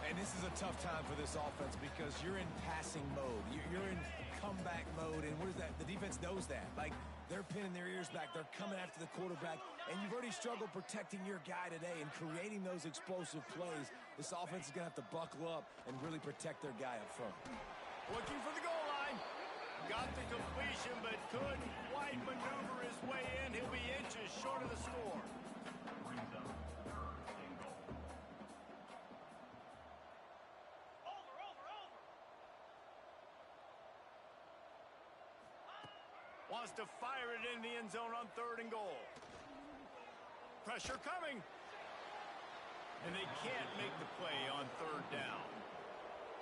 And this is a tough time for this offense because you're in passing mode. You're in comeback mode, and what is that? The defense knows that. Like, they're pinning their ears back. They're coming after the quarterback, and you've already struggled protecting your guy today and creating those explosive plays. This offense is going to have to buckle up and really protect their guy up front. Looking for the goal line. Got the completion, but couldn't quite maneuver his way in. He'll be inches short of the score. Brings up 3rd and goal. Wants to fire it in the end zone on 3rd and goal. Pressure coming. And they can't make the play on 3rd down.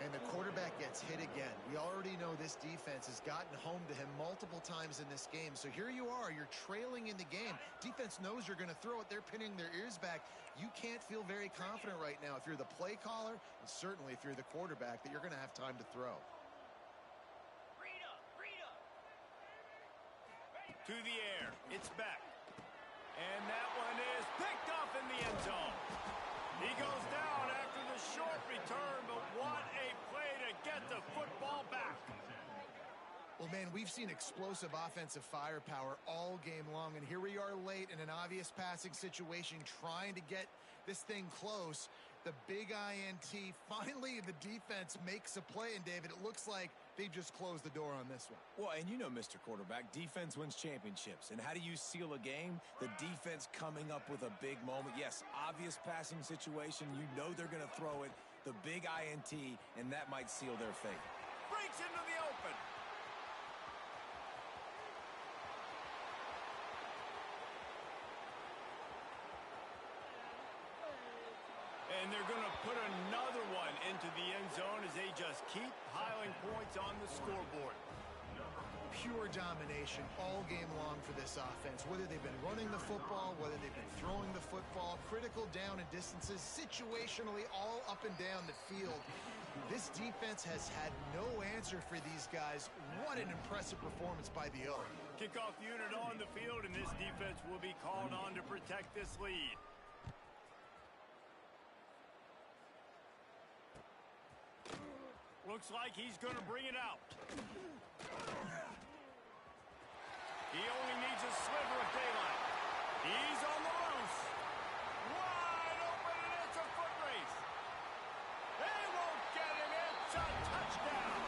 And the quarterback gets hit again. We already know this defense has gotten home to him multiple times in this game. So here you are, you're trailing in the game. Defense knows you're going to throw it. They're pinning their ears back. You can't feel very confident right now if you're the play caller, and certainly if you're the quarterback, that you're going to have time to throw. To the air. It's Beck. And that one is picked off in the end zone. He goes down after the short return, but what a play to get the football back. Well, man, we've seen explosive offensive firepower all game long, and here we are late in an obvious passing situation trying to get this thing close. The big INT, finally the defense makes a play, and David, it looks like they've just closed the door on this one. Well, and you know, Mr. Quarterback, defense wins championships. And how do you seal a game? The defense coming up with a big moment. Yes, obvious passing situation. You know they're going to throw it. The big INT, and that might seal their fate. Breaks into the open. And they're going to put another one into the end zone as they just keep piling points on the scoreboard. Pure domination all game long for this offense. Whether they've been running the football, whether they've been throwing the football, critical down and distances, situationally all up and down the field. This defense has had no answer for these guys. What an impressive performance by the O. Kickoff unit on the field, and this defense will be called on to protect this lead. Looks like he's going to bring it out. He only needs a sliver of daylight. He's on the loose. Wide open, and it's a foot race. They won't get him. It's a touchdown.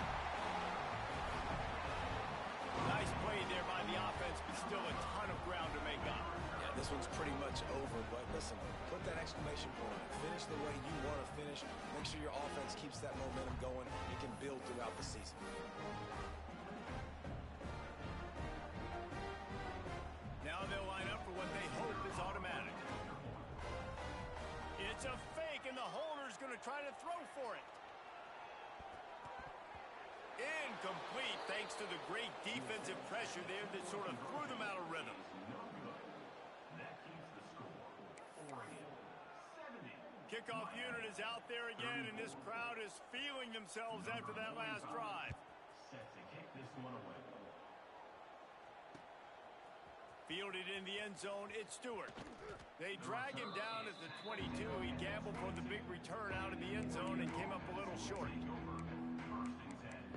Nice play there by the offense, but still a ton of ground to make up. Yeah, this one's pretty much over, but listen, put that exclamation point on it. Finish the way you want to finish. Make sure your offense keeps that momentum going. It can build throughout the season. Now they'll line up for what they hope is automatic. It's a fake, and the holder's going to try to throw for it. Incomplete, thanks to the great defensive pressure there that sort of threw them out of rhythm. That keeps the score. Oregon 70. Kickoff unit is out there again, and this crowd is feeling themselves after that last drive. Set to kick this one away. Fielded in the end zone, it's Stewart. They drag him down at the 22. He gambled for the big return out of the end zone and came up a little short. Over 1st and 10.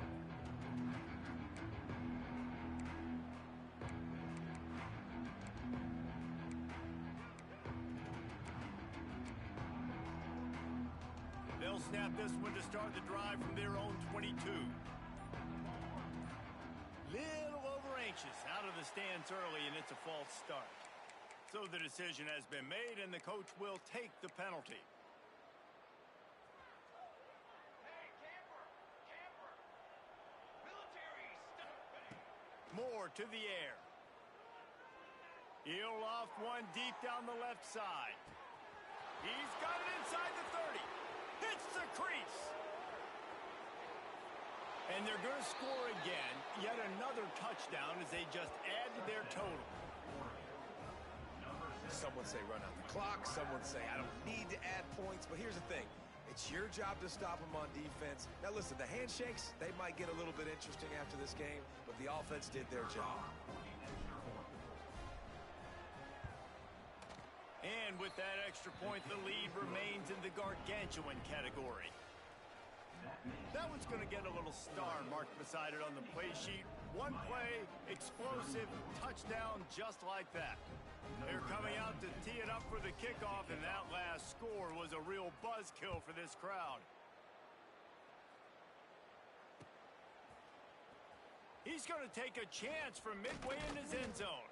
They'll snap this one to start the drive from their own 22. Little over anxious out of the stands early, and it's a false start. So the decision has been made, and the coach will take the penalty. Hey, camper! Camper! Military stuff, baby! Moore to the air. He'll loft one deep down the left side. He's got it inside the 30. Hits the crease. And they're going to score again. Yet another touchdown as they just add to their total. Some would say run out the clock. Some would say I don't need to add points. But here's the thing. It's your job to stop them on defense. Now, listen, the handshakes, they might get a little bit interesting after this game, but the offense did their job. And with that extra point, the lead remains in the gargantuan category. That one's going to get a little star marked beside it on the play sheet. One play, explosive, touchdown just like that. They're coming out to tee it up for the kickoff, and that last score was a real buzzkill for this crowd. He's going to take a chance from midway in his end zone.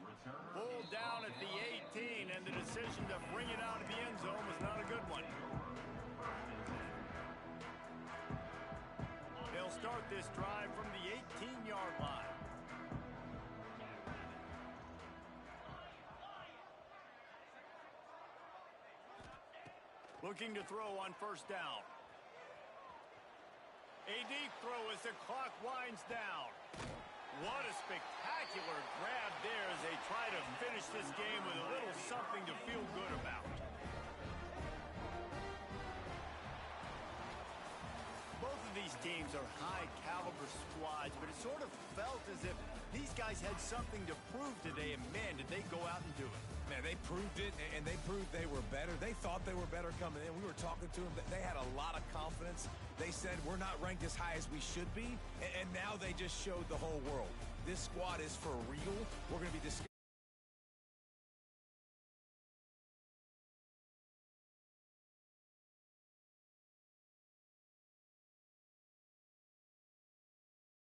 Pulled down at the 18, and the decision to bring it out of the end zone was not a good one. They'll start this drive from the 18-yard line. Looking to throw on first down. A deep throw as the clock winds down. What a spectacular grab there as they try to finish this game with a little something to feel good about. Both of these teams are high-caliber squads, but it sort of felt as if these guys had something to prove today, and man, did they go out and do it. Man, they proved it, and they proved they were better. They thought they were better coming in. We were talking to them. They had a lot of confidence. They said, we're not ranked as high as we should be, and now they just showed the whole world. This squad is for real. We're going to be discussing